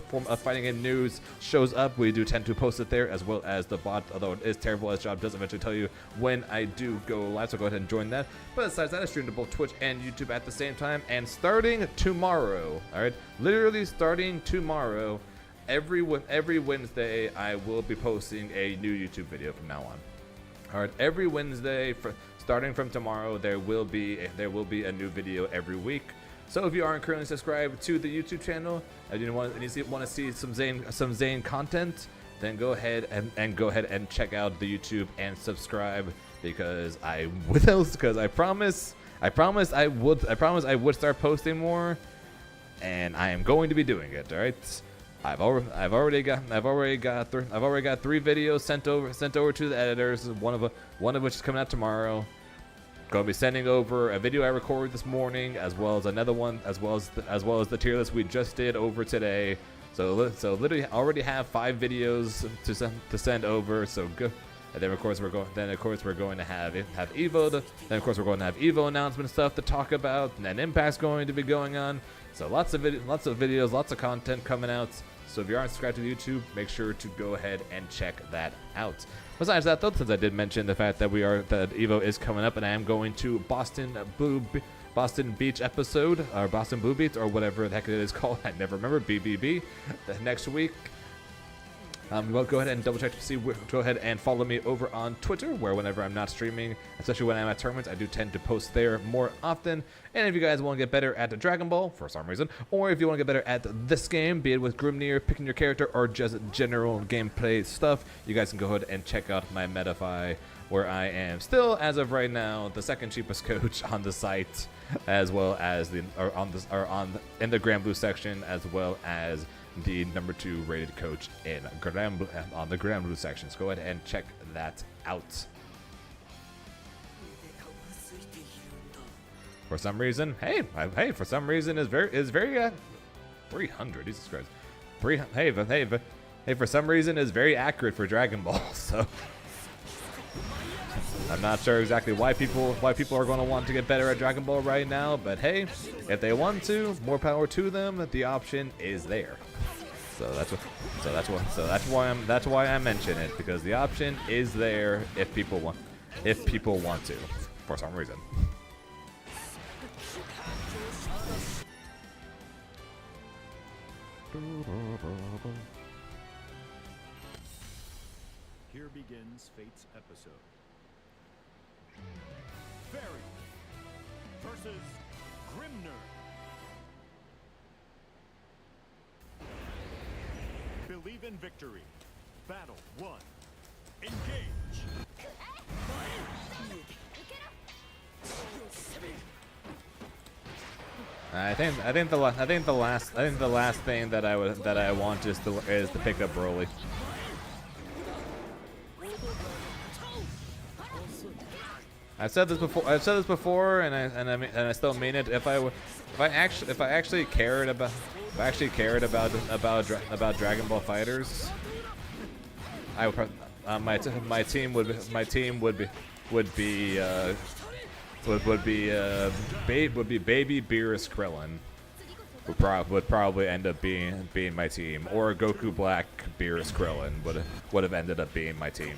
form of fighting game news shows up, we do tend to post it there, as well as the bot, although it is terrible, as job does eventually tell you when I do go live, so go ahead and join that. But besides that, I stream to both Twitch and YouTube at the same time, and starting tomorrow, alright, literally starting tomorrow, every Wednesday, I will be posting a new YouTube video from now on. Alright, every Wednesday, starting from tomorrow, there will be a new video every week. So if you aren't currently subscribed to the YouTube channel and you want to see some Zane content, then go ahead and check out the YouTube and subscribe, because I promise I would start posting more, and I am going to be doing it. All right. I've already got 3 videos sent over to the editors. One of which is coming out tomorrow. Going to be sending over a video I recorded this morning, as well as another one, as well as the tier list we just did over today. So literally already have 5 videos to send over. So good. And then of course we're going to have Evo. Then of course we're going to have Evo announcement stuff to talk about. And then Impact's going to be going on. So lots of videos, lots of content coming out. So if you aren't subscribed to the YouTube, make sure to go ahead and check that out. Besides that, though, since I did mention the fact that that Evo is coming up, and I am going to Boston Beach episode, or Boston Blue Beach, or whatever the heck it is called. I never remember. BBB. The next week. Well, go ahead and double check to see. Go ahead and follow me over on Twitter, where whenever I'm not streaming, especially when I'm at tournaments, I do tend to post there more often. And if you guys want to get better at the Dragon Ball for some reason, or if you want to get better at this game, be it with Grimnir, picking your character, or just general gameplay stuff, you guys can go ahead and check out my Metafy, where I am still, as of right now, the second cheapest coach on the site, as well as in the Grand Blue section, as well as the number 2 rated coach on the Grand Blue sections. Go ahead and check that out. For some reason, hey, for some reason is very 300. Jesus Christ. Hey, for some reason is very accurate for Dragon Ball. So I'm not sure exactly why people are going to want to get better at Dragon Ball right now, but hey, if they want to, more power to them. The option is there. So that's why I mention it, because the option is there if people want to, for some reason. Here begins Fate's episode. Fairy versus Grimner. Believe in victory. Battle 1. Engage. I think the last thing that I want is to pick up Broly. I've said this before, and I still mean it. If I actually cared about Dragon Ball Fighters, I would my team would be Baby Beerus Krillin. Would probably end up being my team, or Goku Black Beerus Krillin would have ended up being my team.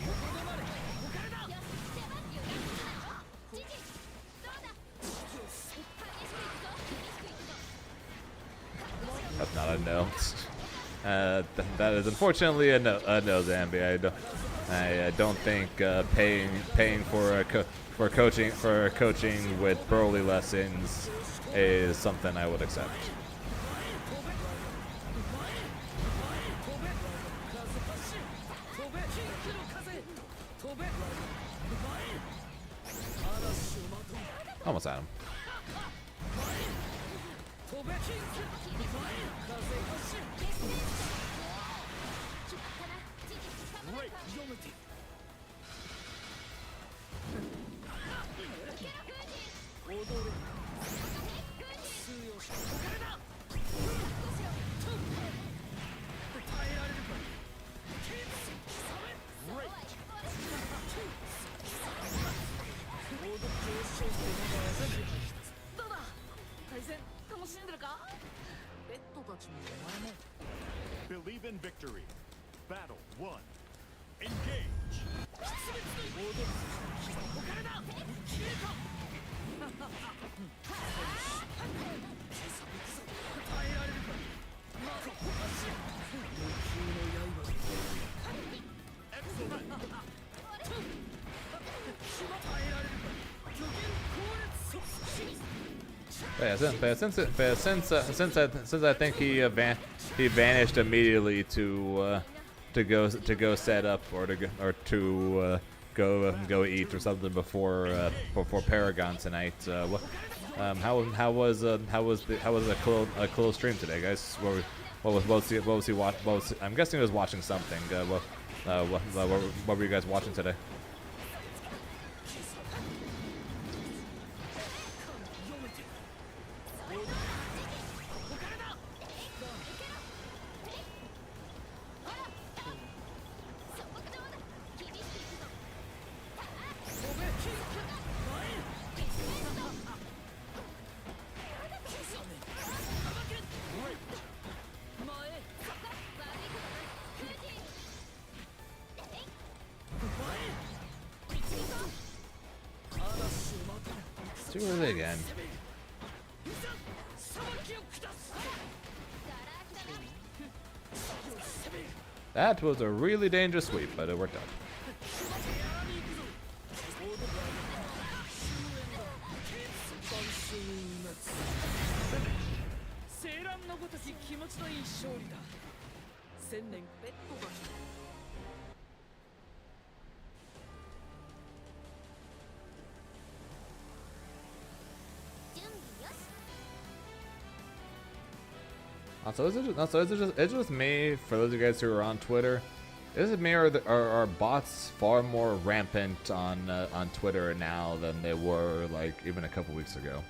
That's not a no. That is unfortunately a no, Zambi. I don't think paying for coaching with Broly lessons is something I would accept. Almost had him. Believe in victory. Battle 1. Engage. Since I think he vanished immediately to go set up or to go eat or something before Paragon tonight. How was a cool stream today, guys? What was he watching? I'm guessing he was watching something. What were you guys watching today? Too early again. That was a really dangerous sweep, but it worked out. So is it just me, for those of you guys who are on Twitter, is it me or are bots far more rampant on Twitter now than they were like even a couple weeks ago?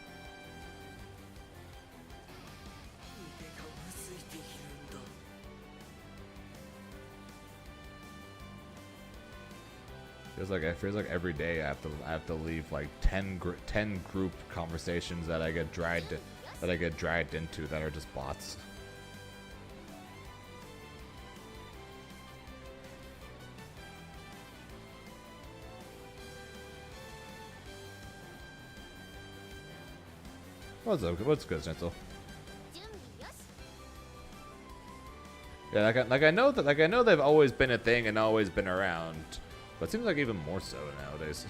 Feels like every day I have to leave like 10 group conversations that I get dragged into that are just bots. What's up? What's good, Gentle? Yeah, I know they've always been a thing and always been around, but it seems like even more so nowadays.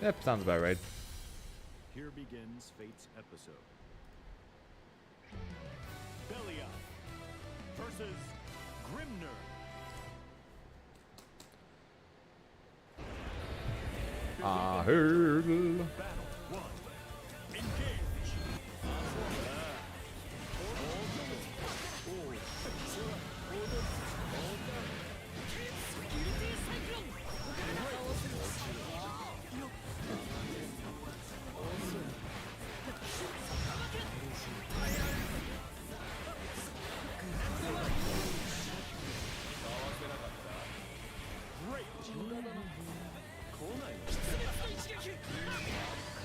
Yep, sounds about right. Here begins Fate's episode. Belia versus Grimner. Battle 1. Engage.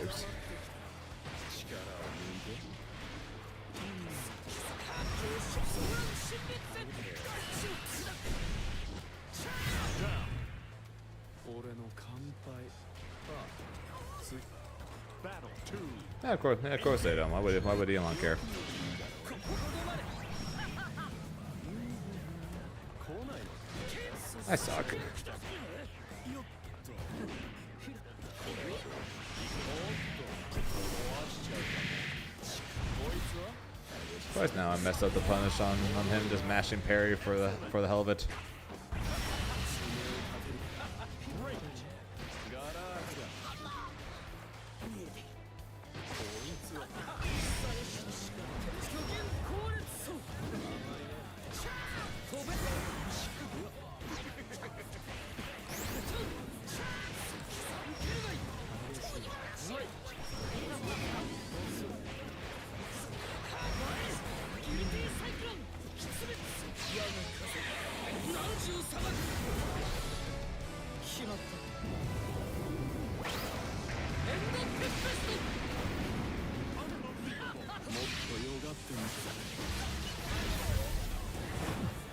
Oops. Battle 2. Yeah, of course they don't. Why would Elon care? I suck. Twice now I messed up the punish on him just mashing parry for the hell of it.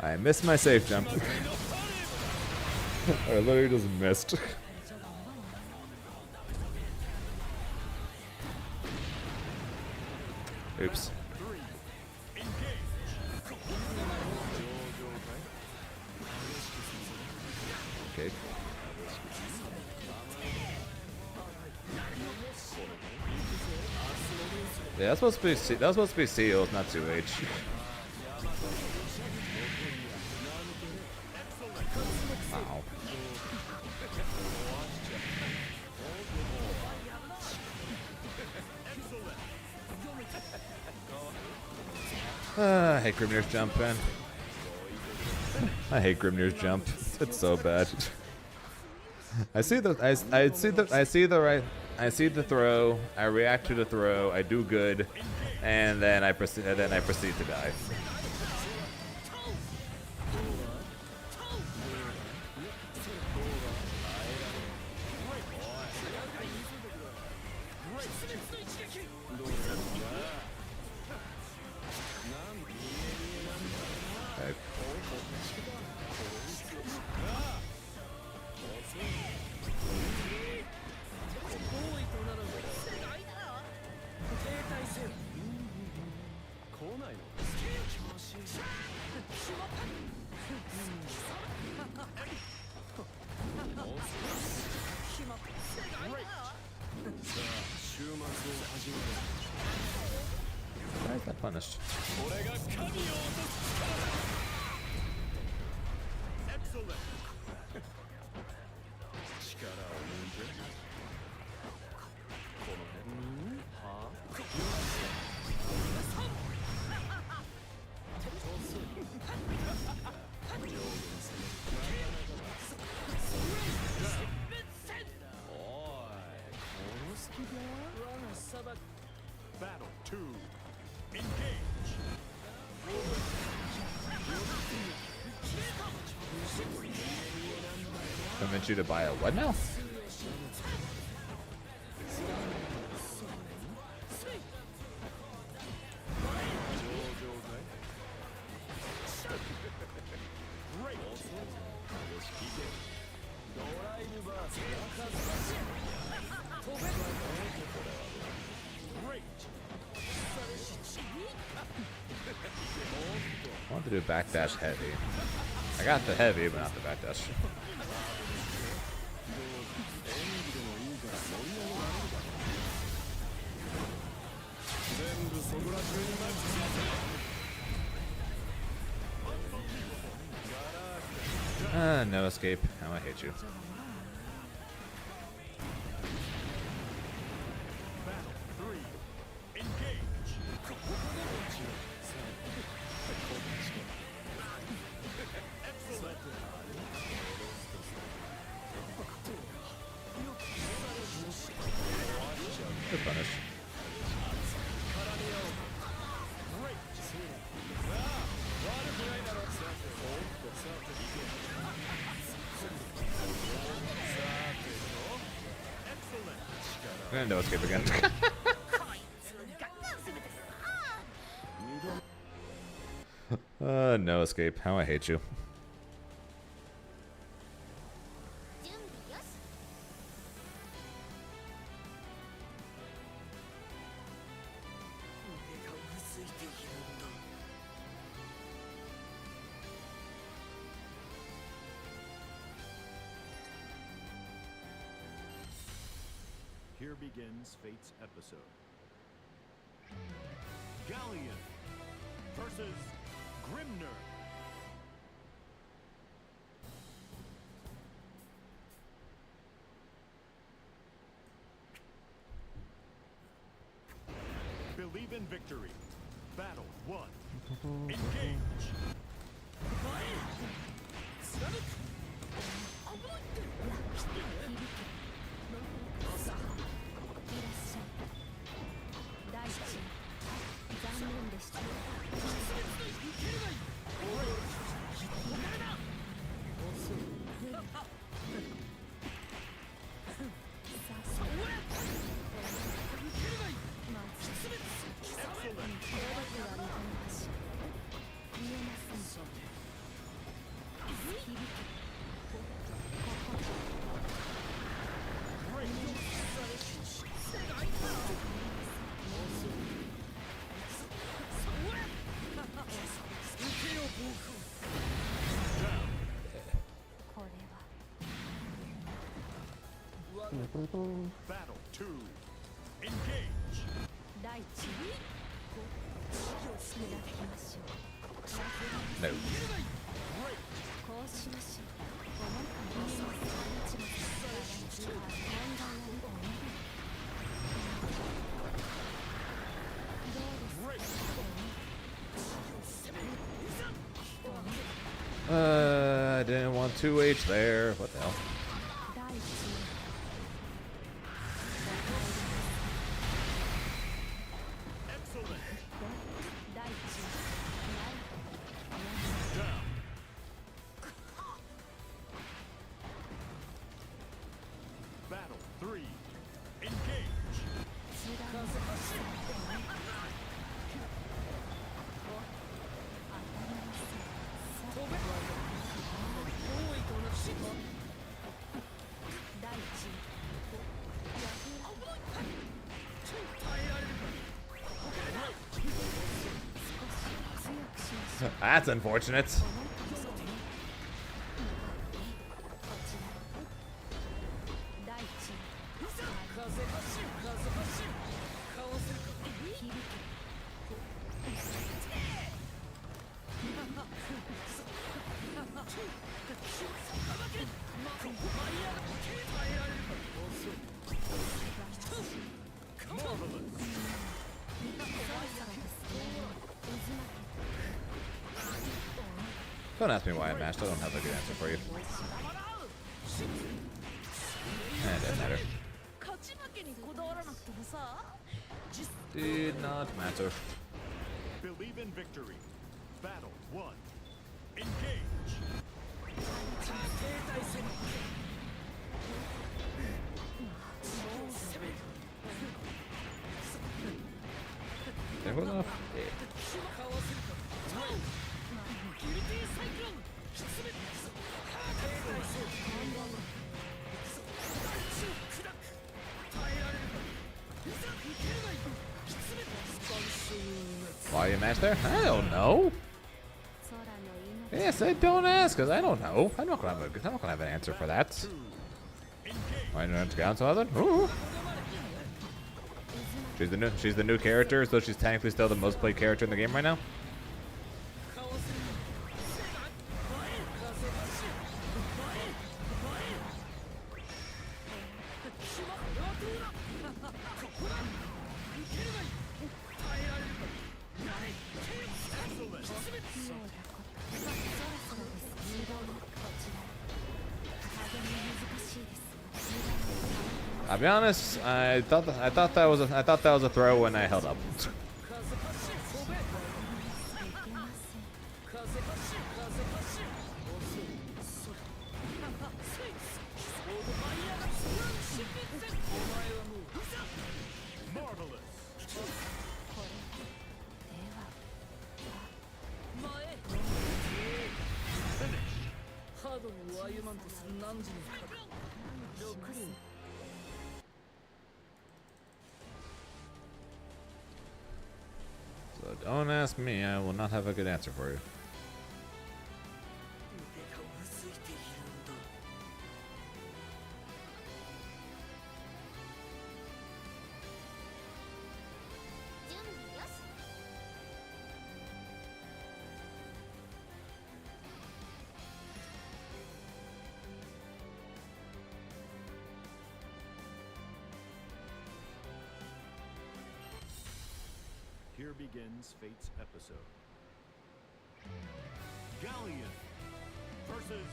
I missed my safe jump. I literally just missed. Oops. Okay. Yeah, that's supposed to be that's supposed to be seals, not 2H. Ow. I hate Grimnir's jump, man. I hate Grimnir's jump. It's so bad. I see the throw. I react to the throw. I do good, and then I proceed to die. Okay. Why is that punished? Excellent. Battle 2. Engage. Convince you to buy a what now? I want to do backdash heavy. I got the heavy, but not the backdash. No escape. How I hate you. Battle 3. Engage. Excellent. Good punish. And no escape again. No escape. How I hate you. Here begins Fate's episode. Galleon versus Grimnir. Believe in victory. Battle 1. Engage. Battle 2. Engage. No. I didn't want 2H there. What the hell? Excellent. Battle 3. Engage. 'That's unfortunate. Don't ask me why I mashed. I don't have a good answer for you. It doesn't matter. Did not matter. Believe in victory. Battle 1. Engage. There was enough. Why you match there? I don't know. Yes, I don't ask, cause I don't know. I'm not gonna have an answer for that. Why not to so other? Ooh. She's the new character, so she's technically still the most played character in the game right now. I'll be honest. I thought that was a throw when I held up. So don't ask me. I will not have a good answer for you. Here begins Fate's episode. Galleon versus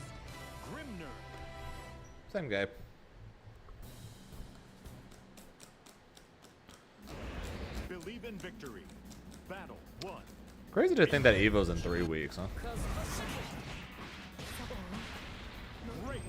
Grimner. Same guy. Believe in victory. Battle 1. Crazy to think that Evo's in 3 weeks, huh? Great.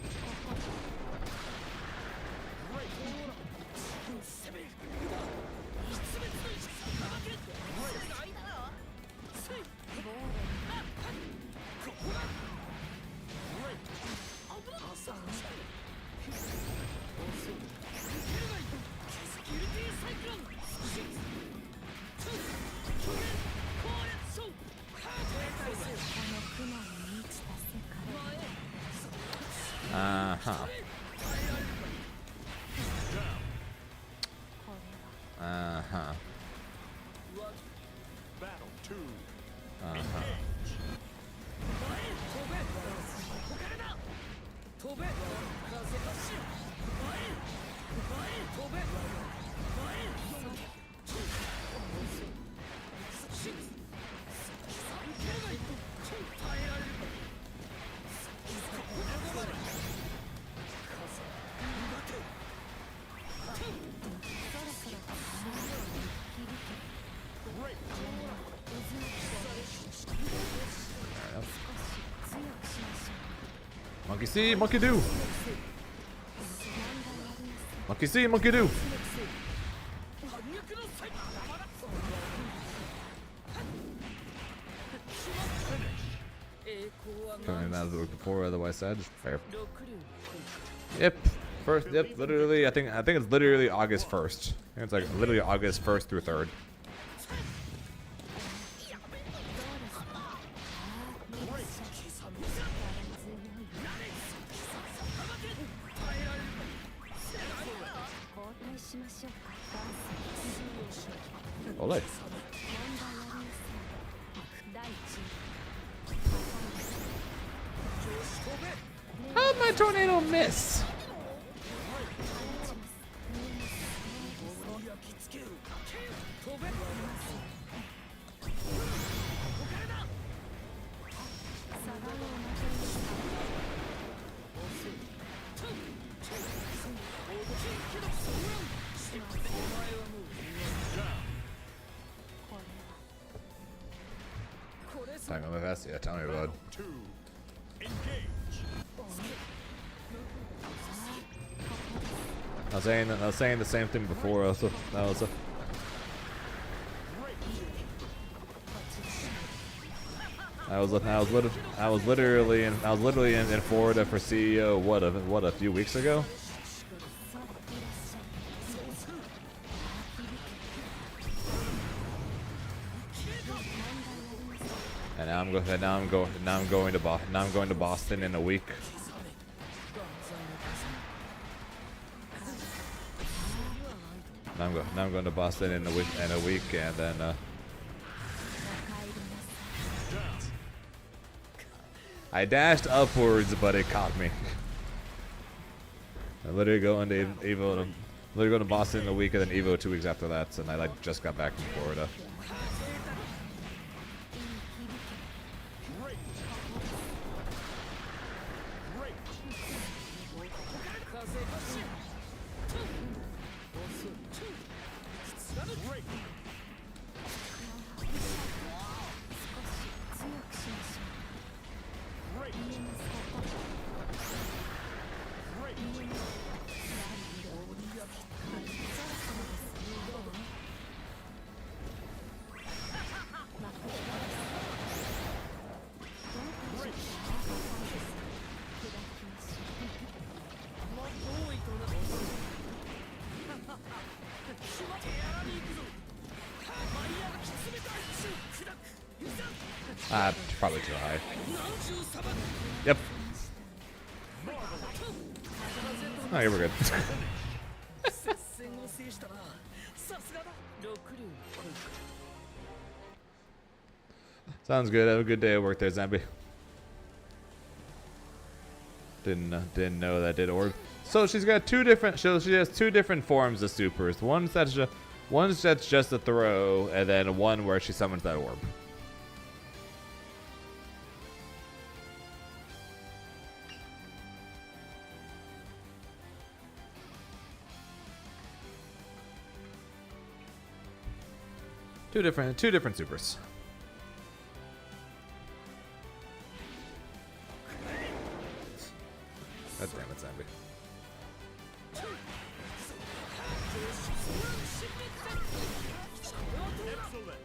Uh-huh. Uh-huh. two. Uh-huh. 飛べ風がし飛べMonkey see, monkey do. Monkey see, monkey do. Coming out of the work before, otherwise sad. Fair. Yep. First. Yep. Literally, I think it's literally August 1st. I think it's like literally August 1st through 3rd. Ole. How'd my tornado miss? Time on the vest? Yeah, tell me about it. Two. Engage. I was saying the same thing before. I was literally in Florida for CEO what a few weeks ago. And now I'm going to Boston in a week. Now I'm going to Boston in a week, and then I dashed upwards, but it caught me. I literally going to Evo, literally going to Boston in a week, and then Evo 2 weeks after that, and I like just got back from Florida. Probably too high. Yep. Oh, yeah, we're good. Sounds good. Have a good day at work there, Zambi. Didn't know that did orb. So she's got two different. She has two different forms of supers. One's that's just a throw, and then one where she summons that orb. Two different supers. God damn it, Zambi. Excellent.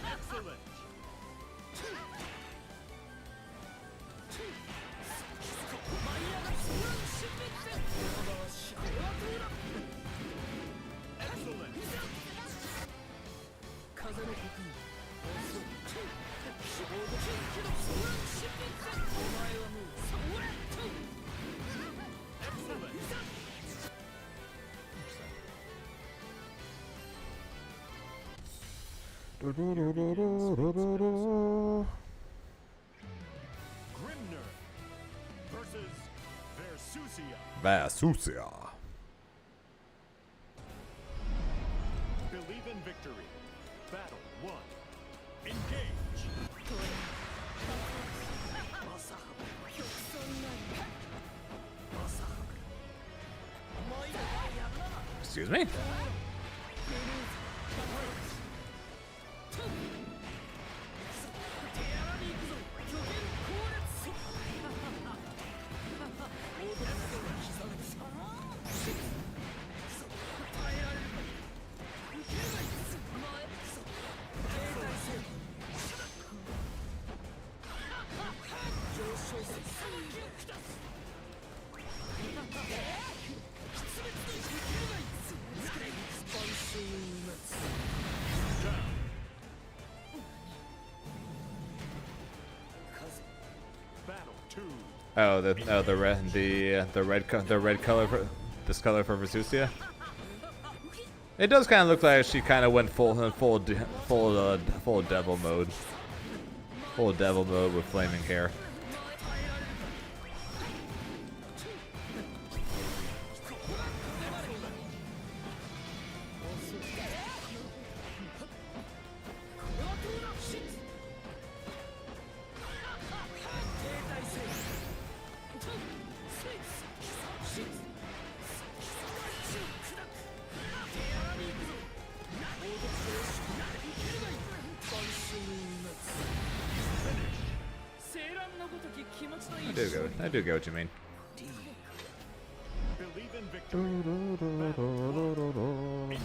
Excellent. Grimner versus Versusia. Vasusia. Believe in victory. Battle 1. Engage. Excuse me? Battle 2. Oh, the red color for this color for Vesusia. It does kind of look like she kind of went full devil mode. Full devil mode with flaming hair. I do get what you mean. Believe in victory. Battle 1. Engage.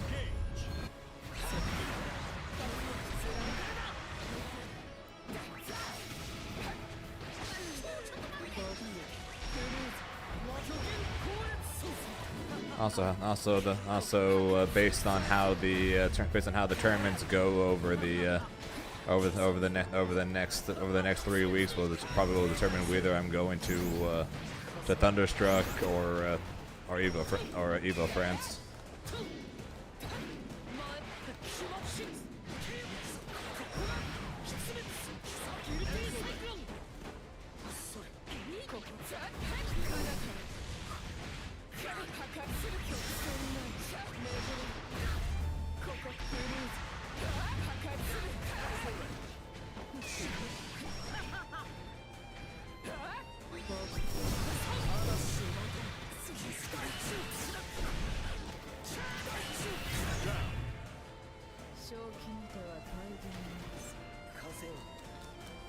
Also, based on how the tournaments go over the next 3 weeks, probably will determine whether I'm going to Thunderstruck or Evo France.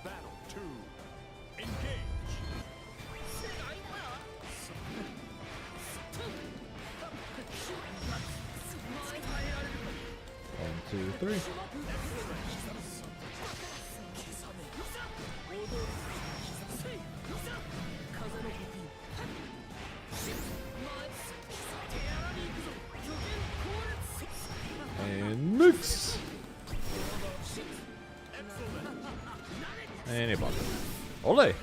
Battle 2. Engage. 1, 2, 3. And mix. And he bumped it. Ole!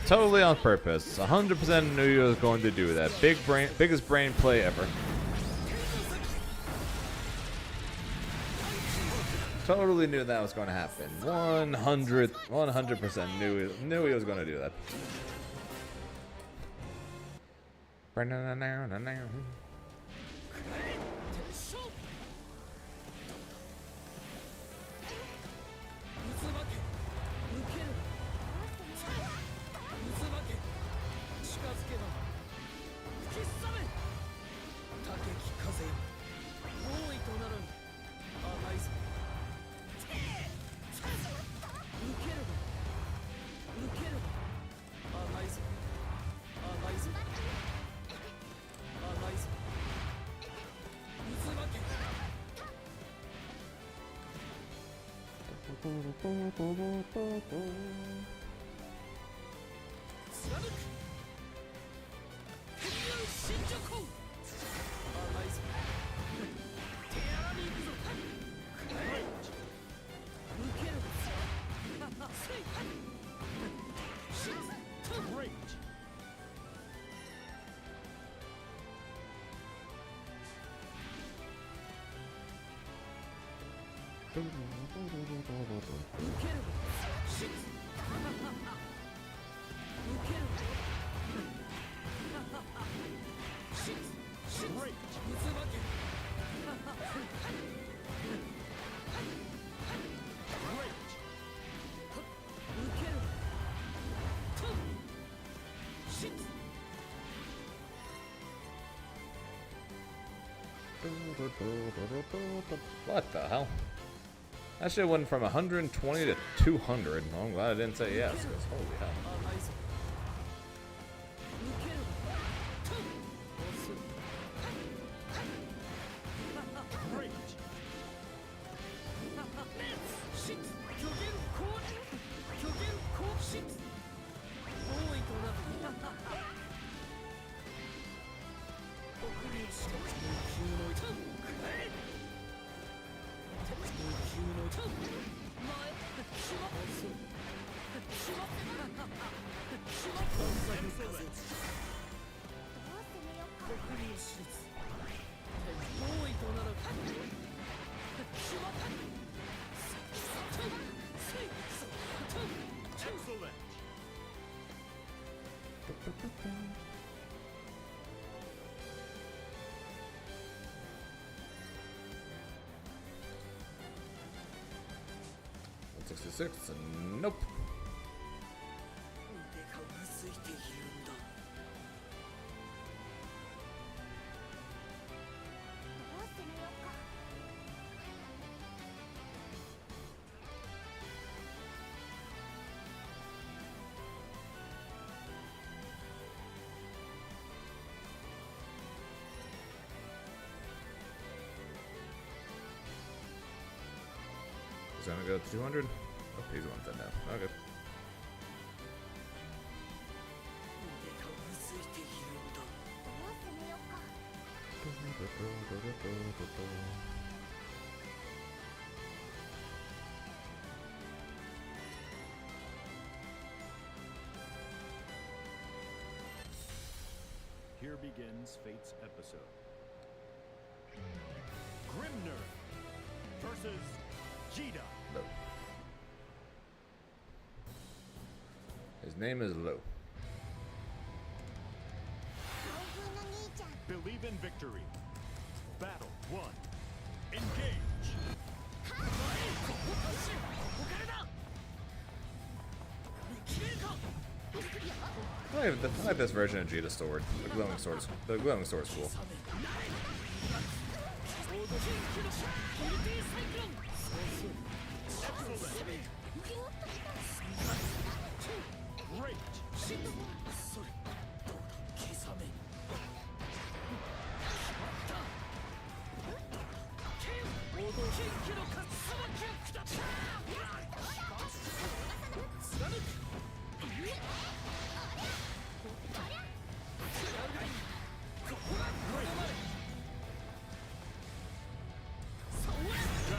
Totally on purpose. 100% knew you was going to do that. Biggest brain play ever. Totally knew that was going to happen. 100% knew he was going to do that. Great. What the hell? That shit went from 120 to 200. Well, I'm glad I didn't say yes, because holy hell. 甘いぞ抜ける押す Great. シッ巨元コーチ巨元コーチ多いとな送りをして無給の痛みくらえ無給の痛み前しま遅いしましま風送りをしつ多いとならしま Excellent. $166. Nope. 腕がうずいているんだ He's gonna go to 200. Oh, he's one that now. Okay. 腕がうずいているんだ Here begins Fate's episode. Grimner versus Jita. Low. His name is Low. Believe in victory. Battle 1. Engage. I like this version of Jita's sword. The glowing sword is cool. Great. それどうだ刻め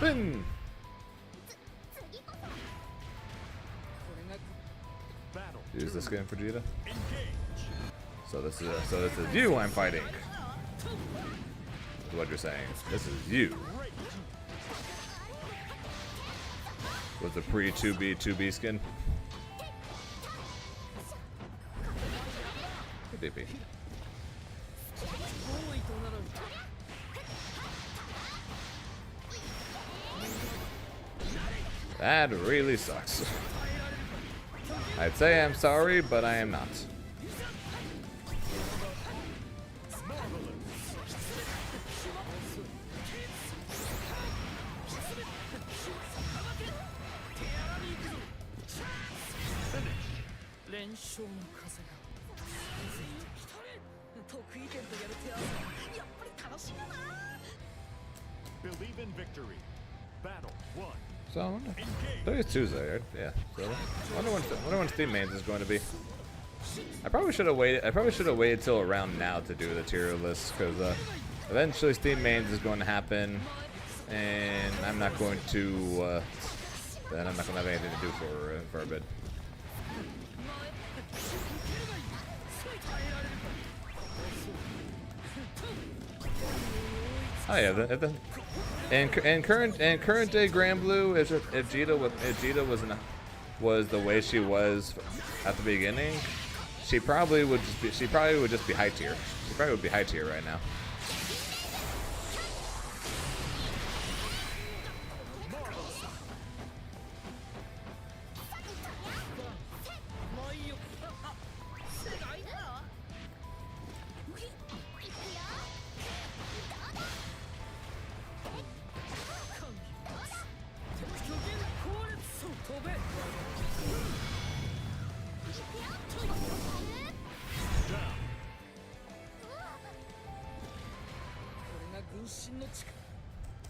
Spin! Battle. Use this game for Jita. Engage. So this is you I'm fighting. Is what you're saying. This is you. Great. With the pre-2B skin. DP. That really sucks. I'd say I'm sorry, but I am not. Believe in victory. Battle 1. So I wonder. Today's Tuesday, right? Yeah. So I wonder when Steam Mains is going to be. I probably should have waited till around now to do the tier list, because eventually Steam Mains is going to happen, and I'm not going to. Then I'm not going to have anything to do for a bit. Oh yeah, and current day Granblue, if Jita was the way she was at the beginning, she probably would just be high tier. She probably would be high tier right now.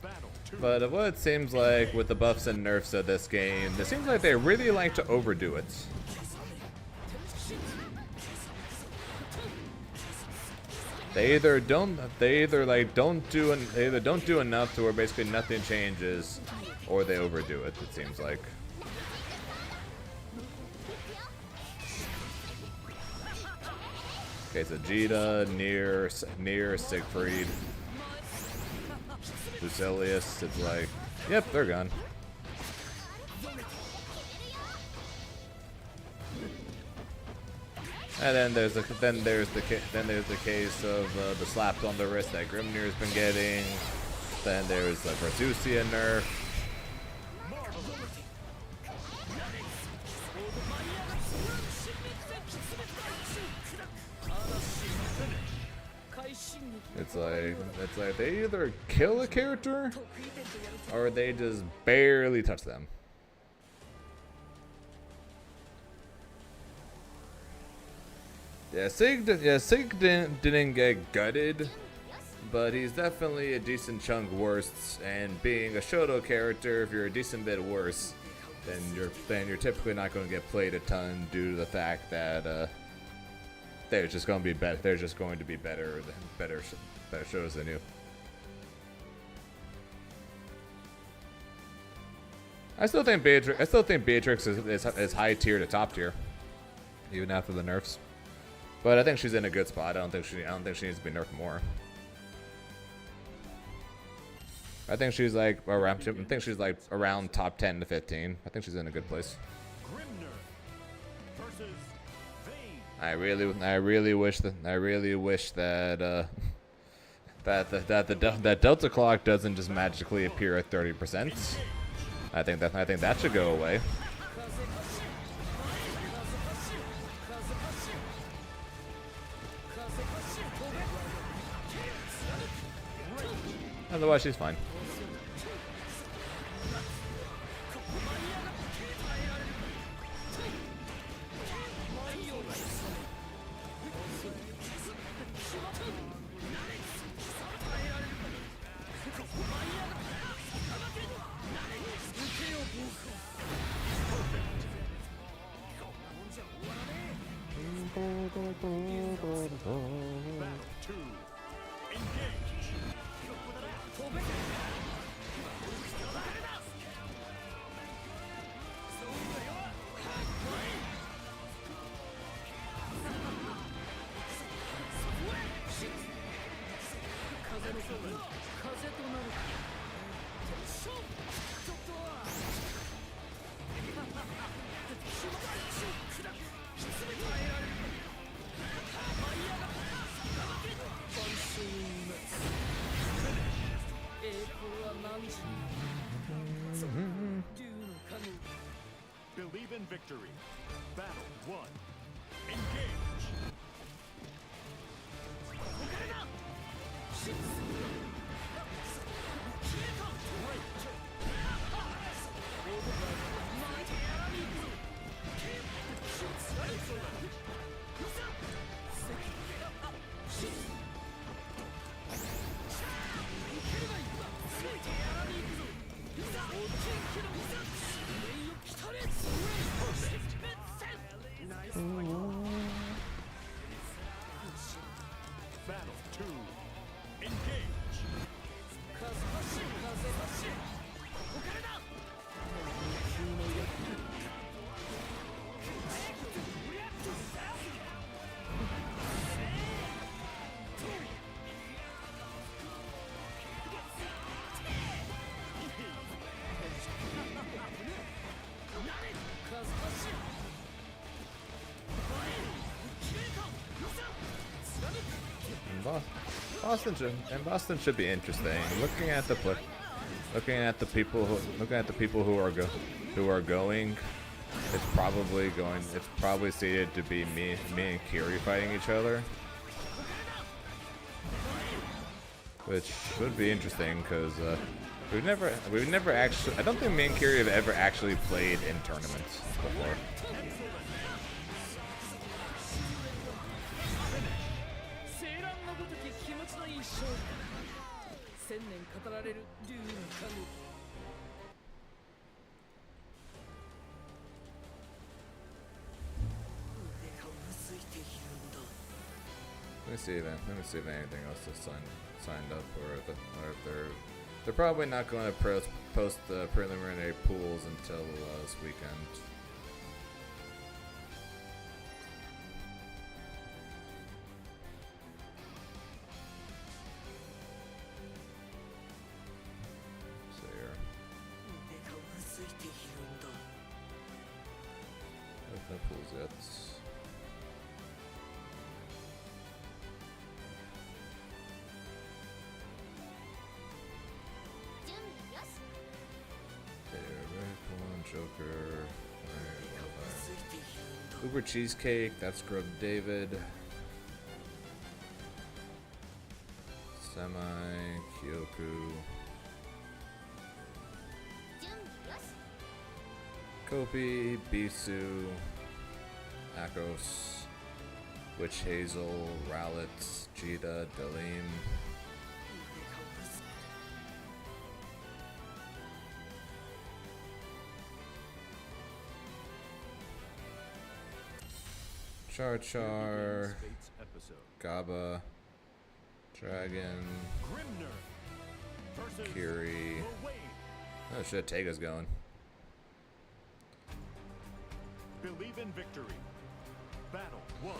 Battle 2. But what it seems like with the buffs and nerfs of this game, it seems like they really like to overdo it. They either don't do enough to where basically nothing changes, or they overdo it. It seems like. Okay, so Jita, Nier, Siegfried, Lucilius. It's like, yep, they're gone. And then there's the case of the slaps on the wrist that Grimnir's been getting. Then there's the Brazucia nerf. It's like they either kill a character or they just barely touch them. Yeah, Sig didn't get gutted, but he's definitely a decent chunk worse. And being a Shoto character, if you're a decent bit worse, then you're typically not going to get played a ton due to the fact that they're just going to be better. They're just going to be better shows than you. I still think Beatrix is high tier to top tier, even after the nerfs. But I think she's in a good spot. I don't think she needs to be nerfed more. I think she's like around top 10 to 15. I think she's in a good place. Grimnir versus Vayne. I really wish that that Delta Clock doesn't just magically appear at 30%. I think that should go away. Otherwise, she's fine. Battle 2. Engage. Believe in victory. Battle 1. Engage. Battle 2. Engage. Boston should be interesting. Looking at the people who are going, it's probably stated to be me and Kiri fighting each other, which should be interesting because We've never actually. I don't think me and Kiri have ever actually played in tournaments before. 青蘭のごとき気持ちのいい勝利だ。千年語られる竜の神。腕がうずいているんだ。 Let me see if anything else is signed up, or if they're probably not going to post the preliminary pools until this weekend. So here, 腕がうずいているんだ。 no pools yet. 準備よし。 Okay, Red One, Joker, alright, 腕がうずいているんだ。 Uber Cheesecake, that's Grub David. Semi, Kyoku, 準備よし。 Kopi, Bisu, Akos, Witch Hazel, Rowlett, Jita, Dalim. 腕がうず Char Char, Fates episode. Gaba, Dragon, Grimner versus Kiri. Lorraine. Oh shit, Tega's going. Believe in victory. Battle 1.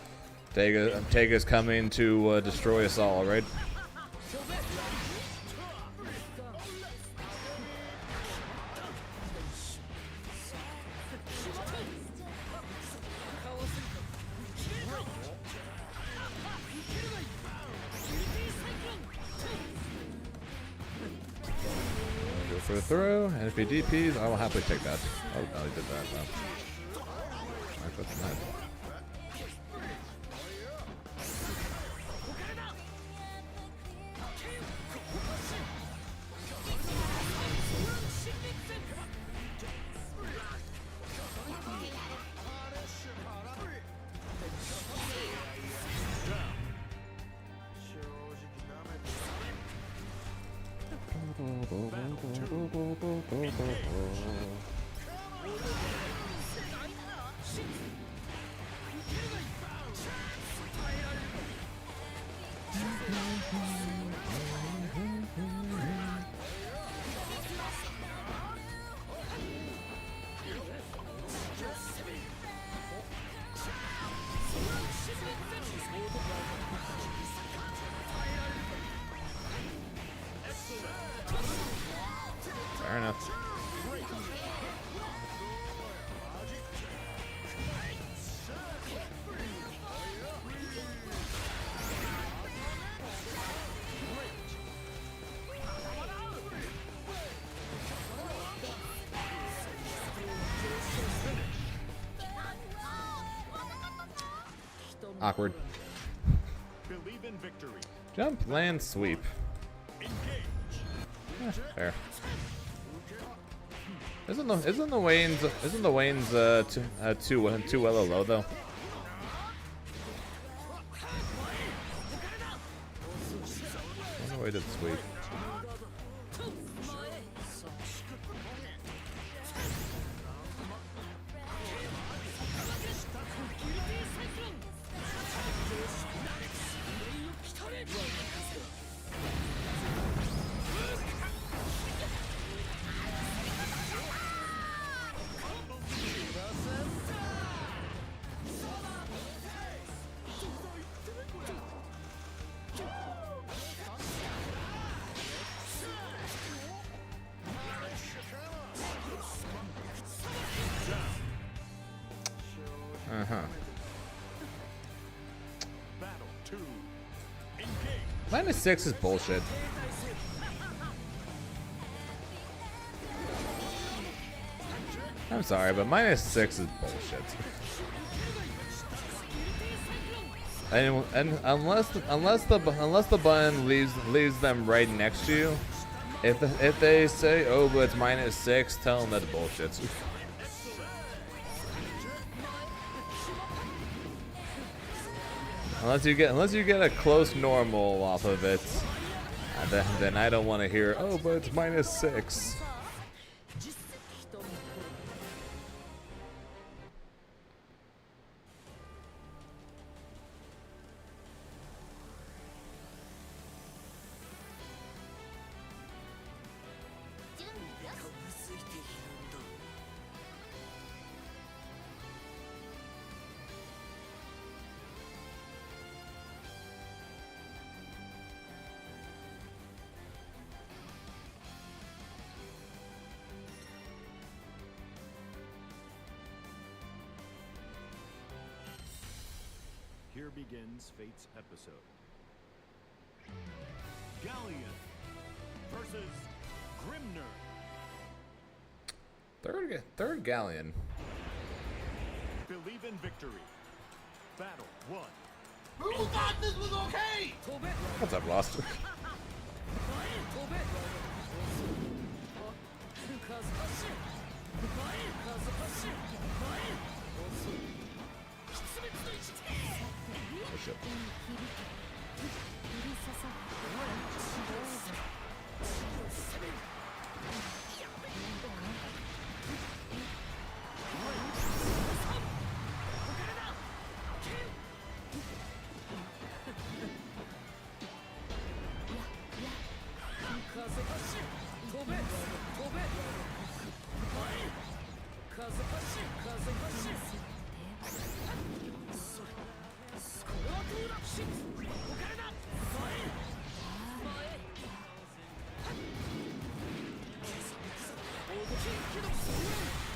Tega's coming to destroy us all, right? Go for the throw, and if he DPs, I will happily take that. Oh, no, he did that. No. I put the knife. Fair enough. Awkward. Believe in victory. Jump, land, sweep. Engage. Fair. Isn't the Wayne's too well low though? I wonder why he did sweep. Uh-huh. Battle 2. Engage. -6 is bullshit. I'm sorry, but -6 is bullshit. And unless the button leaves them right next to you, If they say, oh, but it's -6, tell them that's bullshit. Unless you get a close normal off of it, then I don't want to hear, oh, but it's -6. 実績とも 準備よし ついているんだ Here begins Fate's episode. Galleon versus Grimner. Third galleon. Believe in victory. Battle 1. Who thought this was okay? 飛べ Once I've lost. 飛べ風走る風走る出滅の一撃 Oh, shit. 風走る飛べ飛べ風走る風走るそれこれはどうだシッここからだ前へ前へ大きいけど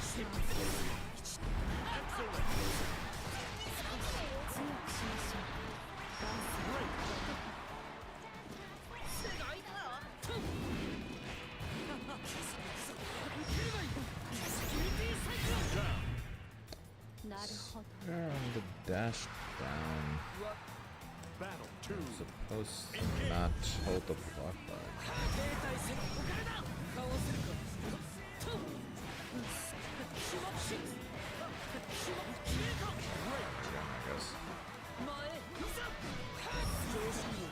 シッ世界だろ なるほど And the dash down. Battle 2. Supposed to not hold the block button. 停滞せここからだかわせるかとシュワッシッシュワッキレーか Yeah, I guess. 前へいざ上司に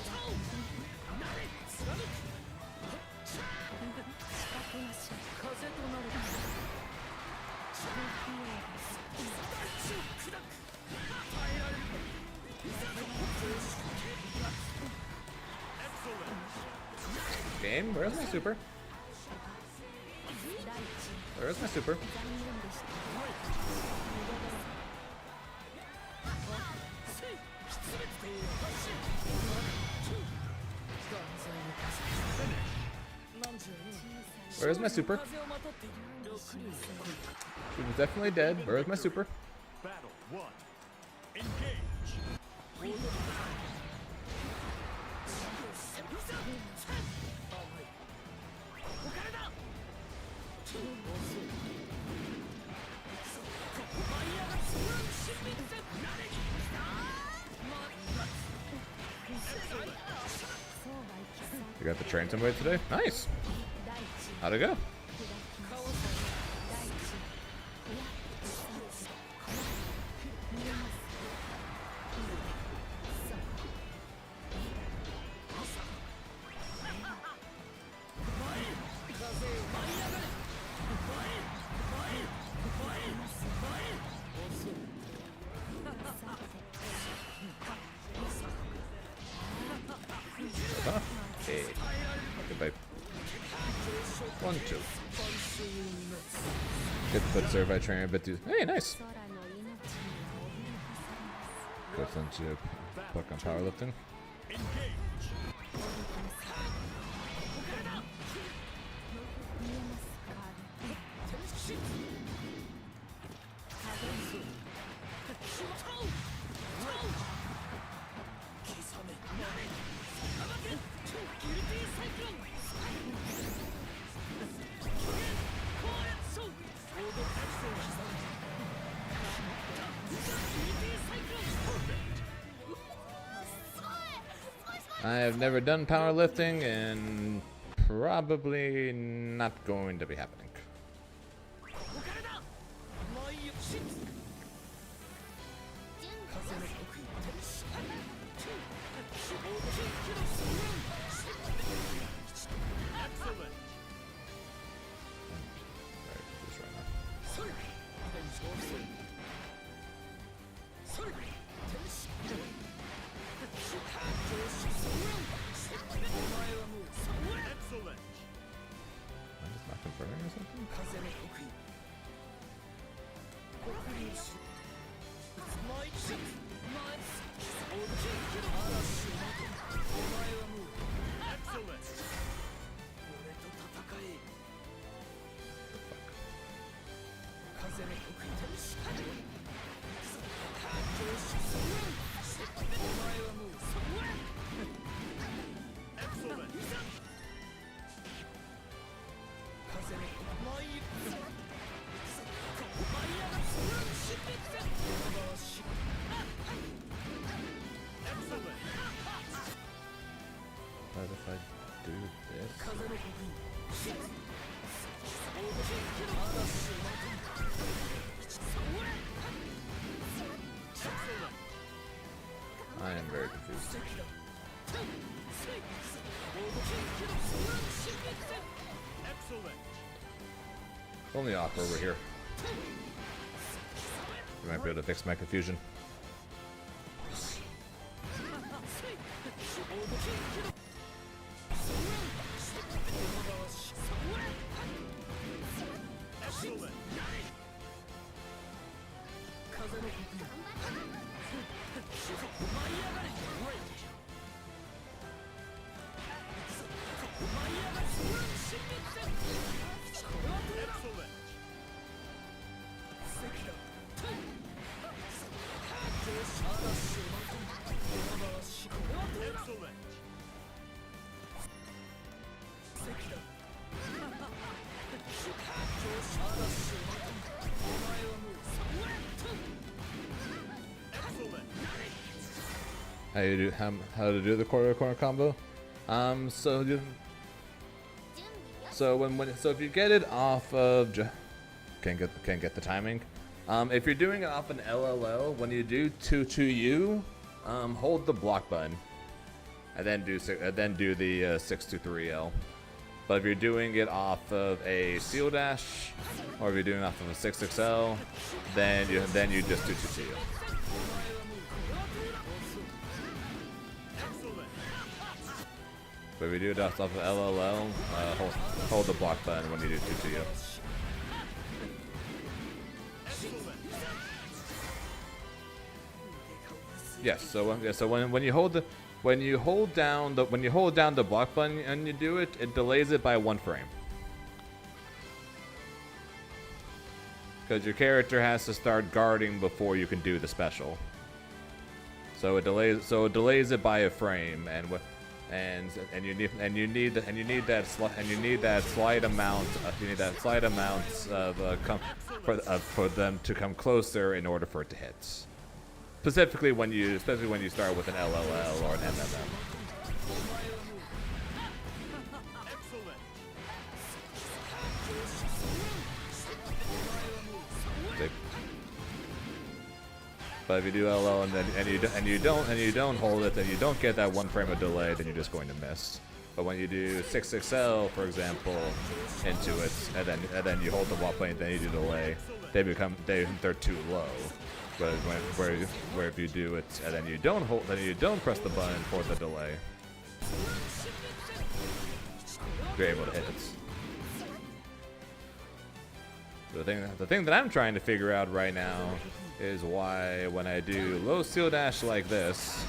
タオなれ貫く風となる大地を砕く耐えられるいざと上司 Game, where's my super? Where's my super? せい出滅発進万歳の風なんじゃね Where's my super? 風をまとっている6人来い She was definitely dead. Where's my super? Battle 1. Engage. マイヤーがつぶらぬ新密戦なれに来た世界だ You got the train somewhere today? Nice. How'd it go? えgoodbye. 1, 2. Get the survey train a bit too. Hey, nice. 空の命には脅かされます Goes into fucking powerlifting. Engage. 見えますか風 I have never done powerlifting and probably not going to be happening. ここからだ舞いシッ風の得意天使大きいけどそん Excellent. Very confused right now. それ天使それ天使お前はもうそれ Excellent. I'm just not confirming or something? 風の得意国民主舞いシッ大きいけど嵐を待てお前はもう Excellent. 俺と戦え風の得意天使お前はもうそれ Excellent. 風の舞い舞い上がる執筆お前はし Excellent. What if I do this? 風の刻印大きいけど嵐を待てそれ I am very confused. 敵だ大きいけどそれ執筆 Excellent. Only Aqua over here. You might be able to fix my confusion. how to do the quarter combo? So if you get it off of can't get the timing. If you're doing it off an LLL, when you do 2-2U, hold the block button, and then do the 6-3L. But if you're doing it off of a seal dash, or if you're doing it off of a 6XL, then you just do 2-2U. But if you do it off of LLL, hold the block button when you do 2-2U. Yes. So when you hold down the block button and you do it, it delays it by 1 frame. Because your character has to start guarding before you can do the special. So it delays it by a frame, and you need that slight amount for them to come closer in order for it to hit. Especially when you start with an LLL or an MMM. But if you do LL and you don't hold it, then you don't get that 1 frame of delay, then you're just going to miss. But when you do 6XL, for example, into it, and then you hold the block plane, then you do delay, they're too low. But where if you do it and then you don't press the button for the delay, you're able to hit it. The thing that I'm trying to figure out right now is why when I do low seal dash like this,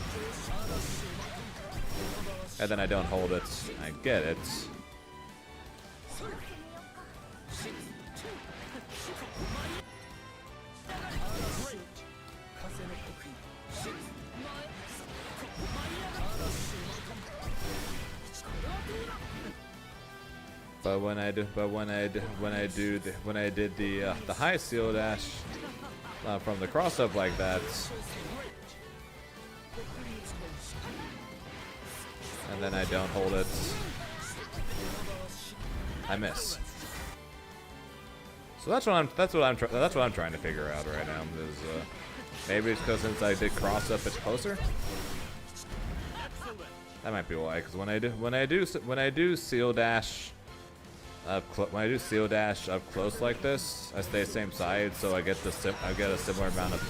and then I don't hold it, I get it. But when I did the high seal dash from the cross up like that, and then I don't hold it, I miss. So that's what I'm trying to figure out right now. Is maybe it's because since I did cross up, it's closer. That might be why. Because when I do seal dash up close like this, I stay same side, so I get a similar amount of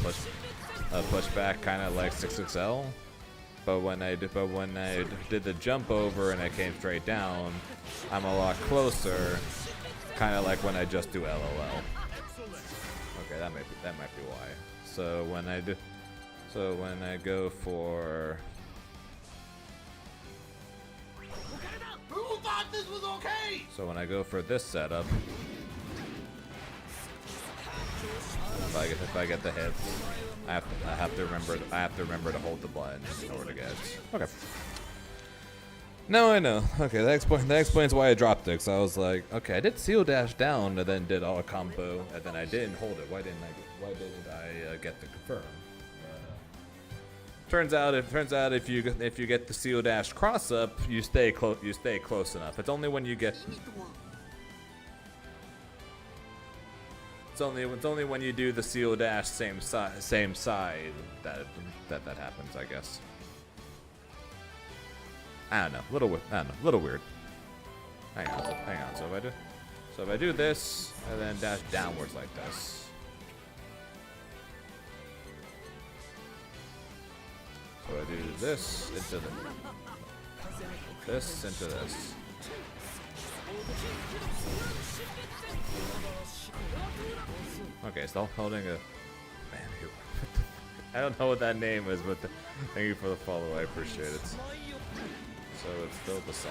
pushback, kind of like 6XL. But when I did the jump over and I came straight down, I'm a lot closer, kind of like when I just do LOL. Okay, that might be why. So when I go for, Who thought this was okay? so when I go for this setup, if I get the hits, I have to remember to hold the button in order to get it. Okay. Now I know. Okay, that explains why I dropped it. 'Cause I was like, okay, I did seal dash down and then did all combo, and then I didn't hold it. Why didn't I get the confirm? Turns out if you get the seal dash cross up, you stay close enough. It's only when you get It's only when you do the seal dash same side that happens, I guess. I don't know, little weird. Hang on. So if I do this and then dash downwards like this. So I do this into this into this. Okay, still holding a. Man, I don't know what that name is, but thank you for the follow. I appreciate it. So it's still the same.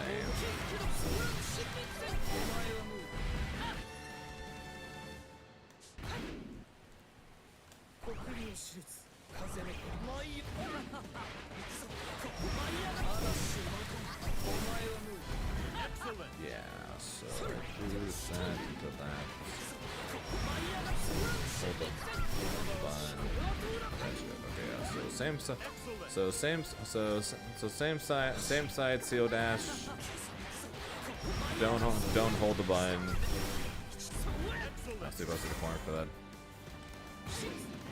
Yeah, so do that into that. Hold the button. Okay, yeah, same side seal dash. Don't hold the button. That's too close to the corner for that.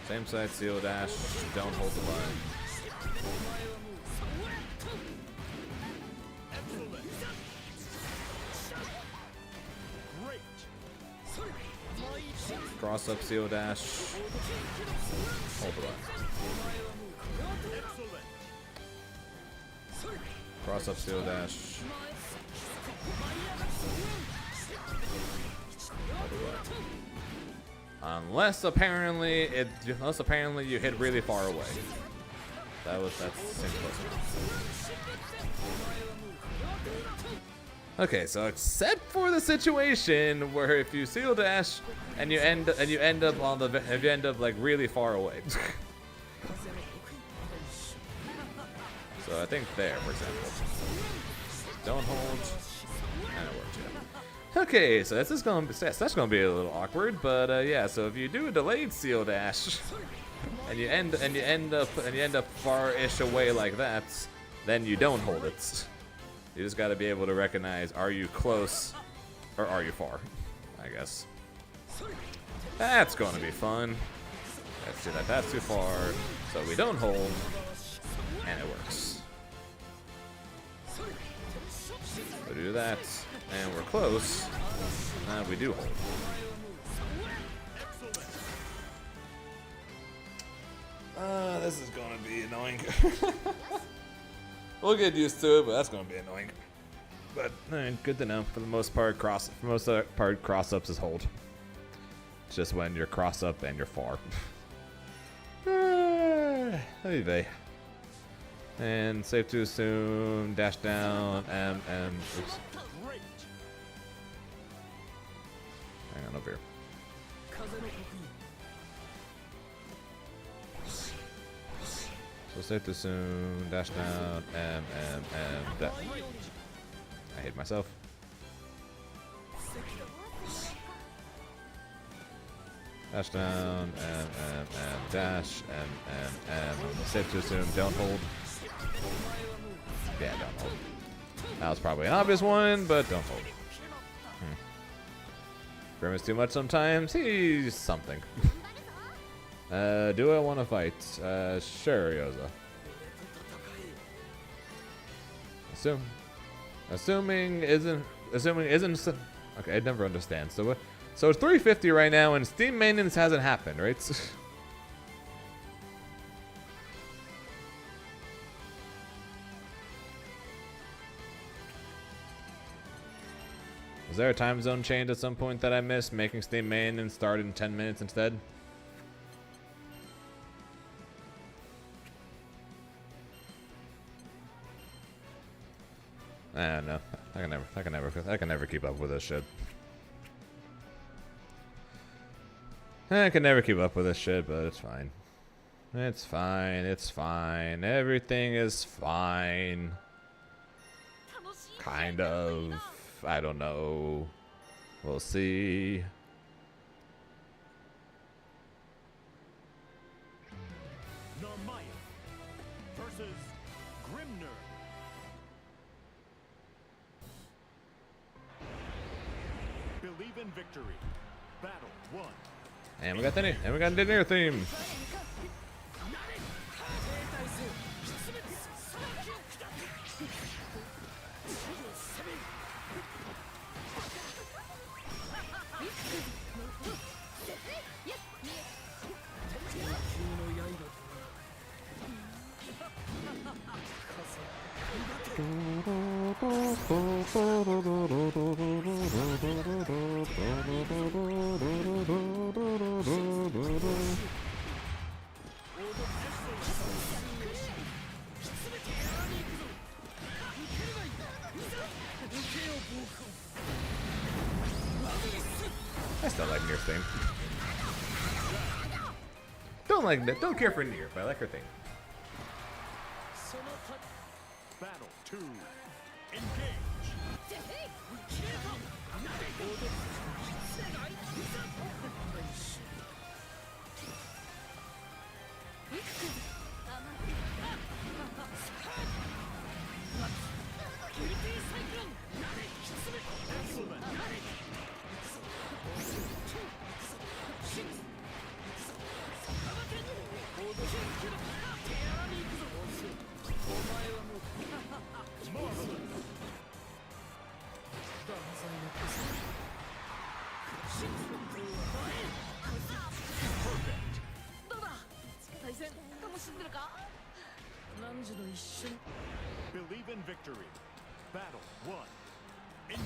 Same side seal dash. Don't hold the button. Cross up seal dash. Hold the button. Cross up seal dash. Hold the button. Unless apparently you hit really far away. That seems close enough. Okay, so except for the situation where if you seal dash and you end up like really far away. So I think there, for example. Don't hold. And it worked, yeah. Okay, so that's gonna be a little awkward, but yeah. So if you do a delayed seal dash, and you end up far-ish away like that, then you don't hold it. You just gotta be able to recognize: are you close, or are you far? I guess. That's gonna be fun. Let's see that that's too far, so we don't hold, and it works. So do that, and we're close. And we do hold. This is gonna be annoying. We'll get used to it, but that's gonna be annoying. But good to know. For the most part, cross ups is hold. It's just when you're cross up and you're far. Anyway. And safe to assume, dash down, oops. Hang on over here. So safe to assume, dash down, that. I hate myself. Dash down, dash, safe to assume, don't hold. Yeah, don't hold. That was probably an obvious one, but don't hold. Grimace too much sometimes. He's something. Do I want to fight? Sure, Yoza. Assuming isn't. Okay, I never understand. So it's 350 right now, and Steam maintenance hasn't happened, right? Was there a time zone change at some point that I missed, making Steam maintenance start in 10 minutes instead? I don't know. I can never keep up with this shit. I can never keep up with this shit, but it's fine. It's fine. It's fine. Everything is fine. Kind of. I don't know. We'll see. Narmaya versus Grimner. Believe in victory. Battle 1. And we got the dinner theme. I still like Nier's theme. Don't care for Nier, but I like her theme. Battle 2. Engage. Believe in victory. Battle 1. Engage.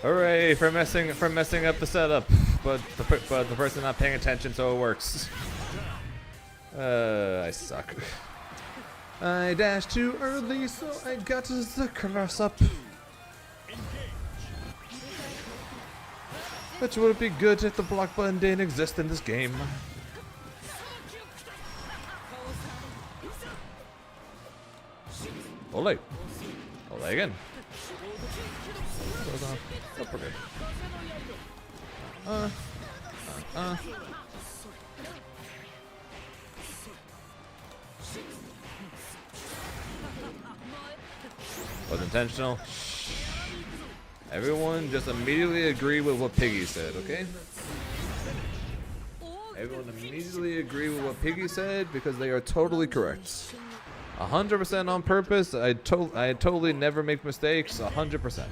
Hooray for messing up the setup, but the person not paying attention, so it works. I suck. I dashed too early, so I got the curse up. Which would be good if the block button didn't exist in this game. Ole. Ole again. Goes on. Oh, we're good. Was intentional. Everyone just immediately agree with what Piggy said, okay? Everyone immediately agree with what Piggy said because they are totally correct. 100% on purpose. I totally never make mistakes. 100%.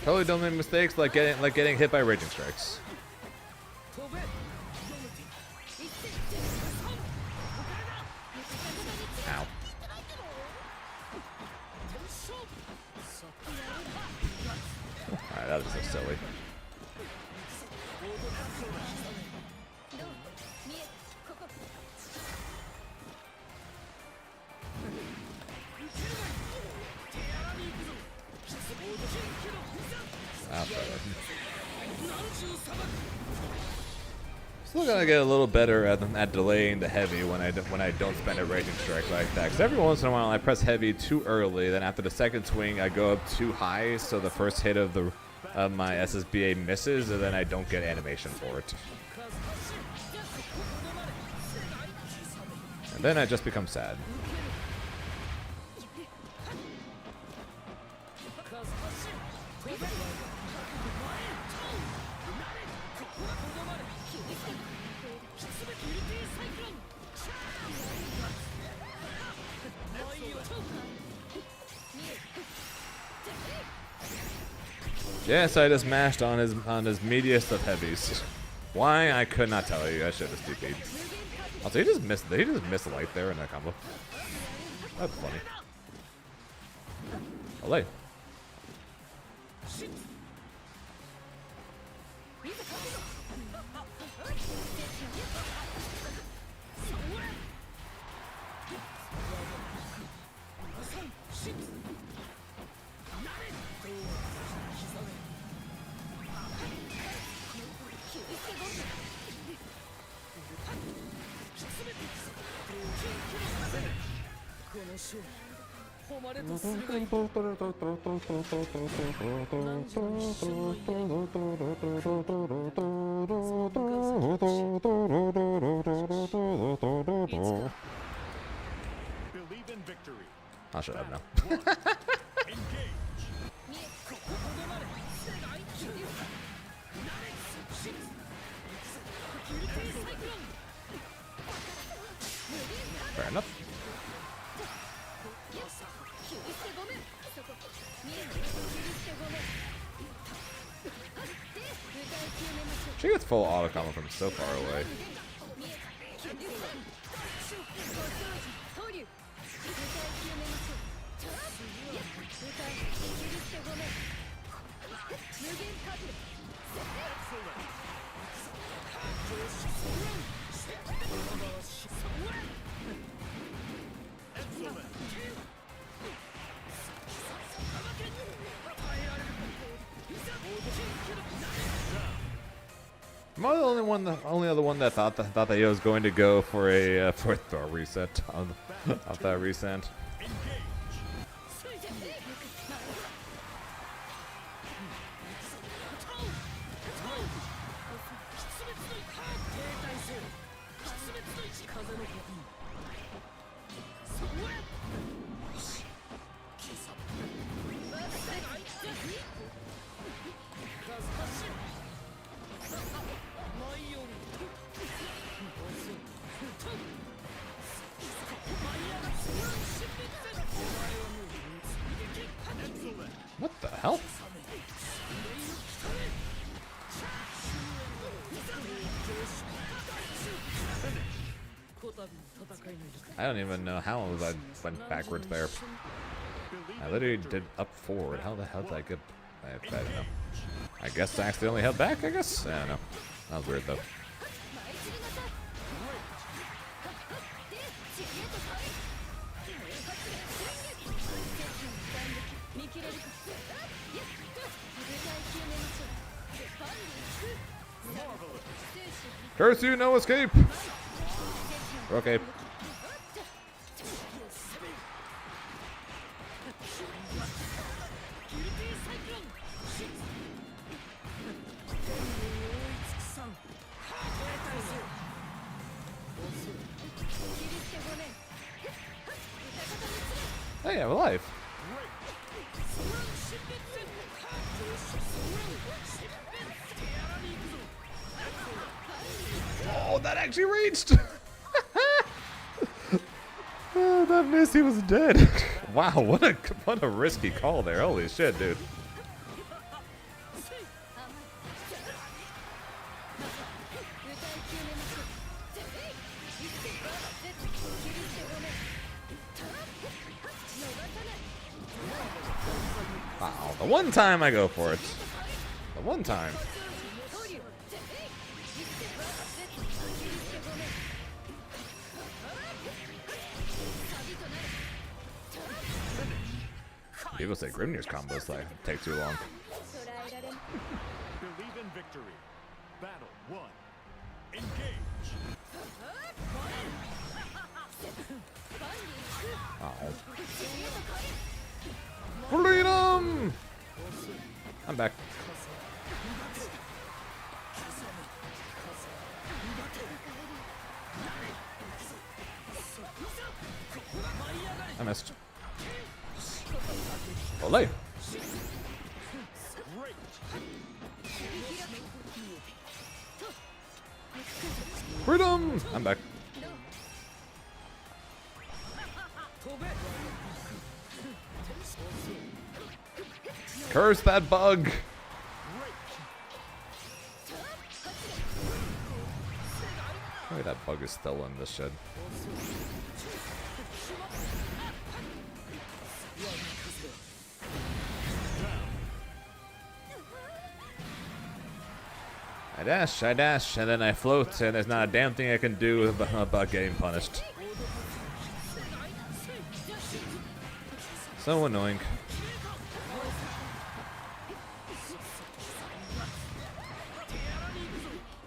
Totally don't make mistakes like getting hit by raging strikes. 飛べ Ow. Alright, that was so silly. どう見えここ Still gonna get a little better at delaying the heavy when I don't spend a raging strike like that. Because every once in a while I press heavy too early, then after the second swing I go up too high, so the first hit of my SSBA misses, and then I don't get animation for it. And then I just become sad. Yes, I just mashed on his meatiest of heavies. Why? I could not tell you. I should have stupid. Also, he just missed light there in that combo. That's funny. Olay. Believe in victory. I'll shut up now. Engage. 見え Fair enough. 切り捨てごめんそこ見え切り捨てごめんで歌い清めましょう She gets full auto combo from so far away. 見え切り捨てごめん歌い清めましょう歌い切り捨てごめん無限かぶれ Am I the only other one that thought that he was going to go for a throw reset on off that reset? What the hell? I don't even know how I went backwards there. I literally did up forward. How the hell did I get? I don't know. I guess I accidentally held back. I guess I don't know. That was weird though. Curse you, no escape! Okay. Hey, I'm alive. Oh, that actually reached! Oh, that missed, he was dead. Wow, what a risky call there. Holy shit, dude. 究めましょうぜい一世我が絶許してごめん逃さない Wow, the one time I go for it. The one time. トリオぜい一世我が絶許してごめん旅となる People say Grimnir's combos like take too long. 捉えられん Believe in victory. Battle 1. Engage. Oh. Freedom! I'm back. I missed. Olay! Freedom! I'm back. Curse that bug! Maybe that bug is still in this shed. I dash, and then I float, and there's not a damn thing I can do about getting punished. So annoying.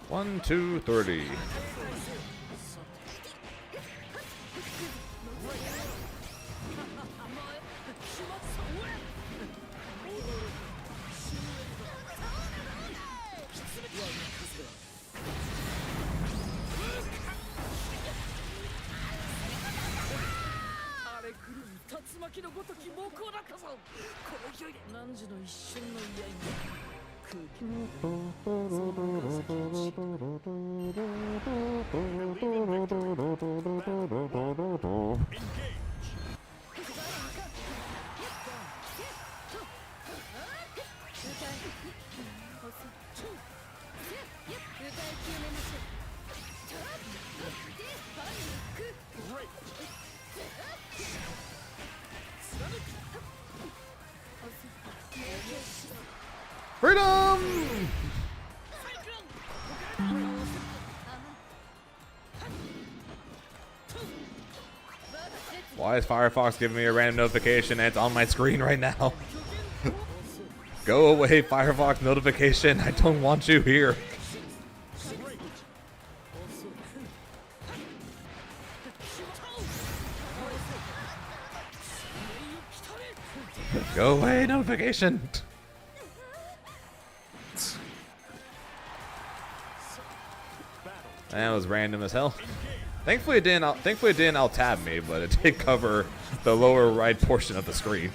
One, 2, 30. Freedom! Why is Firefox giving me a random notification and it's on my screen right now? Go away, Firefox notification. I don't want you here. Go away, notification. That was random as hell. Thankfully it didn't alt-tab me, but it did cover the lower right portion of the screen.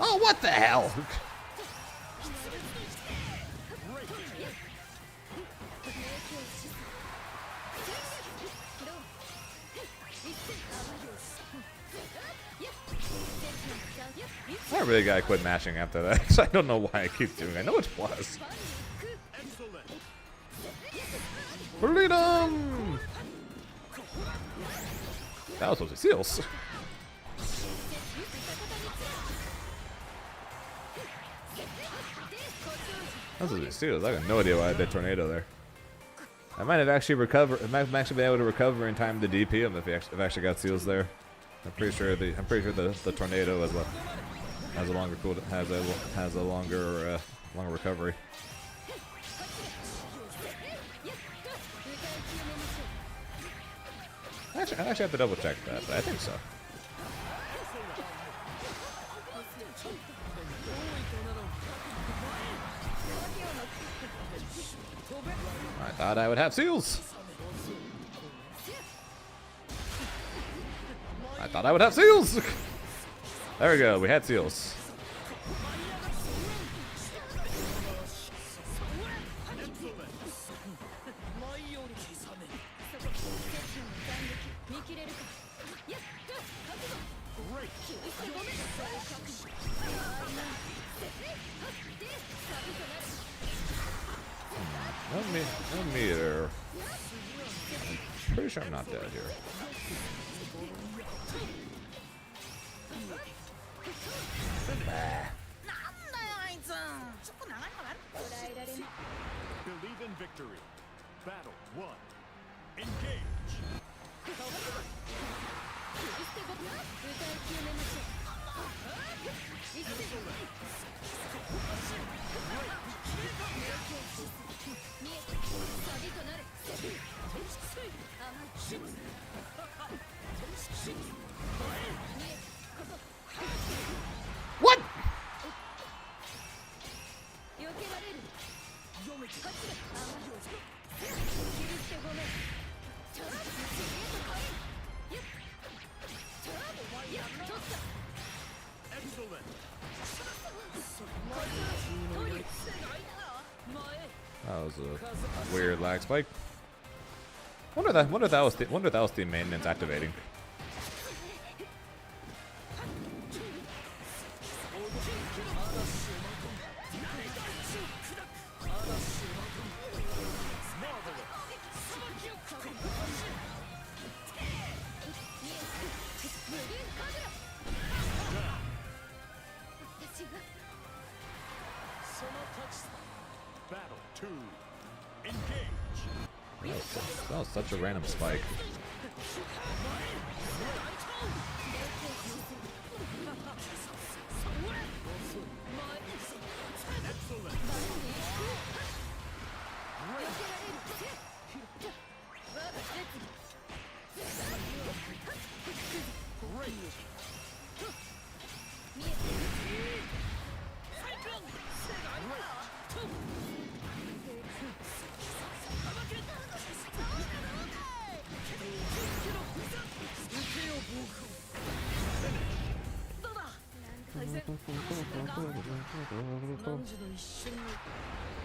Oh, what the hell? I really gotta quit mashing after that, 'cause I don't know why I keep doing it. I know it was. Freedom! That was supposed to be seals. That was supposed to be seals. I got no idea why I had that tornado there. I might have actually recovered. I might have actually been able to recover in time to DP him if I actually got seals there. I'm pretty sure the tornado has a longer longer recovery. I actually have to double check that, but I think so. I thought I would have seals. I thought I would have seals. There we go. We had seals. No meter. Pretty sure I'm not dead here. なんだよあいつちょっと長いのがある Believe in victory. Battle 1. Engage. That was a weird lag spike. Wonder if that was the maintenance activating. Battle 2. Engage. That was such a random spike.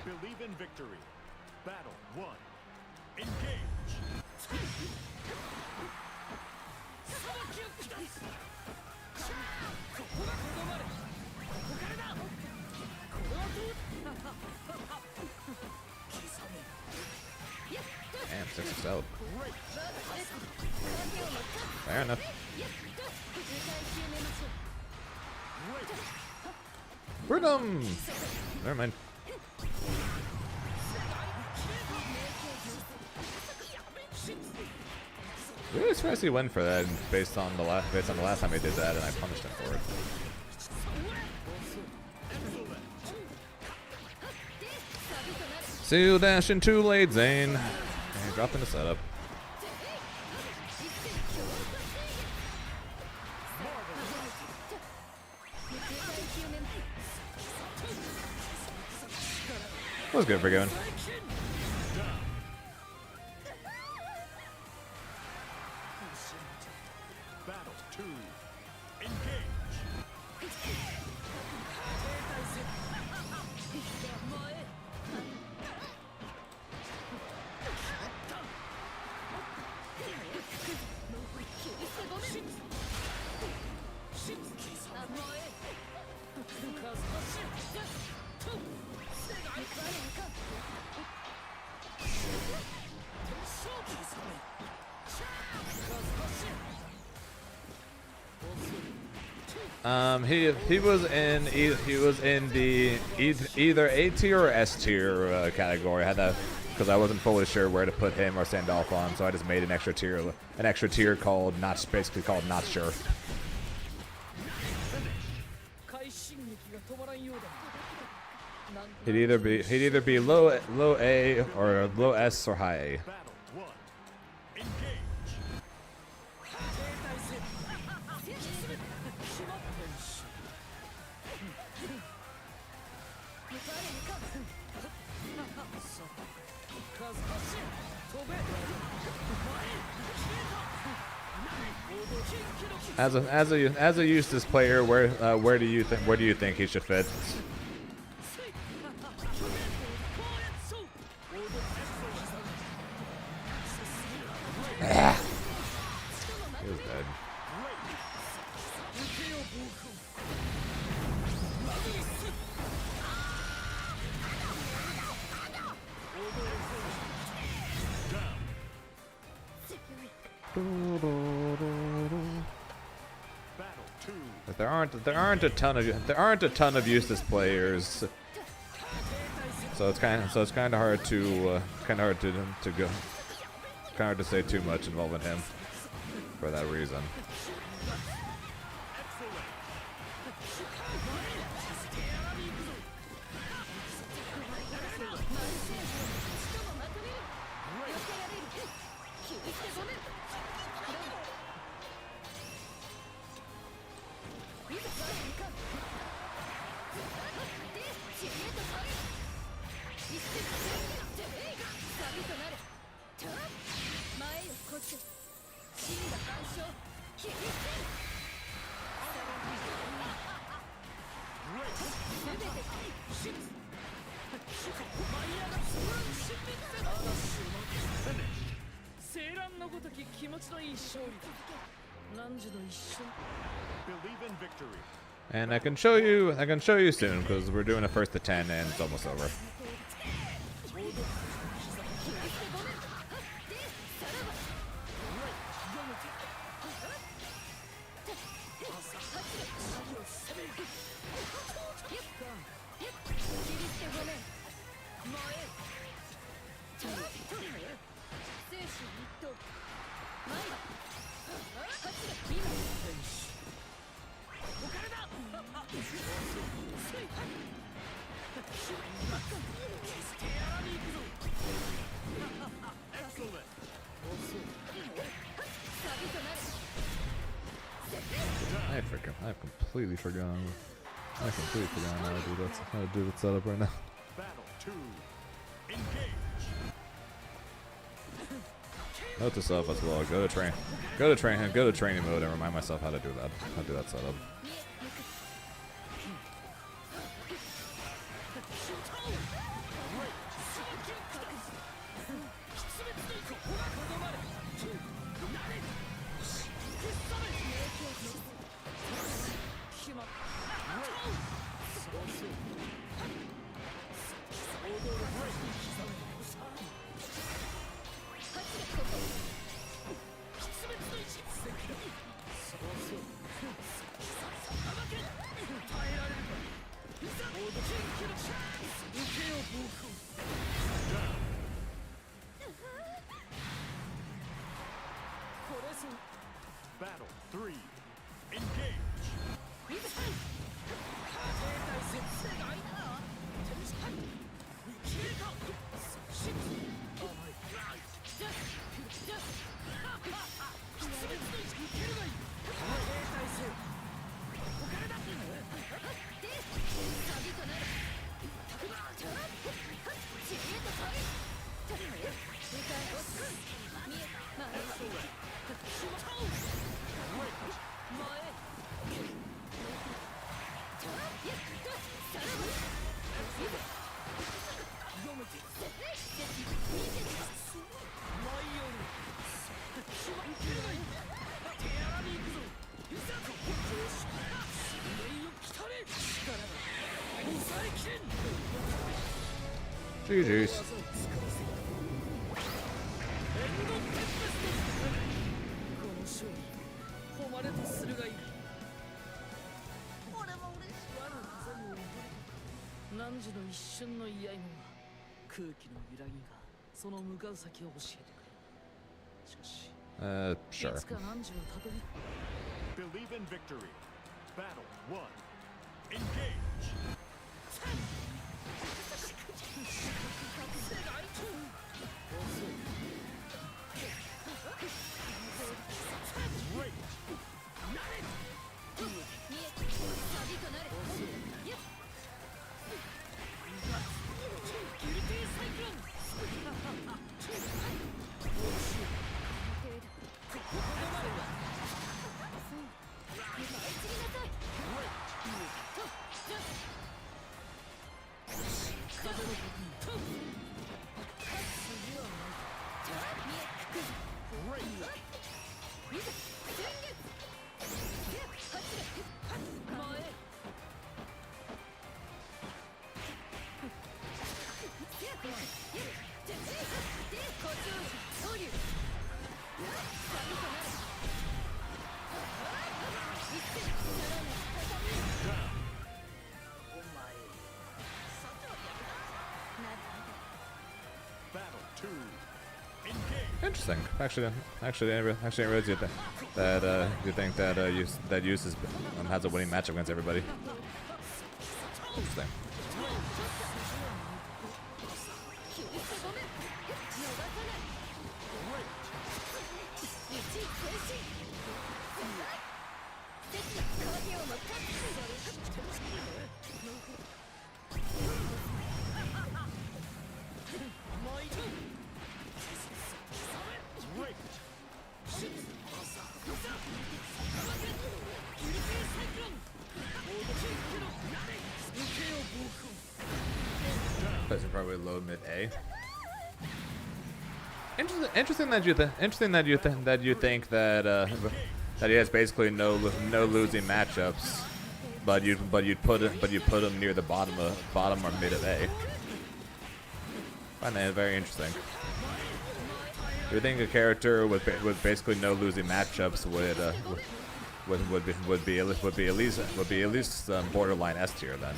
Believe in victory. Battle 1. Engage. Damn, 6 out. Fair enough. Freedom! Never mind. Really surprised he went for that based on the last time he did that, and I punished him for it. Seal dash in too late, Zane. And dropping the setup. That was good for going. Battle 2. Engage. He was in the either A tier or S tier category. I had that because I wasn't fully sure where to put him or Sandolph on, so I just made an extra tier called basically called not sure. He'd either be low A or low S or high A. Battle 1. Engage. As a Eustace player, where do you think he should fit? He was dead. Battle 2. But there aren't a ton of Eustace players, so it's kind of hard to say too much involving him for that reason. Believe in victory. And I can show you soon because we're doing a first to 10 and it's almost over. I've completely forgotten. I completely forgotten how to do that setup right now. Battle 2. Engage. Note to self as well. Go to training mode and remind myself how to do that setup. Battle 3. Engage. GG's. 汝の一瞬の居合も空気の揺らぎがその向かう先を教えてくれ。しかし、 Sure. いつか汝がたどり Believe in victory. Battle 1. Engage. Great. Interesting. Actually, I didn't realize you you think that Use has a winning matchup against everybody. Interesting. 切り捨てごめん逃がさない一位停止敵影をもタッチPlacing probably low mid A. Interesting that you think that he has basically no losing matchups, but you put him near the bottom or mid of A. I find that very interesting. Do you think a character with basically no losing matchups would be at least borderline S tier then?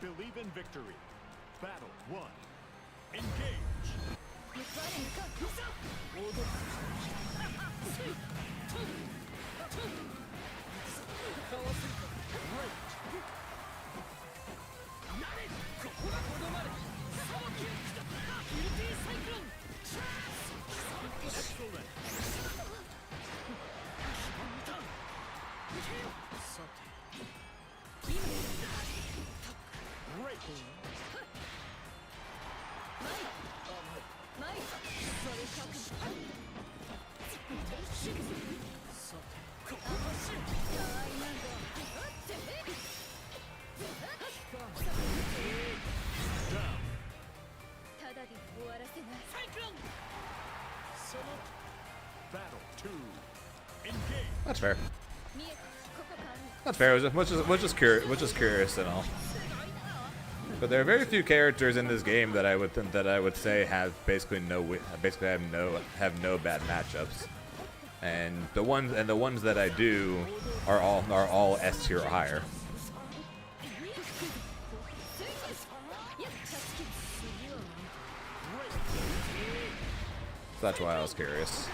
Believe in victory. Battle 1. Engage. ただで終わらせない Battle 2. Engage. That's fair. 見えたここか That's fair. Which is curious and all. But there are very few characters in this game that I would say have basically have no bad matchups, and the ones that I do are all S tier or higher. So that's why I was curious.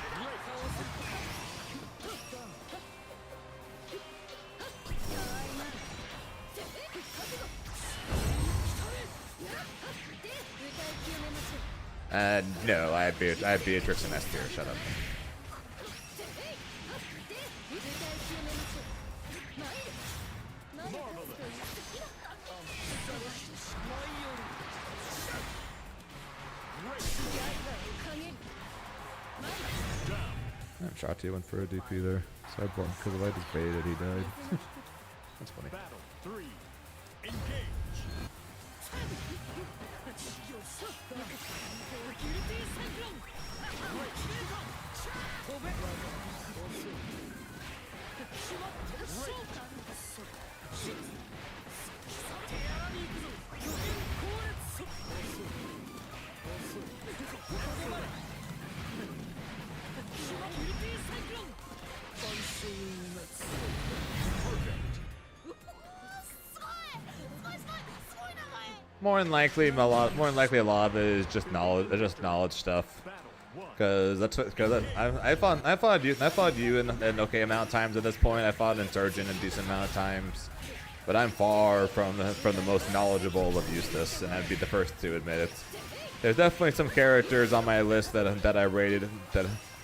No, I have Beatrix and S tier. Shut up. Shotty went for a DP there. Sideboard, because if I just baited, he died. That's funny. Battle 3. Engage. More than likely, a lot of it is just knowledge stuff. Because I fought you an okay amount of times at this point. I fought Insurgent a decent amount of times, but I'm far from the most knowledgeable of Eustace, and I'd be the first to admit it. There's definitely some characters on my list that I rated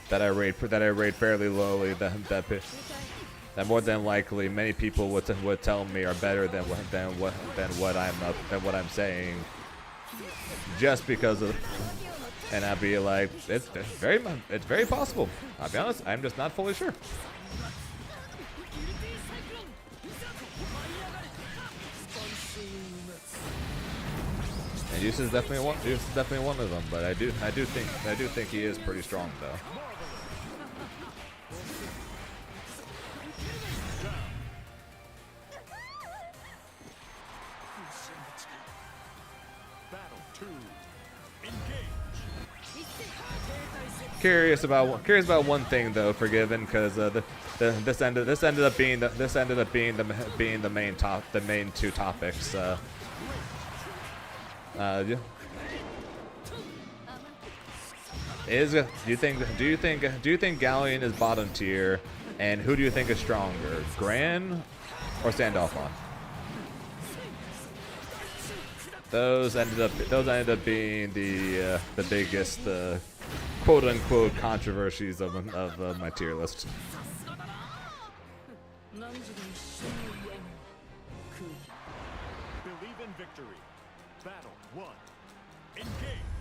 fairly lowly that more than likely many people would tell me are better than what I'm saying, just because of. And I'd be like, it's very possible. I'll be honest, I'm just not fully sure. And Use is definitely one. Use is definitely one of them. But I do think he is pretty strong though. Battle 2. Engage. Curious about one thing though, Forgiven, because this ended up being the main two topics. Do you think Galleon is bottom tier, and who do you think is stronger, Gran or Sandalphon? Those ended up being the biggest quote unquote controversies of my tier list. 何時で一緒に言えん空気 Believe in victory. Battle 1. Engage.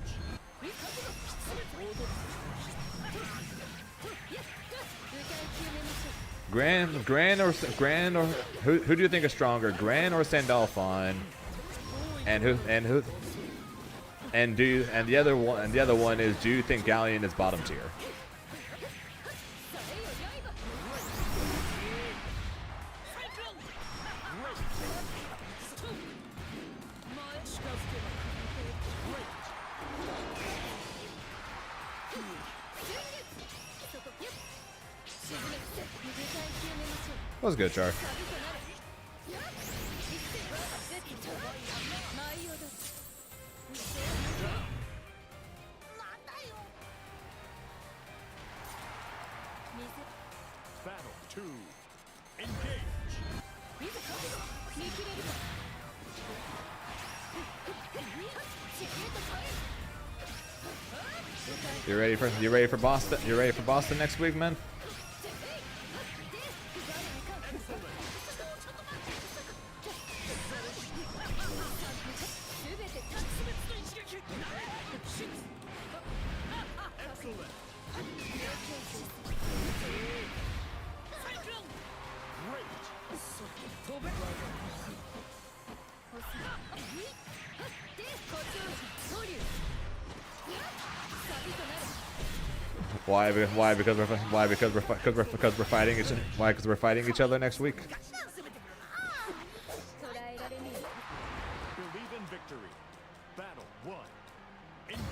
Gran or who do you think is stronger, Gran or Sandalphon? And the other one is, do you think Galleon is bottom tier? That was good, Char. Battle 2. Engage. You ready for Boston? You ready for Boston next week, man? Why? Because we're fighting each. Why? Because we're fighting each other next week. Believe in victory. Battle 1. Engage.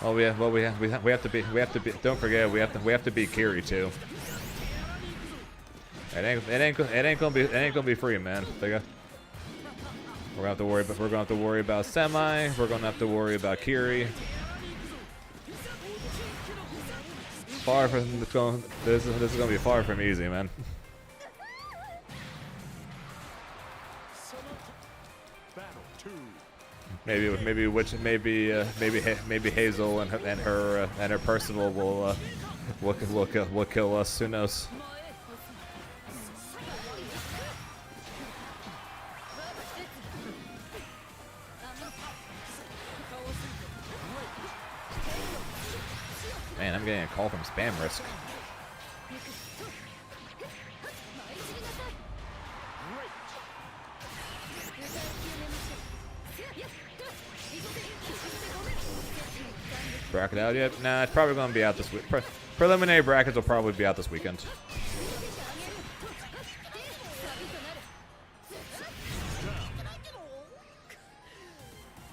Oh, we have to be. Don't forget, we have to beat Kiri too. It ain't gonna be free, man. We're gonna have to worry about Semi. We're gonna have to worry about Kiri. Far from this is gonna be far from easy, man. Battle 2. Maybe Hazel and her Percival will kill us. Who knows? Man, I'm getting a call from Spam Risk. Bracket out yet? Nah, it's probably gonna be out this week. Preliminary brackets will probably be out this weekend.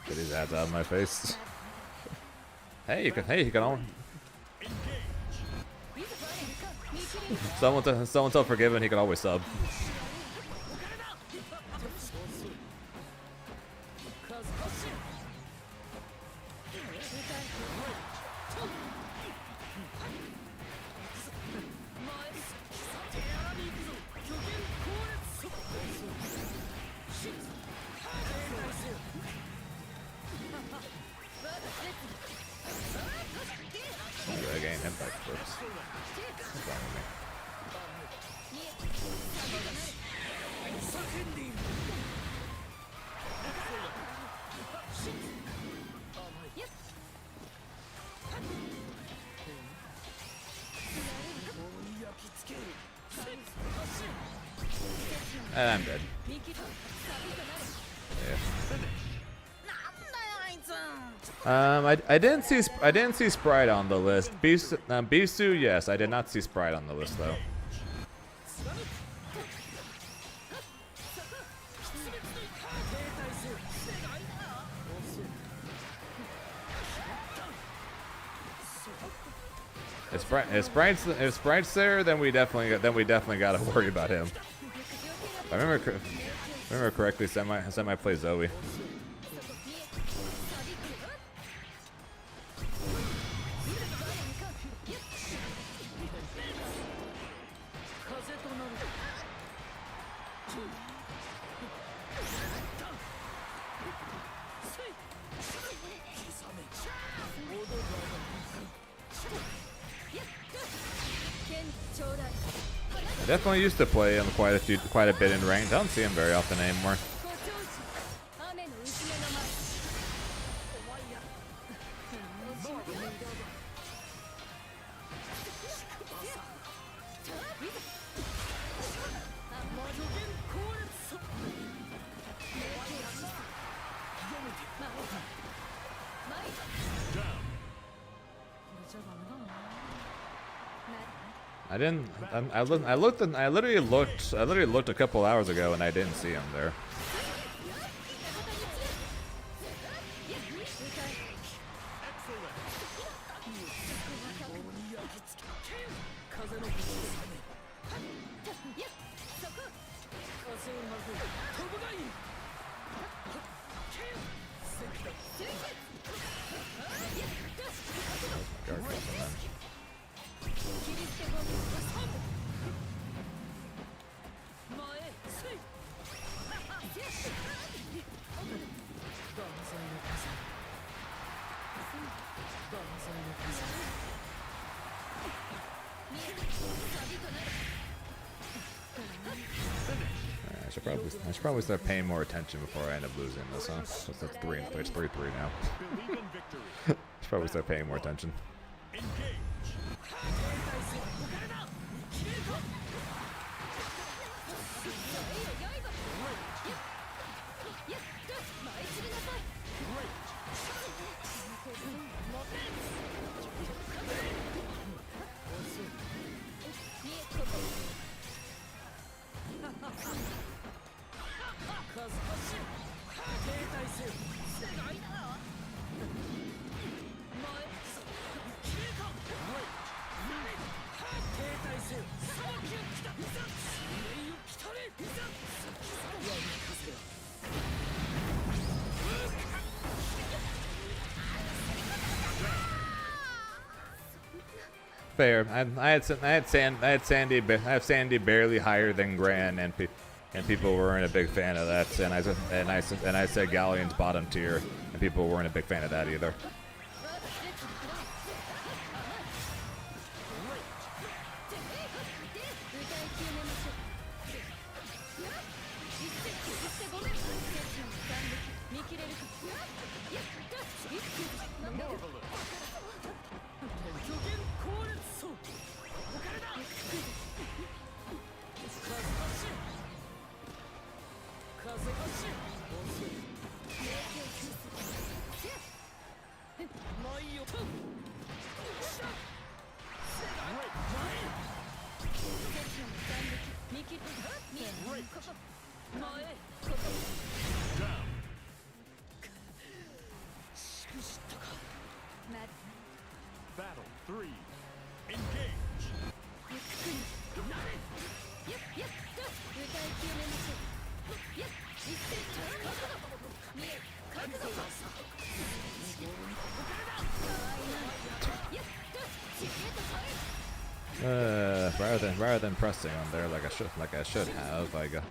Get his ads out of my face. Hey, you can all. Someone so Forgiven, he can always sub. Again, impact first. And I'm dead. 見切ったサビとなる I didn't see Sprite on the list. Bisu, yes, I did not see Sprite on the list though. If Sprite's there, then we definitely got to worry about him. If I remember correctly, semi plays Zoe. 風となる I definitely used to play him quite a bit in ranked. I don't see him very often anymore. ご長寿雨の薄めの前 I didn't. I literally looked a couple hours ago and I didn't see him there. I should probably start paying more attention before I end up losing this, huh? So that's 3-3 now. Believe in victory. Should probably start paying more attention. Engage. Fair. I have Sandy barely higher than Gran, and people weren't a big fan of that. And I said Galleon's bottom tier, and people weren't a big fan of that either. Battle 3. Engage. 「rather than pressing on there like I should have, I go.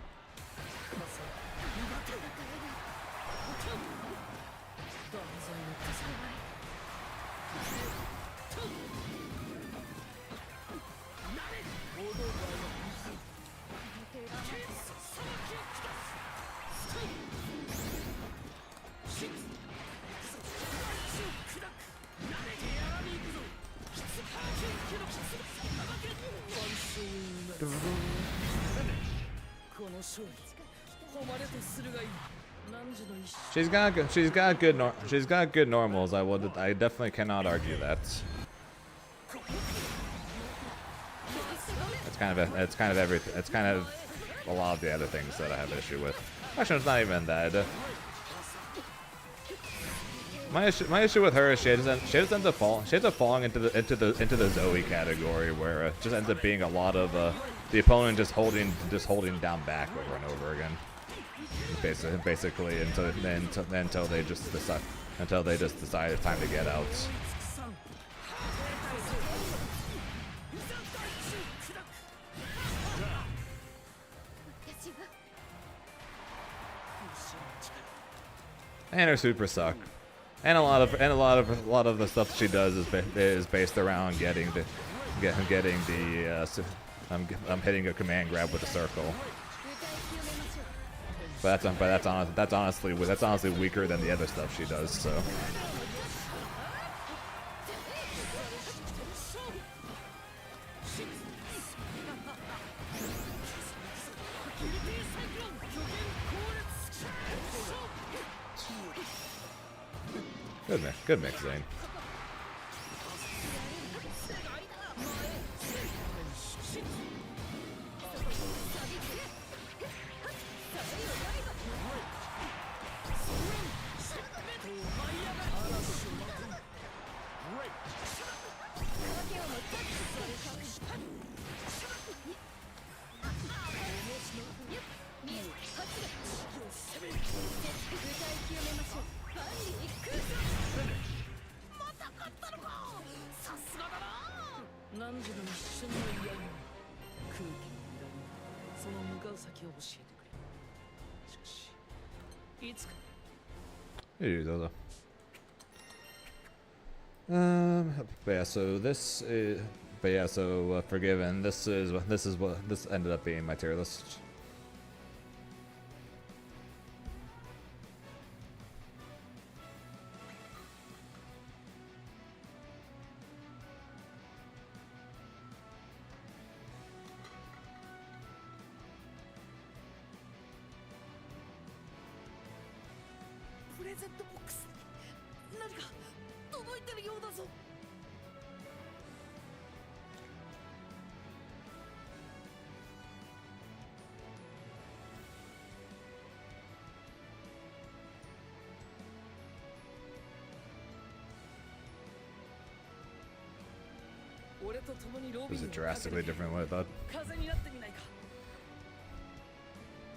勝利誉れとするがいい汝の一生 She's got good normals. I definitely cannot argue that. It's kind of a lot of the other things that I have issue with. Actually, it's not even that. My issue with her is she just ends up falling into the Zoe category, where it just ends up being a lot of the opponent just holding down back over and over again, basically until they just decide it's time to get out. 私は And her super suck. And a lot of the stuff she does is based around getting the I'm hitting a command grab with a circle. 歌い清めましょう But that's honestly weaker than the other stuff she does. So 巨源 good mix, Zane. 汝の一瞬の嫌が空気の乱れその向かう先を教えてくれしかしいつか Hey, Zozo. But yeah, so this is, but yeah, so Forgiven. This ended up being my tier list. This is drastically different than what I thought. 風になってみないか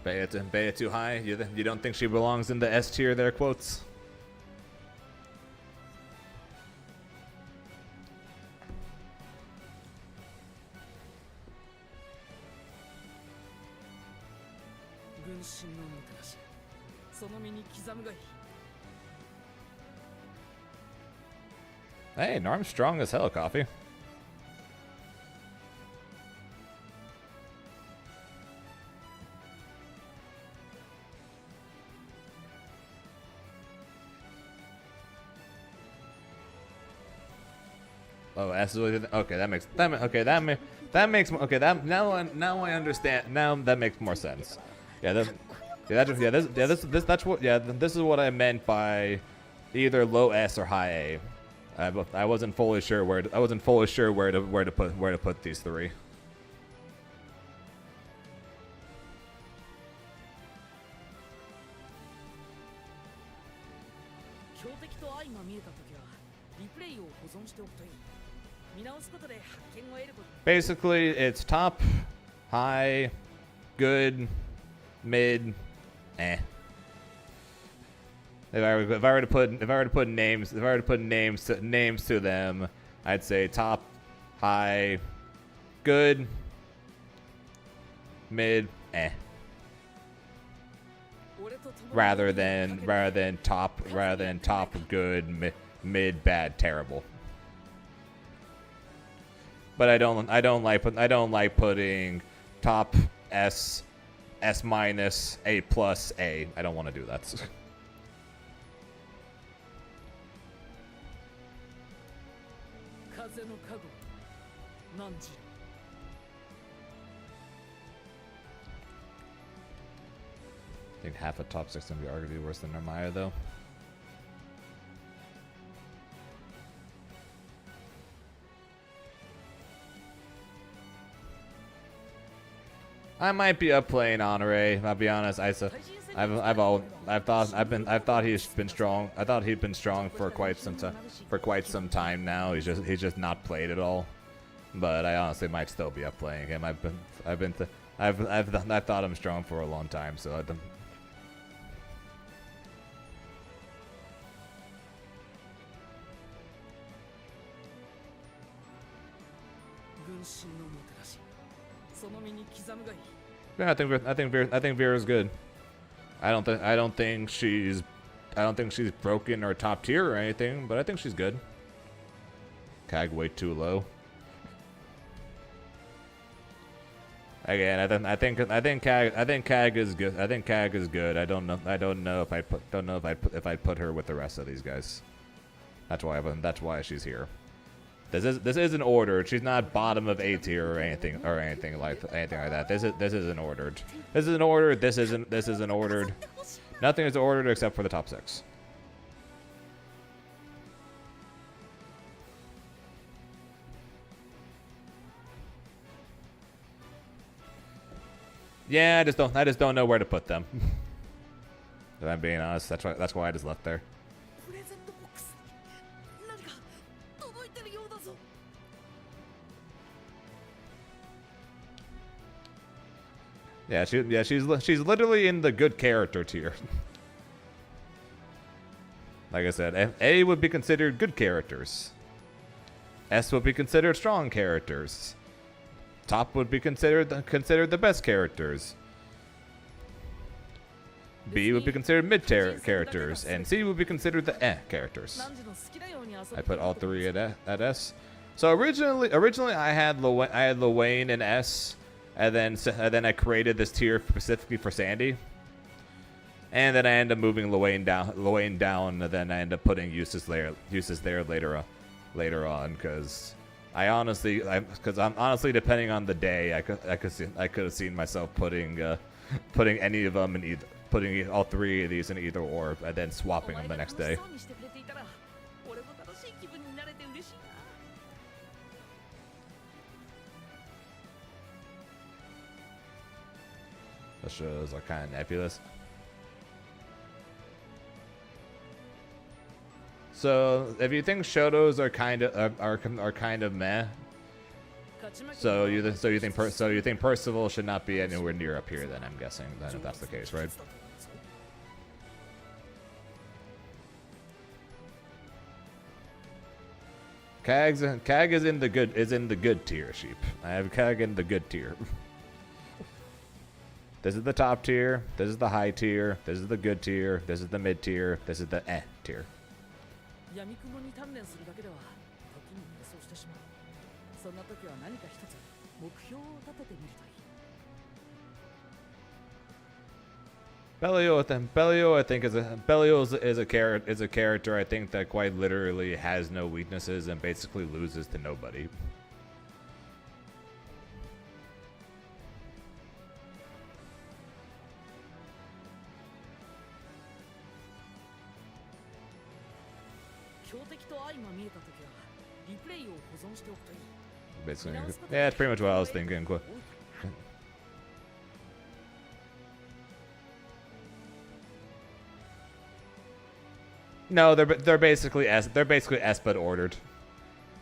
Baya too high? You don't think she belongs in the S tier there, quotes? Hey, Norm's strong as hell, Coffee. Oh, S is okay. That makes now I understand. Now that makes more sense. This is what I meant by either low S or high A. I wasn't fully sure where to put these three. 強敵と相まみえた時はリプレイを保存しておくといい。見直すことで発見を得ること。Basically, it's top, high, good, mid, eh. If I were to put names to them, I'd say top, high, good, mid, eh. Rather than top, good, mid, bad, terrible. But I don't like putting top, S minus, A plus, A. I don't want to do that. 風の加護何時 think half a top 6 gonna be arguably worse than Narmaya though. I might be up playing Honore. I'll be honest. I've thought he's been strong. I thought he'd been strong for quite some time now. He's just not played at all. But I honestly might still be up playing him. I've thought him strong for a long time. So I don't. Yeah, I think Vera's good. I don't think she's broken or top tier or anything, but I think she's good. Kag way too low. Again, I think Kag is good. I think Kag is good. I don't know if I'd put her with the rest of these guys. That's why she's here. This isn't ordered. She's not bottom of A tier or anything like that. This isn't ordered. This isn't ordered. This isn't ordered. Nothing is ordered except for the top 6. Yeah, I just don't know where to put them. If I'm being honest, that's why I just left there. プレゼントボックスに何か届いてるようだぞ。 Yeah, she's literally in the good character tier. Like I said, A would be considered good characters. S would be considered strong characters. Top would be considered the best characters. B would be considered mid-tier characters, and C would be considered the characters. I put all 3 at S. So originally I had Luane in S, and then I created this tier specifically for Sandy. And then I ended up moving Luane down, and then I ended up putting Eustace there later on, because I'm honestly depending on the day, I could have seen myself putting any of them in either, putting all 3 of these in either or, and then swapping them the next day. The shows are kind of nebulous. So if you think Shotos are kind of meh, so you think Percival should not be anywhere near up here, then I'm guessing, then if that's the case, right? Kag is in the good tier, sheep. I have Kag in the good tier. This is the top tier, this is the high tier, this is the good tier, this is the mid tier, this is the tier. 闇雲に鍛錬するだけでは時に迷走してしまう。そんな時は何か一つ目標を立ててみるといい。Belial is a character I think that quite literally has no weaknesses and basically loses to nobody. Basically, yeah, that's pretty much what I was thinking. No, they're basically S but ordered.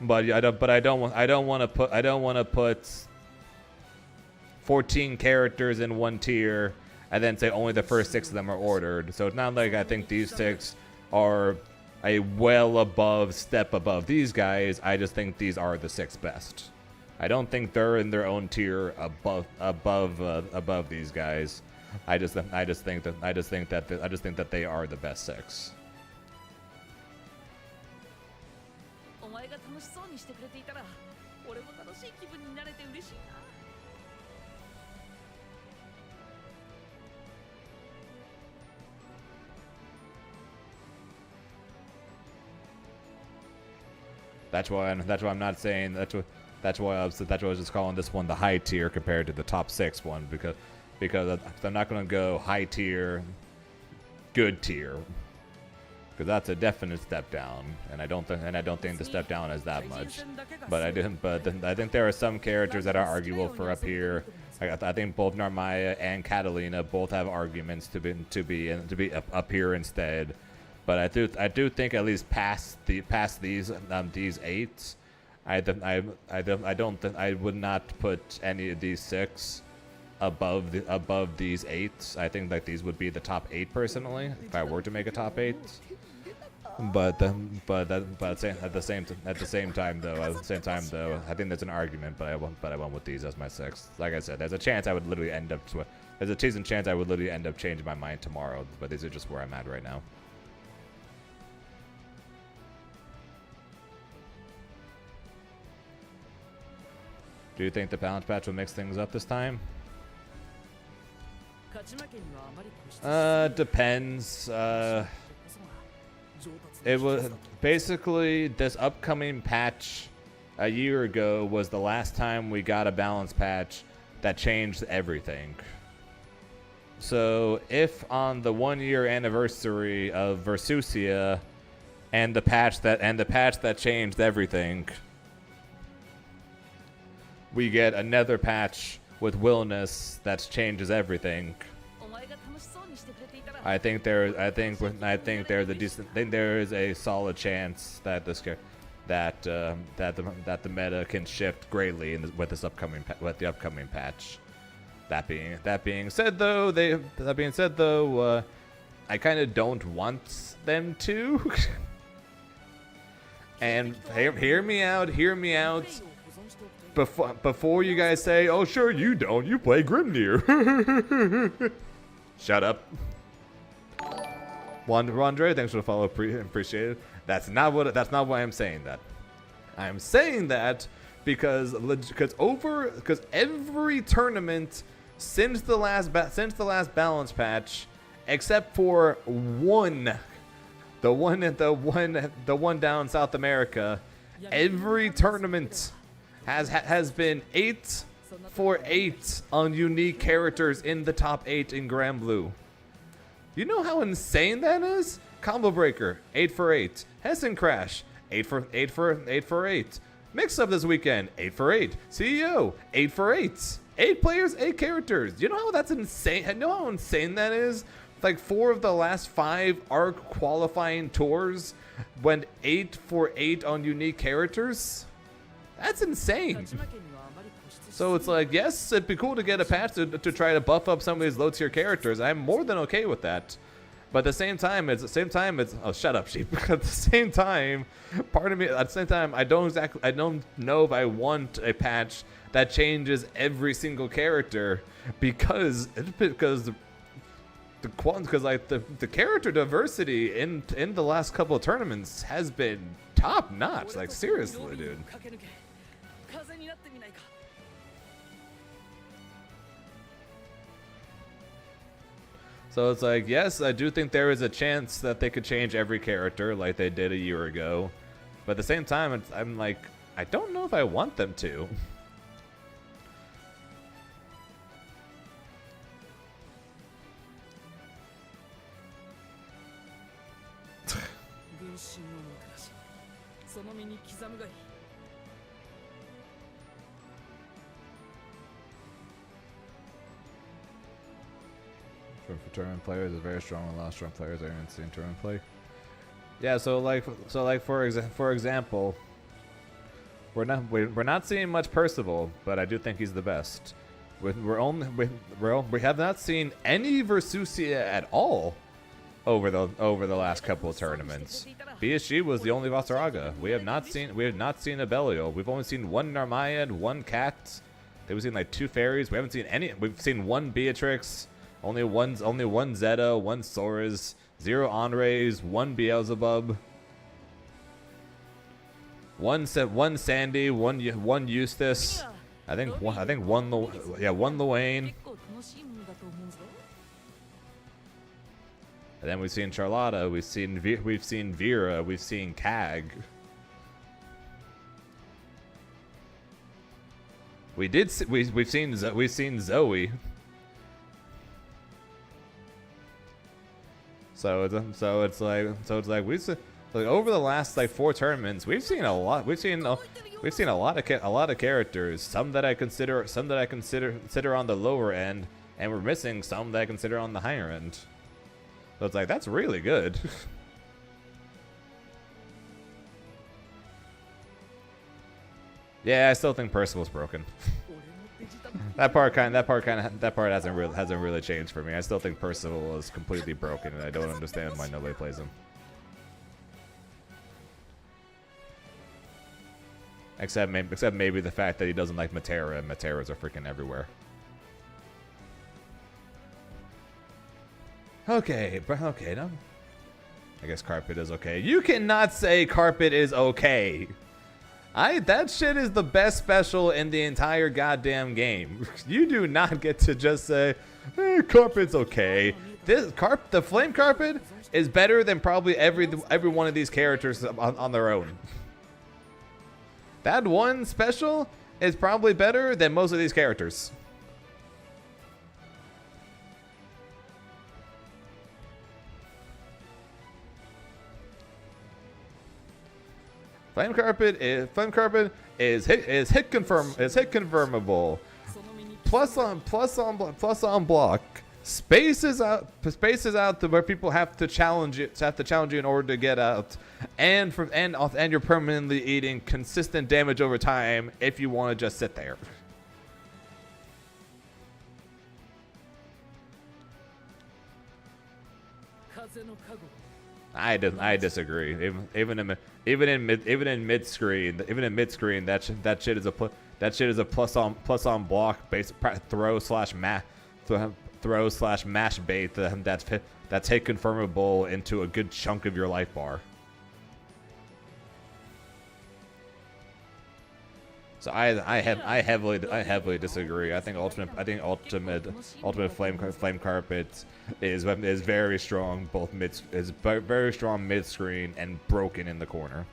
But I don't want to put 14 characters in one tier and then say only the first 6 of them are ordered. So it's not like I think these 6 are a step above these guys. I just think these are the 6 best. I don't think they're in their own tier above these guys. I just think that they are the best 6. That's why I'm not saying that's why I was just calling this one the high tier compared to the top 6 one, because I'm not gonna go high tier, good tier, because that's a definite step down, and I don't think the step down is that much. But I think there are some characters that are arguable for up here. I think both Narmaya and Catalina both have arguments to be up here instead. But I do think at least past these 8, I would not put any of these 6 above these 8. I think like these would be the top 8 personally if I were to make a top 8. But at the same time though, I think there's an argument. But I went with these as my 6. Like I said, there's a chance I would literally end up. There's a decent chance I would literally end up changing my mind tomorrow. But these are just where I'm at right now. Do you think the balance patch will mix things up this time? Depends. It was basically this upcoming patch a year ago was the last time we got a balance patch that changed everything. So if on the 1-year anniversary of Versusia and the patch that changed everything, we get another patch with Willness that changes everything, I think there is a solid chance that that the meta can shift greatly with the upcoming patch. That being said though, I kind of don't want them to. And hear me out. Before you guys say, "Oh, sure you don't. You play Grimnir." Shut up. Rondre, thanks for the follow. Appreciate it. That's not why I'm saying that. I'm saying that because every tournament since the last balance patch, except for one, the one down South America, every tournament has been 8 for 8 on unique characters in the top 8 in Grand Blue. You know how insane that is? Combo Breaker, 8 for 8. Hessen Crash, 8 for 8. Mix Up this weekend, 8 for 8. CEO, 8 for 8. 8 players, 8 characters. You know how that's insane? You know how insane that is? Like 4 of the last 5 ARC qualifying tours went 8 for 8 on unique characters. That's insane. So it's like, yes, it'd be cool to get a patch to try to buff up some of these low tier characters. I'm more than okay with that. But at the same time, it's oh, shut up, sheep. At the same time, part of me, at the same time, I don't know if I want a patch that changes every single character because the character diversity in the last couple of tournaments has been top notch. Like seriously, dude. So it's like, yes, I do think there is a chance that they could change every character like they did a year ago. But at the same time, I'm like, I don't know if I want them to. For tournament players is very strong, and a lot of strong players are in tournament play. Yeah, so for example, we're not seeing much Percival, but I do think he's the best. We have not seen any Versusia at all over the last couple of tournaments. BSG was the only Vasaraga. We have not seen a Belial. We've only seen one Narmaya, one Cat. We've seen like 2 fairies. We haven't seen any. We've seen 1 Beatrix. Only one Zeta, 1 Soras, 0 Enrays, 1 Beelzebub, 1 Sandy, 1 Eustace. I think one Luane. And then we've seen Charlotta, we've seen Vera, we've seen Kag. We've seen Zoe. So it's like like over the last like 4 tournaments, we've seen a lot. We've seen a lot of characters. Some that I consider consider on the lower end, and we're missing some that I consider on the higher end. So it's like that's really good. Yeah, I still think Percival's broken. That part hasn't really changed for me. I still think Percival is completely broken, and I don't understand why nobody plays him. Except maybe the fact that he doesn't like Matera, and Materas are freaking everywhere. Okay, no. I guess Carpet is okay. You cannot say Carpet is okay. That shit is the best special in the entire goddamn game. You do not get to just say, Carpet's okay. The Flame Carpet is better than probably every one of these characters on their own. That one special is probably better than most of these characters. Flame Carpet is hit confirmable. Plus on block. Spaces out to where people have to challenge you in order to get out, and you're permanently eating consistent damage over time if you want to just sit there. I disagree. Even in mid screen, that shit is a plus on block base throw slash mash bait that's hit confirmable into a good chunk of your life bar. So I heavily disagree. I think ultimate flame carpet is very strong very strong mid screen and broken in the corner.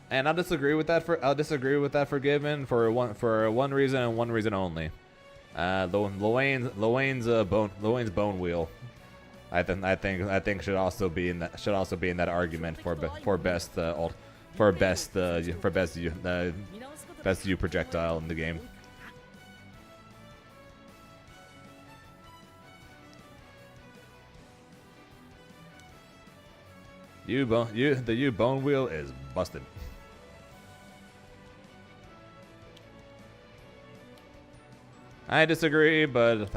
And I'll disagree with that for Given for one reason and one reason only. Luane's bone wheel. I think should also be in that argument for best U projectile in the game. The U bone wheel is busted. I disagree, but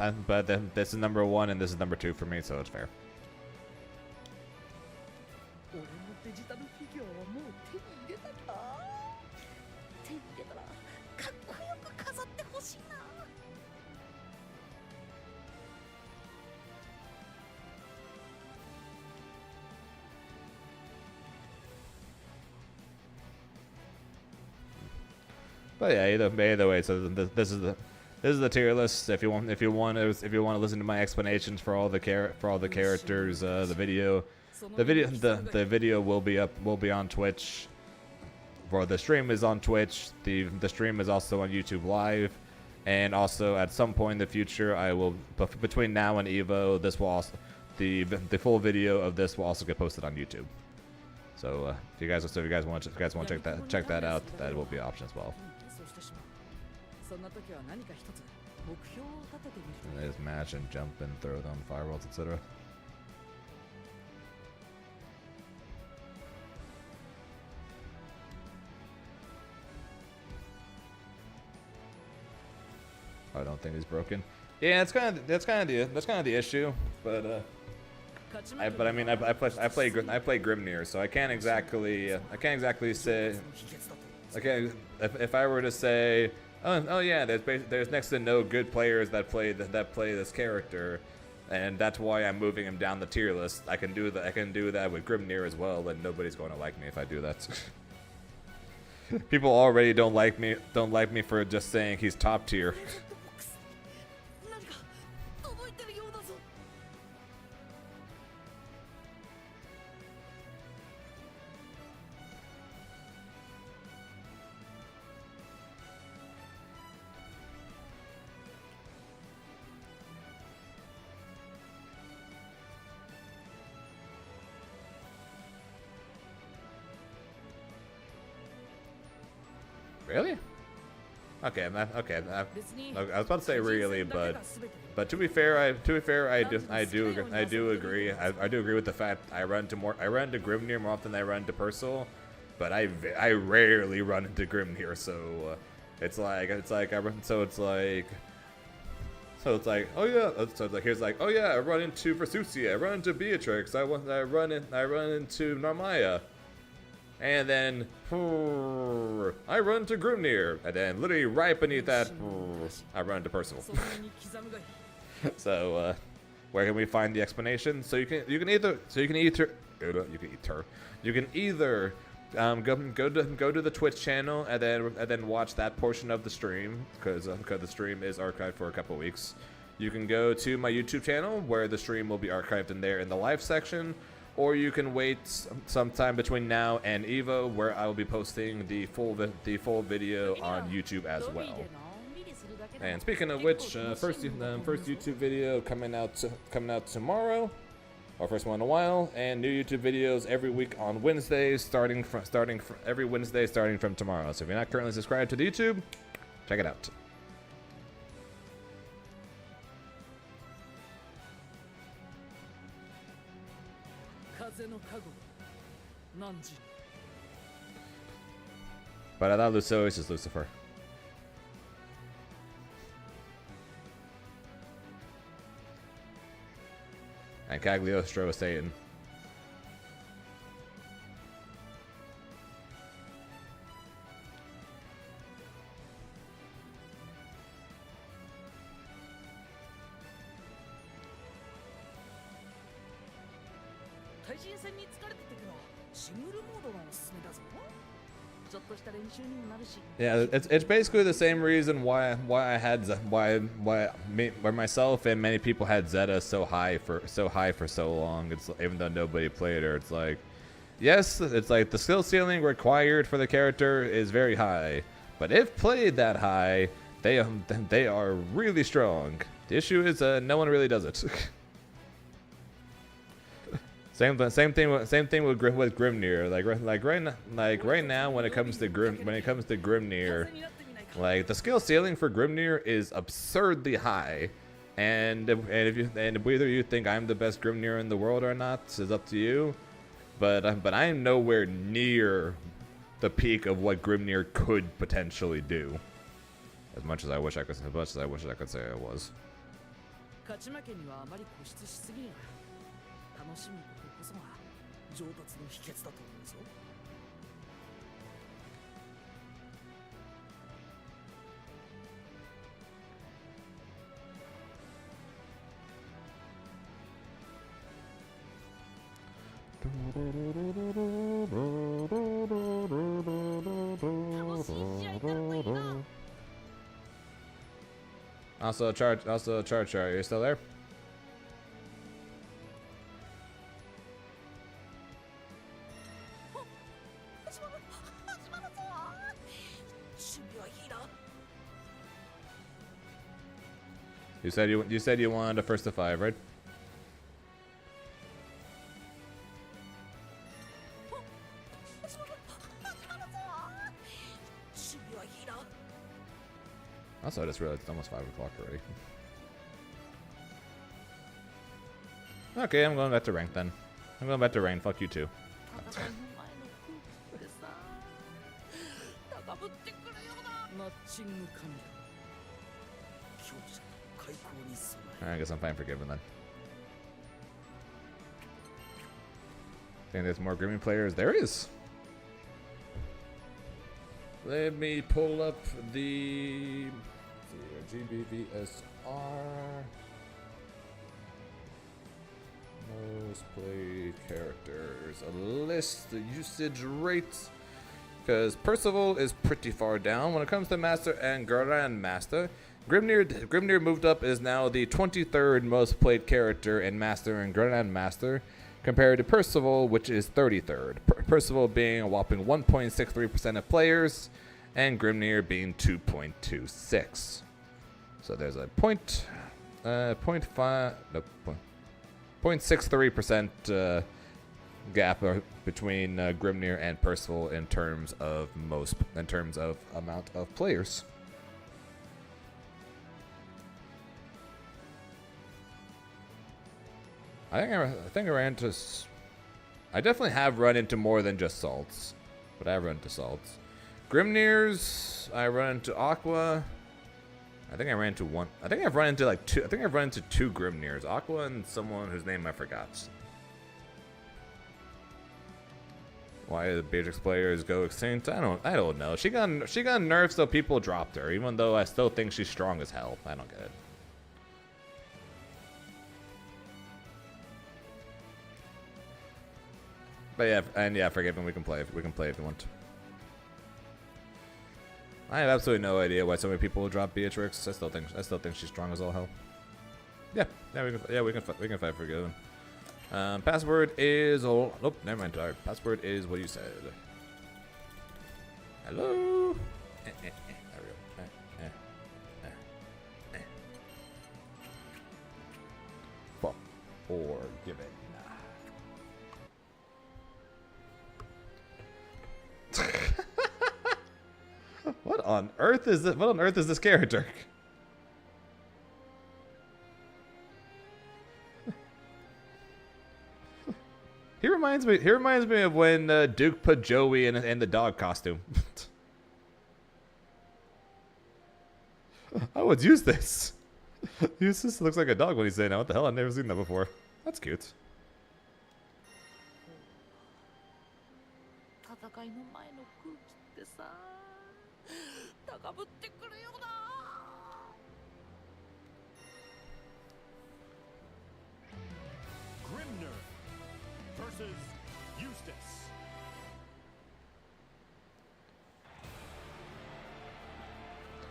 this is number 1 and this is number 2 for me, so it's fair. But yeah, either way, so this is the tier list. If you want to listen to my explanations for all the characters, the video will be on Twitch. For the stream is on Twitch. The stream is also on YouTube Live, and also at some point in the future, I will between now and Evo, this will also the full video of this will also get posted on YouTube. So if you guys want to check that out, that will be an option as well. And they just match and jump and throw them fireballs, etc. I don't think he's broken. Yeah, that's kind of the issue, but I play Grimnir, so I can't exactly say. Okay, if I were to say, oh yeah, there's next to no good players that play this character, and that's why I'm moving him down the tier list. I can do that with Grimnir as well, and nobody's going to like me if I do that. People already don't like me for just saying he's top tier. Really? Okay,別に I was about to say really, 個人戦だけ but が全てで but to be fair, I do agree. I do agree with the fact I run to Grimnir more often than I run to Persil, but I rarely run into Grimnir, so it's like oh yeah, so it's like here's like, oh yeah, I run into Versucia, I run into Beatrix, I run into Narmaya, and then I run to Grimnir, and then literally right beneath that I run into Percival. そんなに刻むがいい So where can we find the explanation? So you can either go to the Twitch channel and then watch that portion of the stream because the stream is archived for a couple weeks. You can go to my YouTube channel where the stream will be archived in there in the live section, or you can wait sometime between now and Evo where I will be posting the full video on YouTube as ロビー well. でのんびりするだけでも And speaking of which, first YouTube video coming out tomorrow, our first one in a while, and new YouTube videos every week on Wednesdays, starting from every Wednesday starting from tomorrow. So if you're not currently subscribed to the YouTube, check it out. 風の加護何時 But I thought Lucius is Lucifer. And Cagliostro is Satan. Yeah, it's basically the same reason why myself and many people had Zeta so high for so long. It's even though nobody played her, it's like, yes, it's like the skill ceiling required for the character is very high, but if played that high, they are really strong. The issue is no one really does it. Same thing with Grimnir. Like right now, when it comes to Grimnir, like the skill ceiling for Grimnir is absurdly high, and whether you think I'm the best Grimnir in the world or not is up to you. But I'm nowhere near the peak of what Grimnir could potentially do. As much as I wish I could say I was. 勝ち負けにはあまり固執しすぎない楽しむことこそが上達の秘訣だと思うぞ Also, Char, are you still there? You said you wanted a first to 5, right? Also, I just realized it's almost 5 o'clock already. Okay, I'm going back to rank then. I'm going back to rank. Fuck you too. 戦いの前の夫婦でさ高ぶってくるようだマッチングカメラ強者と開口に備え I guess I'm fine for Forgiven then. Think there's more Grimmy players? There is. Let me pull up the GBVSR most played characters. A list, the usage rates. Because Percival is pretty far down when it comes to Master and Grandmaster. Grimnir moved up, is now the 23rd most played character in Master and Grandmaster, compared to Percival, which is 33rd. Percival being a whopping 1.63% of players, and Grimnir being 2.26. So there's a 0.63% gap between Grimnir and Percival in terms of amount of players. I think I ran into. I definitely have run into more than just salts, but I have run into salts. Grimnirs, I run into Aqua. I think I ran into one. I think I've run into like two. I think I've run into two Grimnirs, Aqua and someone whose name I forgot. Why the Beatrix players go extinct? I don't know. She got nerfed so people dropped her, even though I still think she's strong as hell. I don't get it. But yeah, and yeah, Forgiven, we can play if you want. I have absolutely no idea why so many people will drop Beatrix. I still think she's strong as all hell. Yeah, we can fight Forgiven. Password is nope, never mind. Sorry. Password is what you said. Hello. There we go. Fuck or give it. What on earth is this? What on earth is this character? He reminds me of when Duke put Joey in the dog costume. I would use this. Use this. Looks like a dog when he's saying that. What the hell? I've never seen that before. That's cute. 戦いの前の空気ってさ、高ぶってくるよな。Grimnir versus Eustace.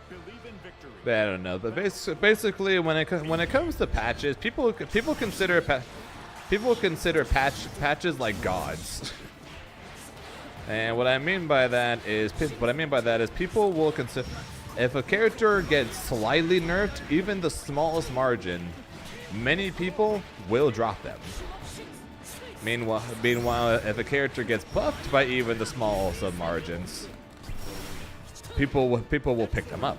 Believe in victory. I don't know, but basically, when it comes to patches, people consider patches like gods. And what I mean by that is people will consider, if a character gets slightly nerfed, even the smallest margin, many people will drop them. Meanwhile, if a character gets buffed by even the smallest of margins, people will pick them up.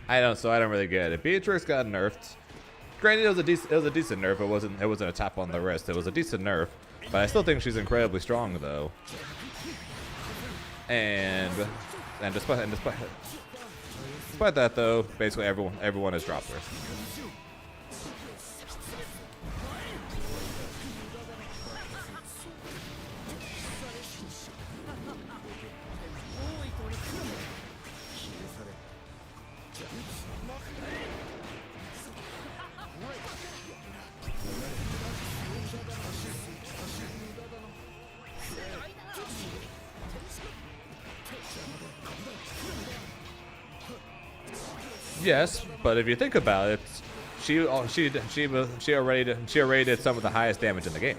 I don't really get it. Beatrix got nerfed. Granted, it was a decent nerf. It wasn't a tap on the wrist. It was a decent nerf, but I still think she's incredibly strong though. And despite that though, basically everyone has dropped her. Yes, but if you think about it, she already did some of the highest damage in the game.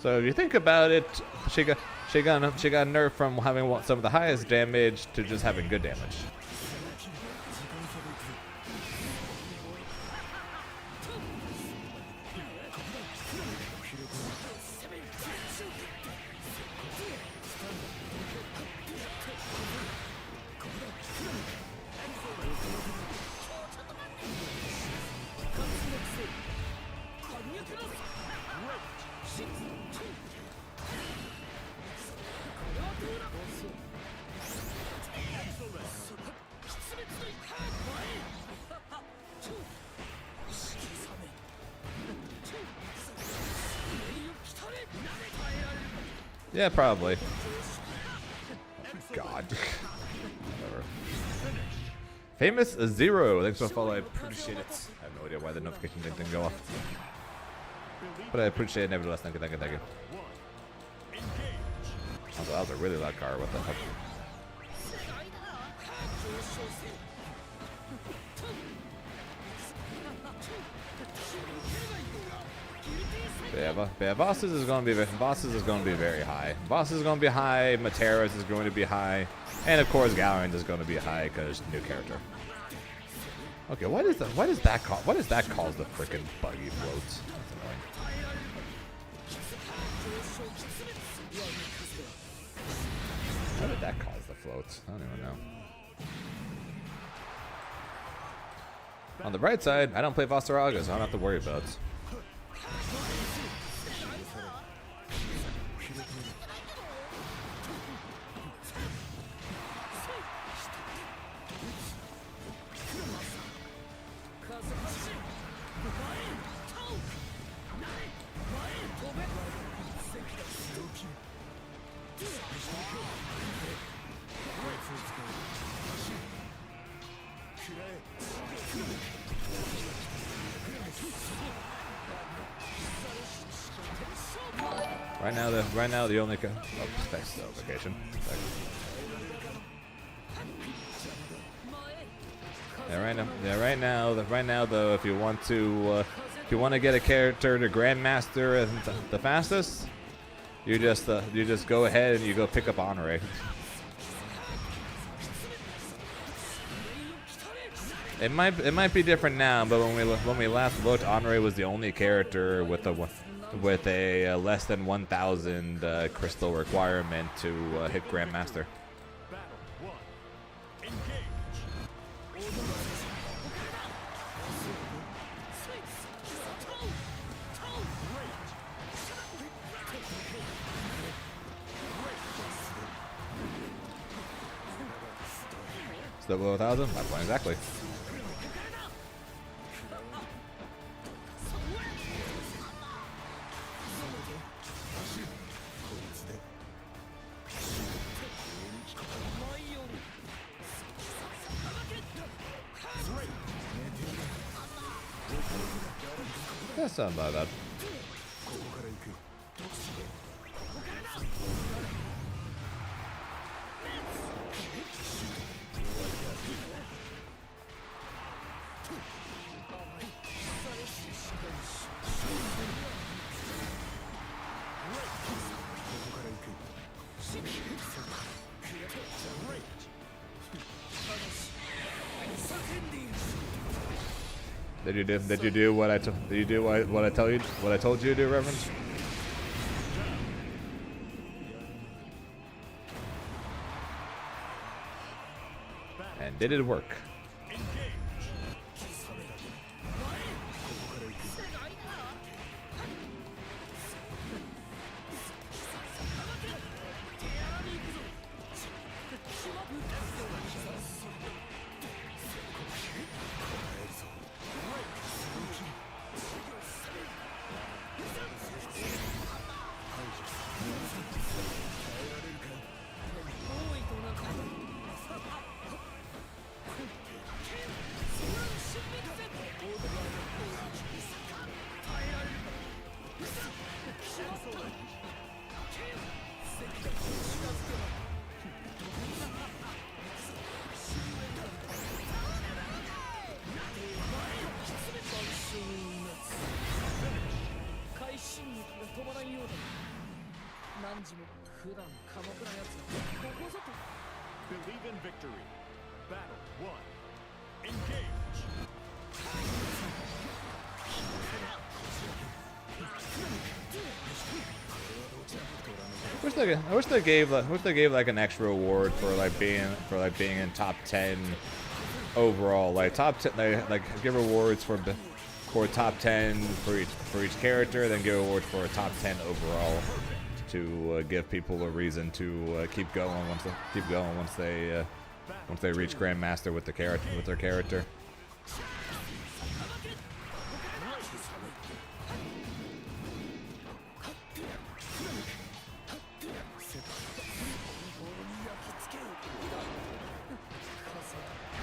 So if you think about it, she got nerfed from having some of the highest damage to just having good damage. Yeah, probably. God. Whatever. Famous Zero. Thanks for the follow. I appreciate it. I have no idea why the notification didn't go off. But I appreciate it nevertheless. Thank you, thank you, thank you. Also, that was a really loud car. What the heck? Yeah, bosses is going to be very high. Bosses is going to be high. Materas is going to be high, and of course Galarian is going to be high because new character. Okay, what is that? What is that called? What does that cause the freaking buggy floats? That's annoying. What did that cause the floats? I don't even know. On the bright side, I don't play Vassaraga, so I don't have to worry about it. Right now the only text notification. Right now though, if you want to get a character to Grandmaster the fastest, you just go ahead and you go pick up Honore. It might be different now, but when we last looked, Honore was the only character with a less than 1,000 crystal requirement to hit Grandmaster. Still below 1,000? My point exactly. That's not bad. Did you do what I told you to do, Reverend? And did it work? Believe in victory. Battle 1. Engage. I wish they gave like an extra reward for being in top 10 overall. Like top 10, like give rewards for top 10 for each character, then give awards for a top 10 overall to give people a reason to keep going once they reach Grandmaster with their character.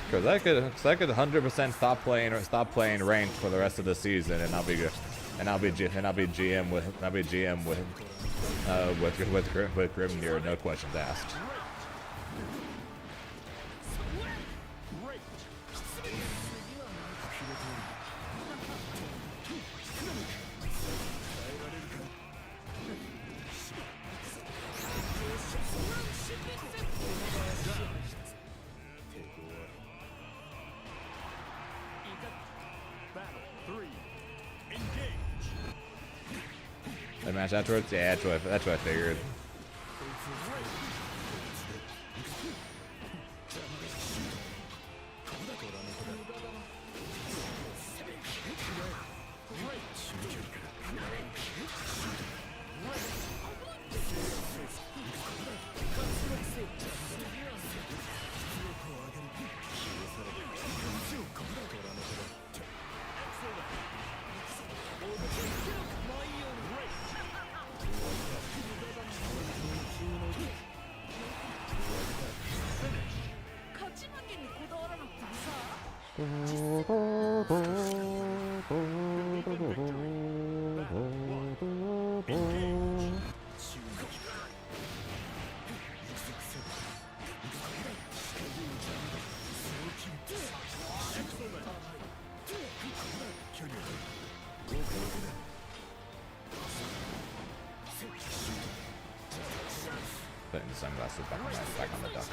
Because I could 100% stop playing ranked for the rest of the season, and I'll be good, and I'll be GM with Grimnir, no questions asked. match afterwards. Yeah, that's what I figured. Putting the sunglasses back on the duck.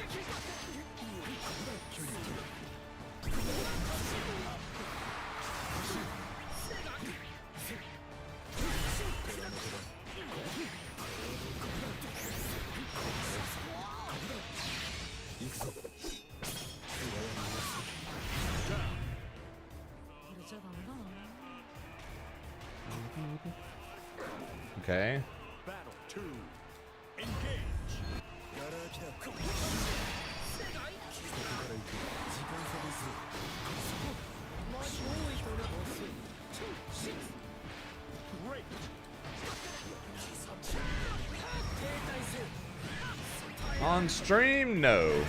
Okay. Battle 2. Engage. Great. On stream, no.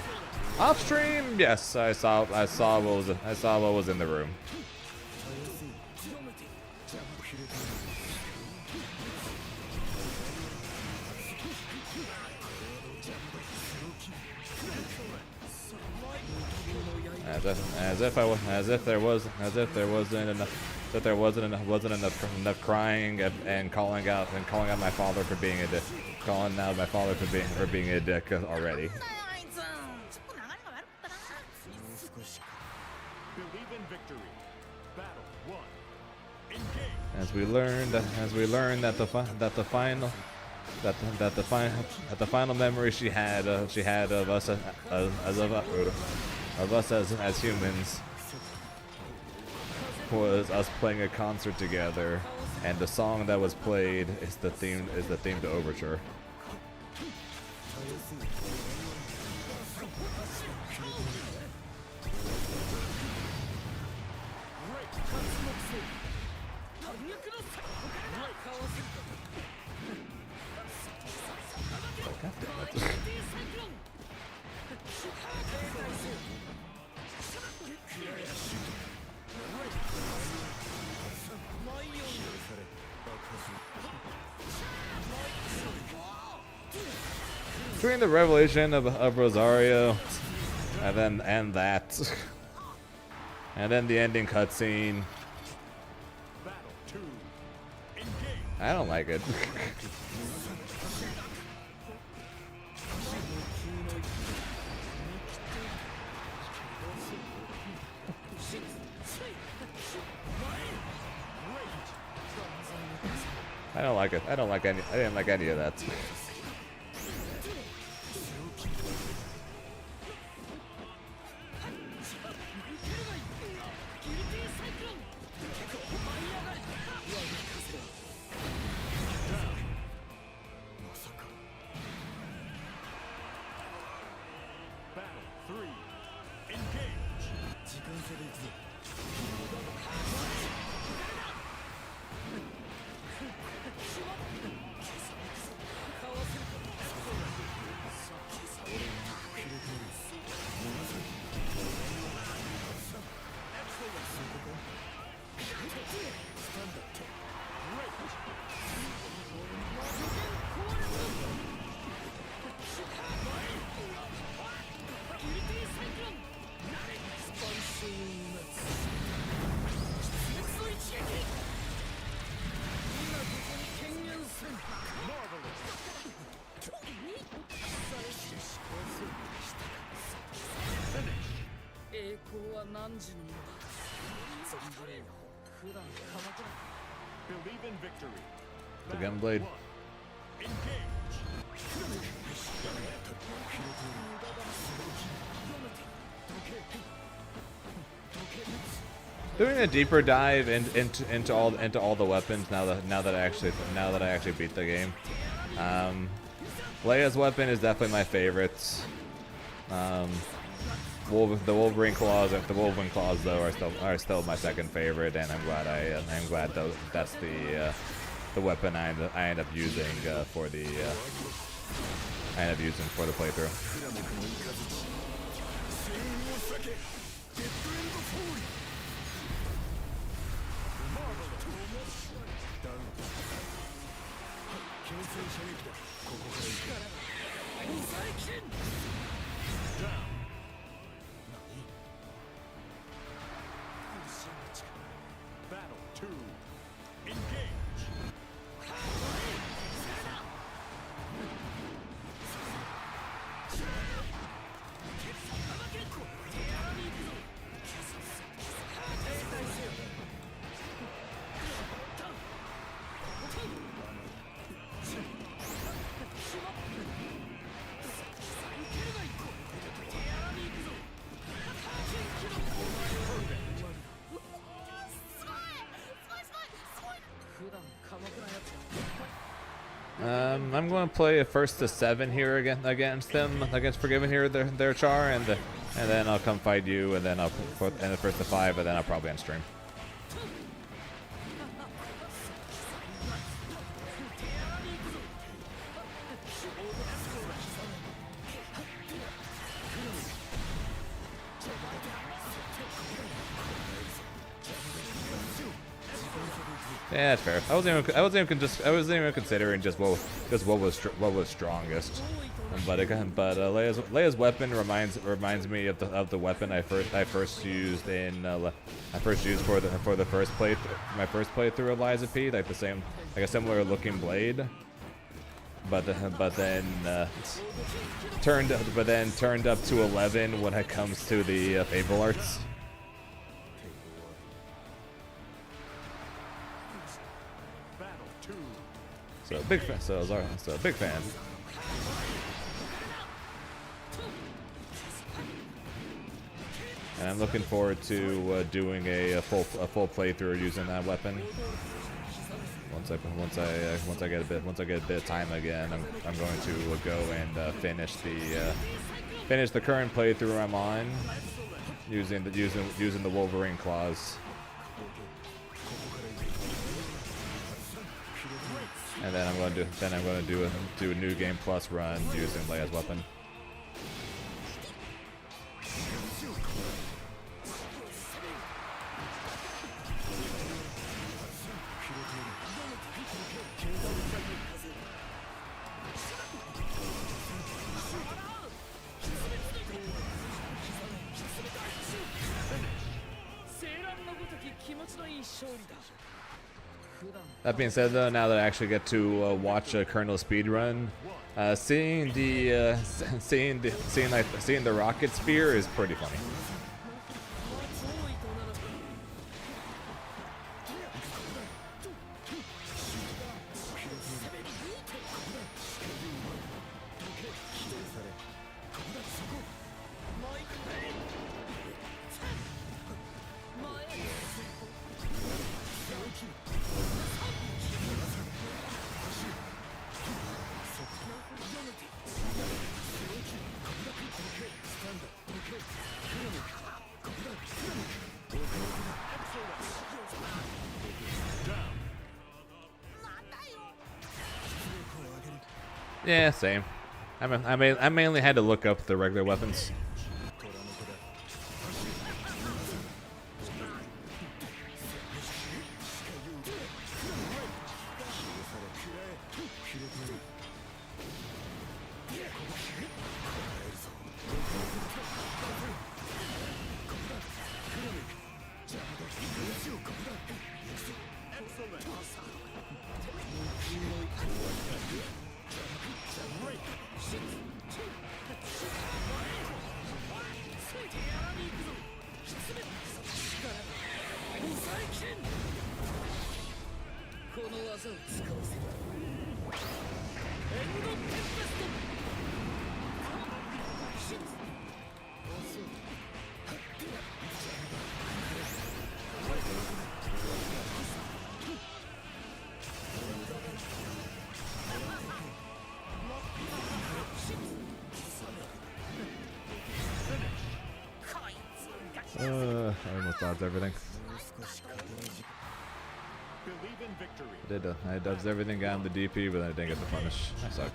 Off stream, yes. I saw what was in the room. As if there wasn't enough crying and calling out my father for being a dick, already. Believe in victory. Battle 1. Engage. As we learned that the final memory she had of us as humans was us playing a concert together, and the song that was played is the theme to Overture. Between the revelation of Rosario, and then and the ending cutscene, Battle 2. Engage. I don't like it. I don't like it. I didn't like any of that. Battle 3. Engage. Finish. Believe in victory. The Battle Gunblade. 1. Doing a deeper dive into all the weapons now that I actually beat the game. Leia's weapon is definitely my favorite. The Wolverine claws though are still my second favorite, and I'm glad that's the weapon I end up using for the playthrough. Battle 2. Engage. I'm going to play a 1st to 7 here against Forgiven here, their char, and then I'll come fight you, and then I'll put and the 1st to 5, and then I'll probably end stream. Yeah, that's fair. I wasn't even considering just what was strongest. But Leia's weapon reminds me of the weapon I first used for the first playthrough of Lies of P, like a similar looking blade. But then turned up to 11 when it comes to the Fable Arts. So big fan. So big fan. And I'm looking forward to doing a full playthrough using that weapon. Once I get a bit of time again, I'm going to go and finish the current playthrough I'm on using the Wolverine claws. And then I'm going to do a new game plus run using Leia's weapon. That being said, though, now that I actually get to watch a Colonel speedrun, seeing the rocket spear is pretty funny. Yeah, same. I mainly had to look up the regular weapons. I almost dodged everything. Believe in victory. I dodged everything, got him the DP, but then I didn't get the punish. I suck.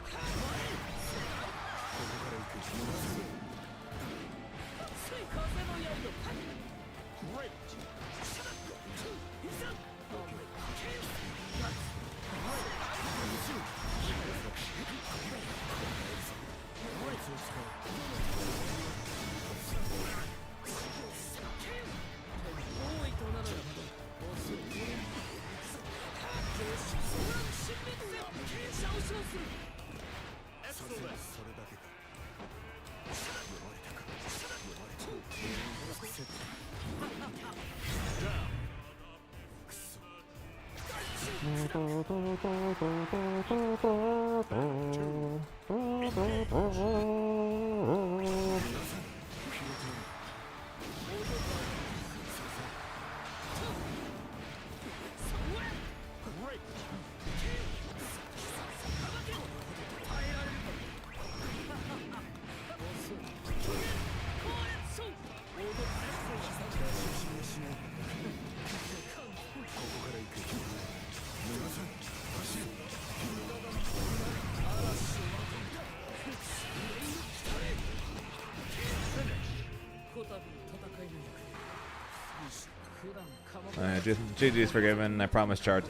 GG's forgiven. I promised Char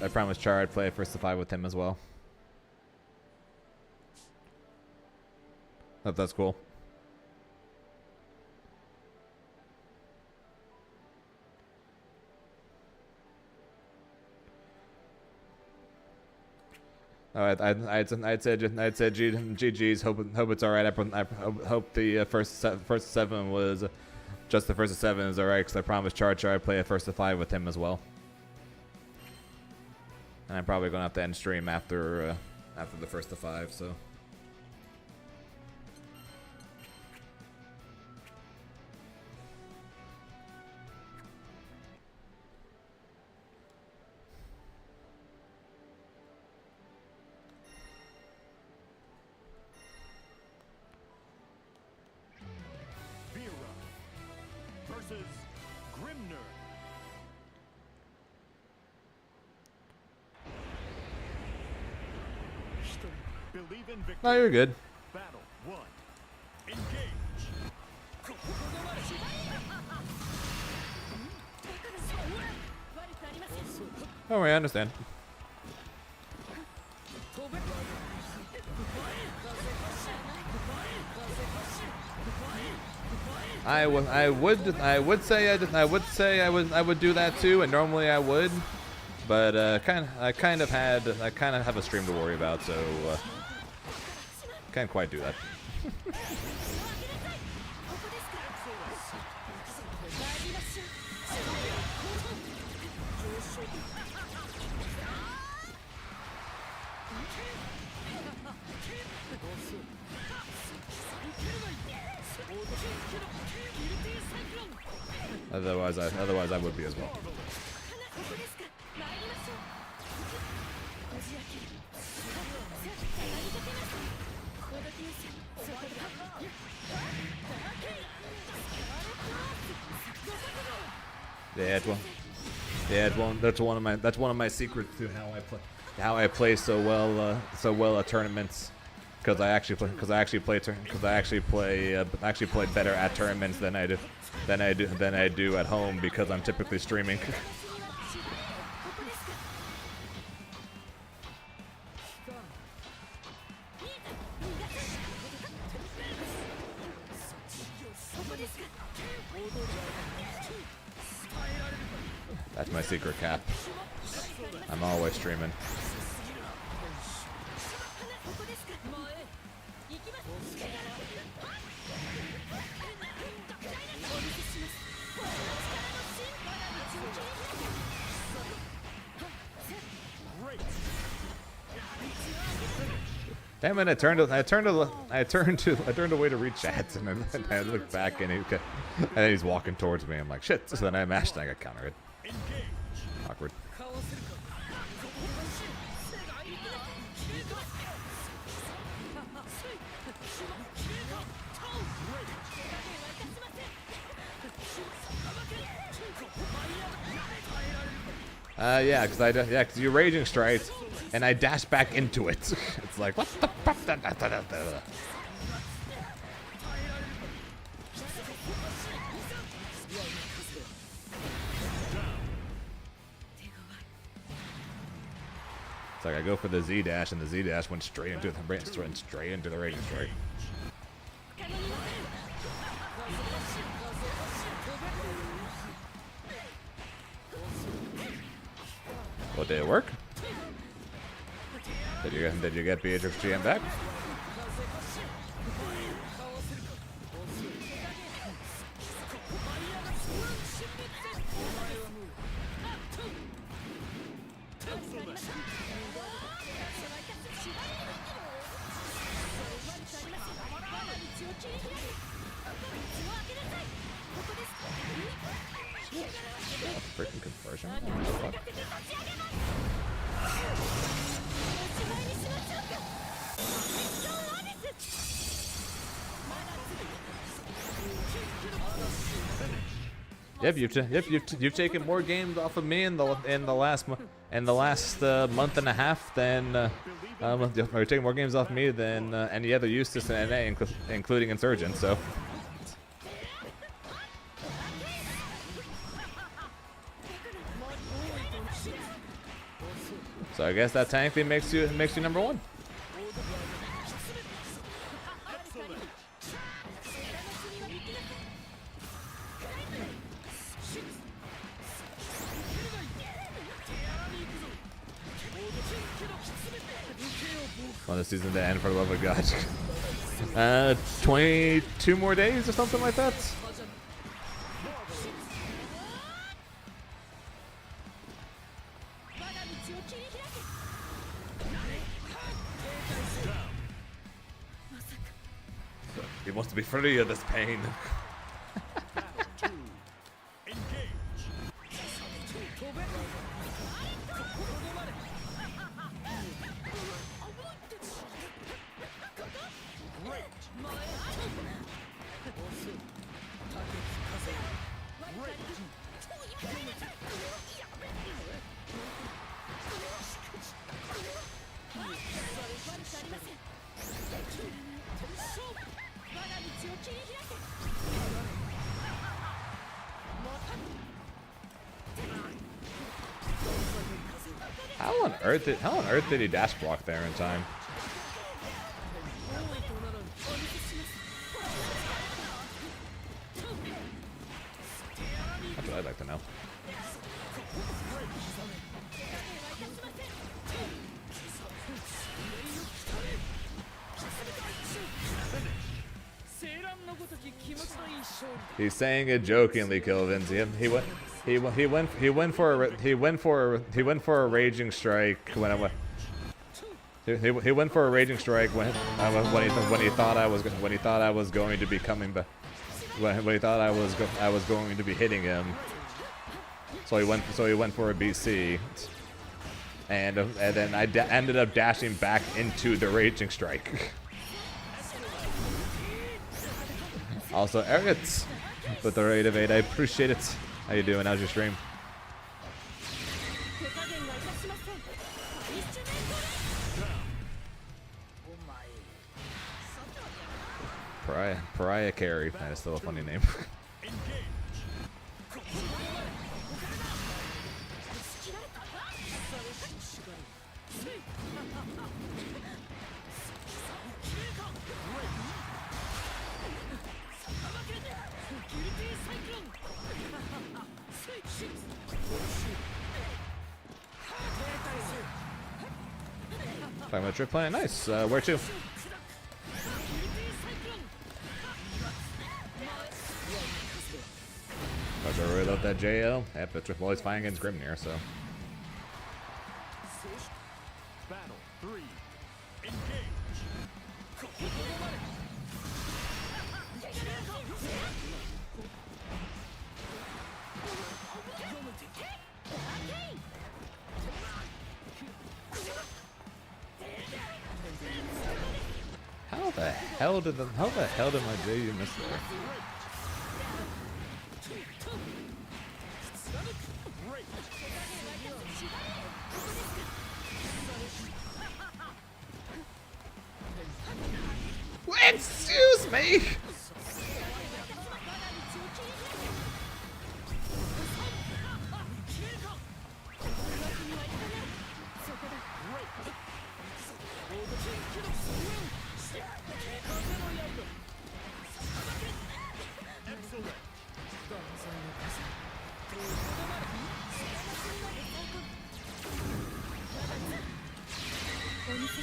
I'd play first to 5 with him as well. Hope that's cool. Oh, I'd said GG's. Hope it's all right. I hope the first 7 was just the first of 7 is all right, because I promised Char I'd play a first to 5 with him as well. And I'm probably gonna have to end stream after the first to 5. So. Versus Grimner. Believe in victory. No, you're good. Battle 1. Engage. Don't worry, I understand. I would say I would do that too, and normally I would, but I kind of have a stream to worry about, so can't quite do that. Otherwise I would be as well. That's one of my secrets to how I play so well at tournaments, because I actually play better at tournaments than I do at home, because I'm typically streaming. That's my secret, Cap. I'm always streaming. Damn it! I turned away to read chats, and then I looked back, and he's walking towards me. I'm like, shit! So then I mashed, and I got countered. Awkward. Yeah, because you raging strike, and I dash back into it. It's like what the fuck? It's like I go for the Z dash, and the Z dash went straight into the raging strike. Well, did it work? Did you get Beatrix GM back? Freaking conversion. What the fuck? Yep, you've taken more games off of me in the last month and a half than you're taking more games off me than any other Eustace in NA, including Insurgent. So. So I guess that technically makes you number one. Want the season to end, for the love of God. 22 more days or something like that. He wants to be free of this pain. How on earth did he dash block there in time? That's what I'd like to know. He's saying it jokingly, Kilvins. He went for a raging strike when I went. He went for a raging strike when he thought I was going to be coming back. When he thought I was going to be hitting him. So he went for a BC. And then I ended up dashing back into the raging strike. Also, Ergotz with the rate of 8. I appreciate it. How you doing? How's your stream? Pariah Carey. That is still a funny name. Talking about trip plan. Nice. Where to? About to reload that JL. Yep, it's always fine against Grimnir, so. Battle 3. Engage. How the hell did my JU miss there?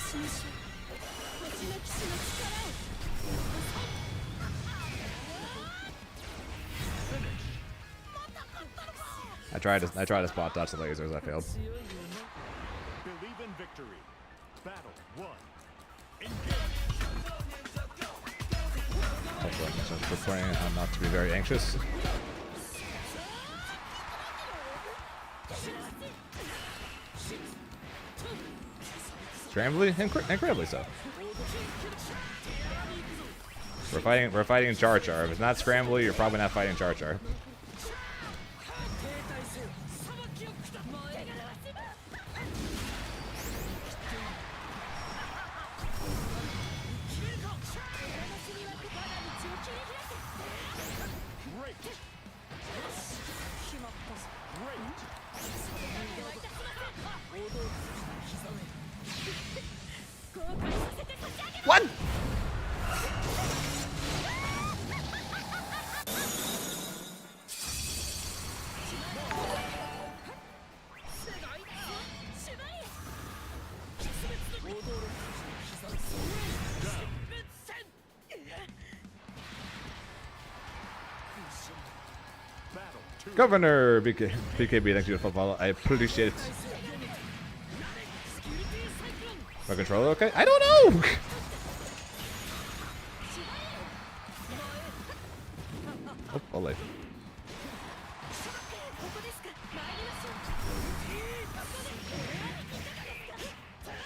しましょう星の騎士の力を I tried to spot dodge the lasers. I failed. Believe in victory. Battle 1. Hopefully, since we're playing, I'm not to be very anxious. Scrambly? Incredibly so. We're fighting Char Char. If it's not Scrambly, you're probably not fighting Char Char. What? Battle 2. Governor BKB, thank you for follow. I appreciate it. My controller, okay? I don't know. Oh, I'll leave. ここですか参りましょう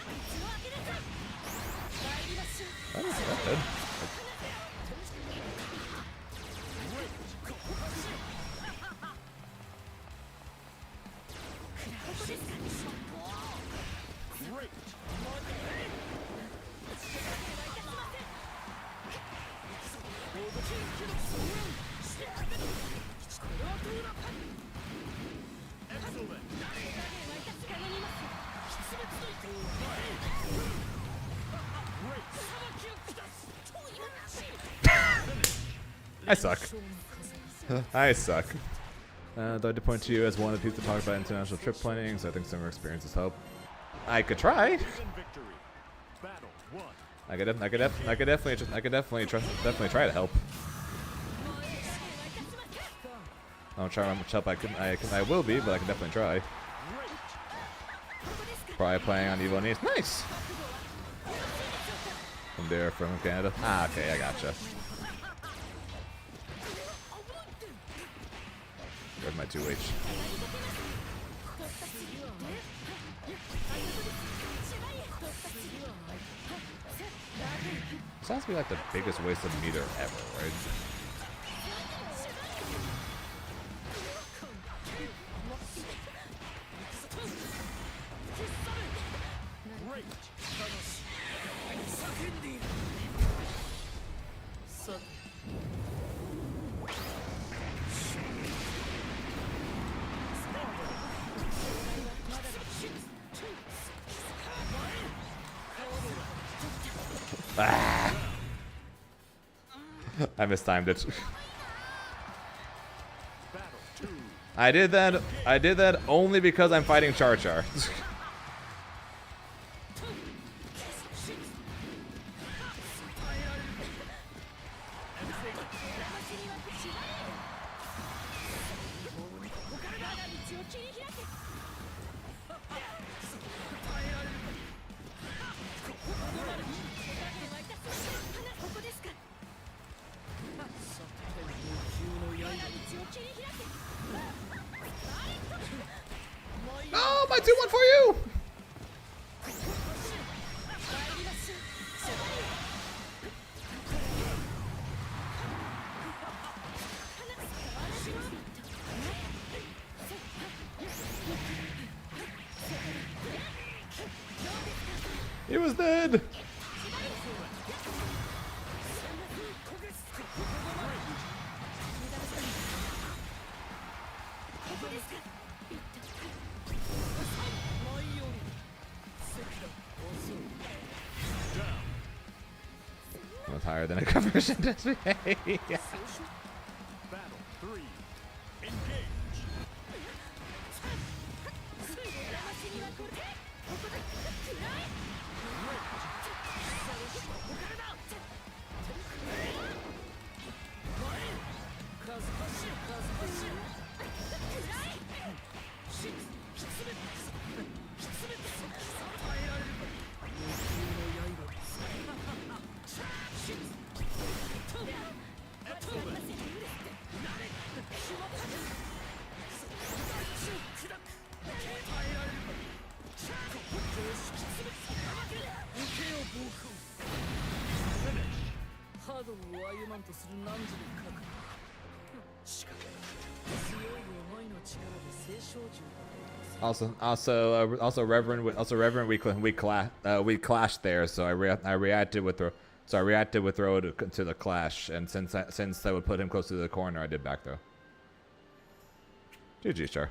道を開けなさい参りましょう Oh, that's good. ここですか Great. 頼みます I suck. I suck. Though I did point to you as one of the people to talk about international trip planning, so I think similar experiences help. I could try. Believe in victory. Battle 1. I could definitely try to help. I don't try how much help I will be, but I can definitely try. Probably playing on Evo Nice. Nice. From there, from Canada. Ah, okay, I gotcha. Where's my 2H? This has to be like the biggest waste of meter ever, right? Ah. I mistimed it. Battle 2. I did that only because I'm fighting Char Char. Oh, my 2-1 for you! He was dead! That's higher than a conversion SPA. Battle 3. Engage. とする汝の核仕掛け強い思いの力で青少獣を Reverend, we clashed there, so I reacted with throw to the clash, and since I would put him close to the corner, I did back throw. GG, Char.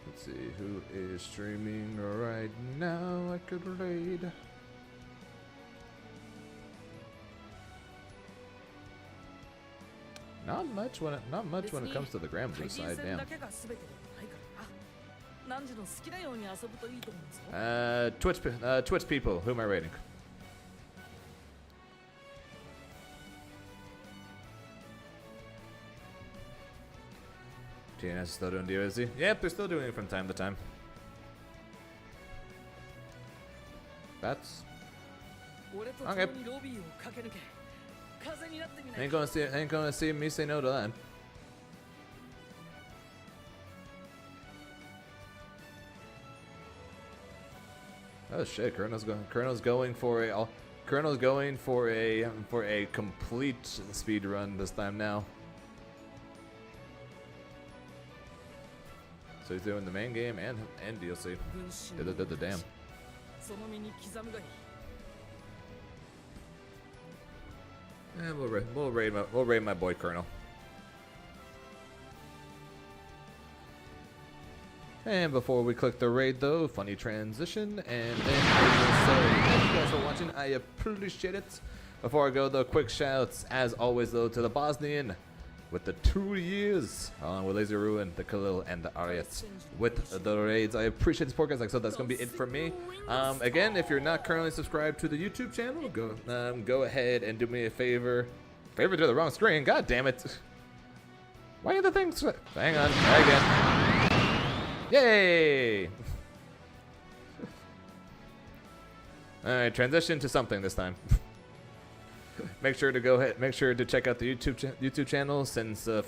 Let's see who is streaming right now. I could raid. Not much when it comes to the Granblue side, damn. Twitch people, who am I rating? TNS is still doing DOSD? Yep, they're still doing it from time to time. That's okay. Ain't gonna see me say no to that. Oh shit, Colonel's going for a complete speed run this time now. So he's doing the main game and DLC. Did the damn. Yeah, we'll raid my boy Colonel. And before we click the raid though, funny transition, and then I will say thank you guys for watching. I appreciate it. Before I go though, quick shouts as always though to the Bosnian with the 2 years, along with Laser Ruin, the Khalil, and the Ariat with the raids. I appreciate the support, guys. Like so, that's gonna be it for me. Again, if you're not currently subscribed to the YouTube channel, go ahead and do me a favor. Favor to the wrong screen. God damn it! Why are the things? Hang on. Try again. Yay! All right, transition to something this time. Make sure to check out the YouTube channel since the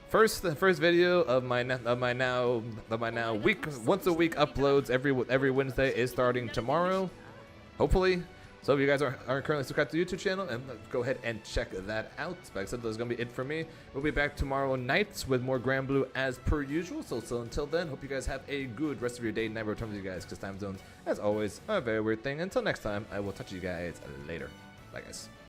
first video of my now once a week uploads every Wednesday is starting tomorrow, hopefully. So if you guys aren't currently subscribed to the YouTube channel, and go ahead and check that out. Like I said, that's gonna be it for me. We'll be back tomorrow night with more Granblue as per usual. So until then, hope you guys have a good rest of your day. Never return to you guys because time zones, as always, are a very weird thing. Until next time, I will touch you guys later. Bye guys.